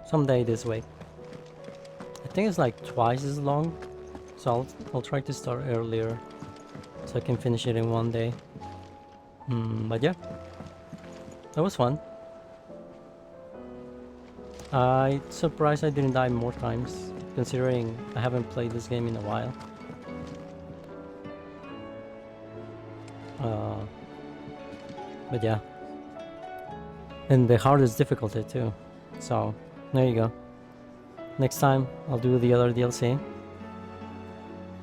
A: Someday this week. I think it's like twice as long, so I'll try to start earlier so I can finish it in one day. But yeah, that was fun. I'm surprised I didn't die more times, considering I haven't played this game in a while. But yeah. And the hardest difficulty too. So, there you go. Next time, I'll do the other DLC.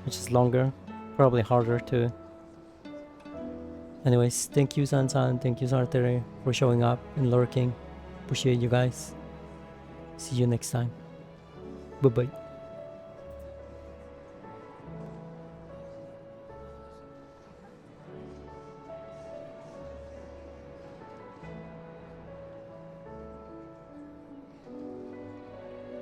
A: Which is longer, probably harder too. Anyways, thank you Sansa and thank you Sartere for showing up and lurking. Appreciate you guys. See you next time. Bye bye.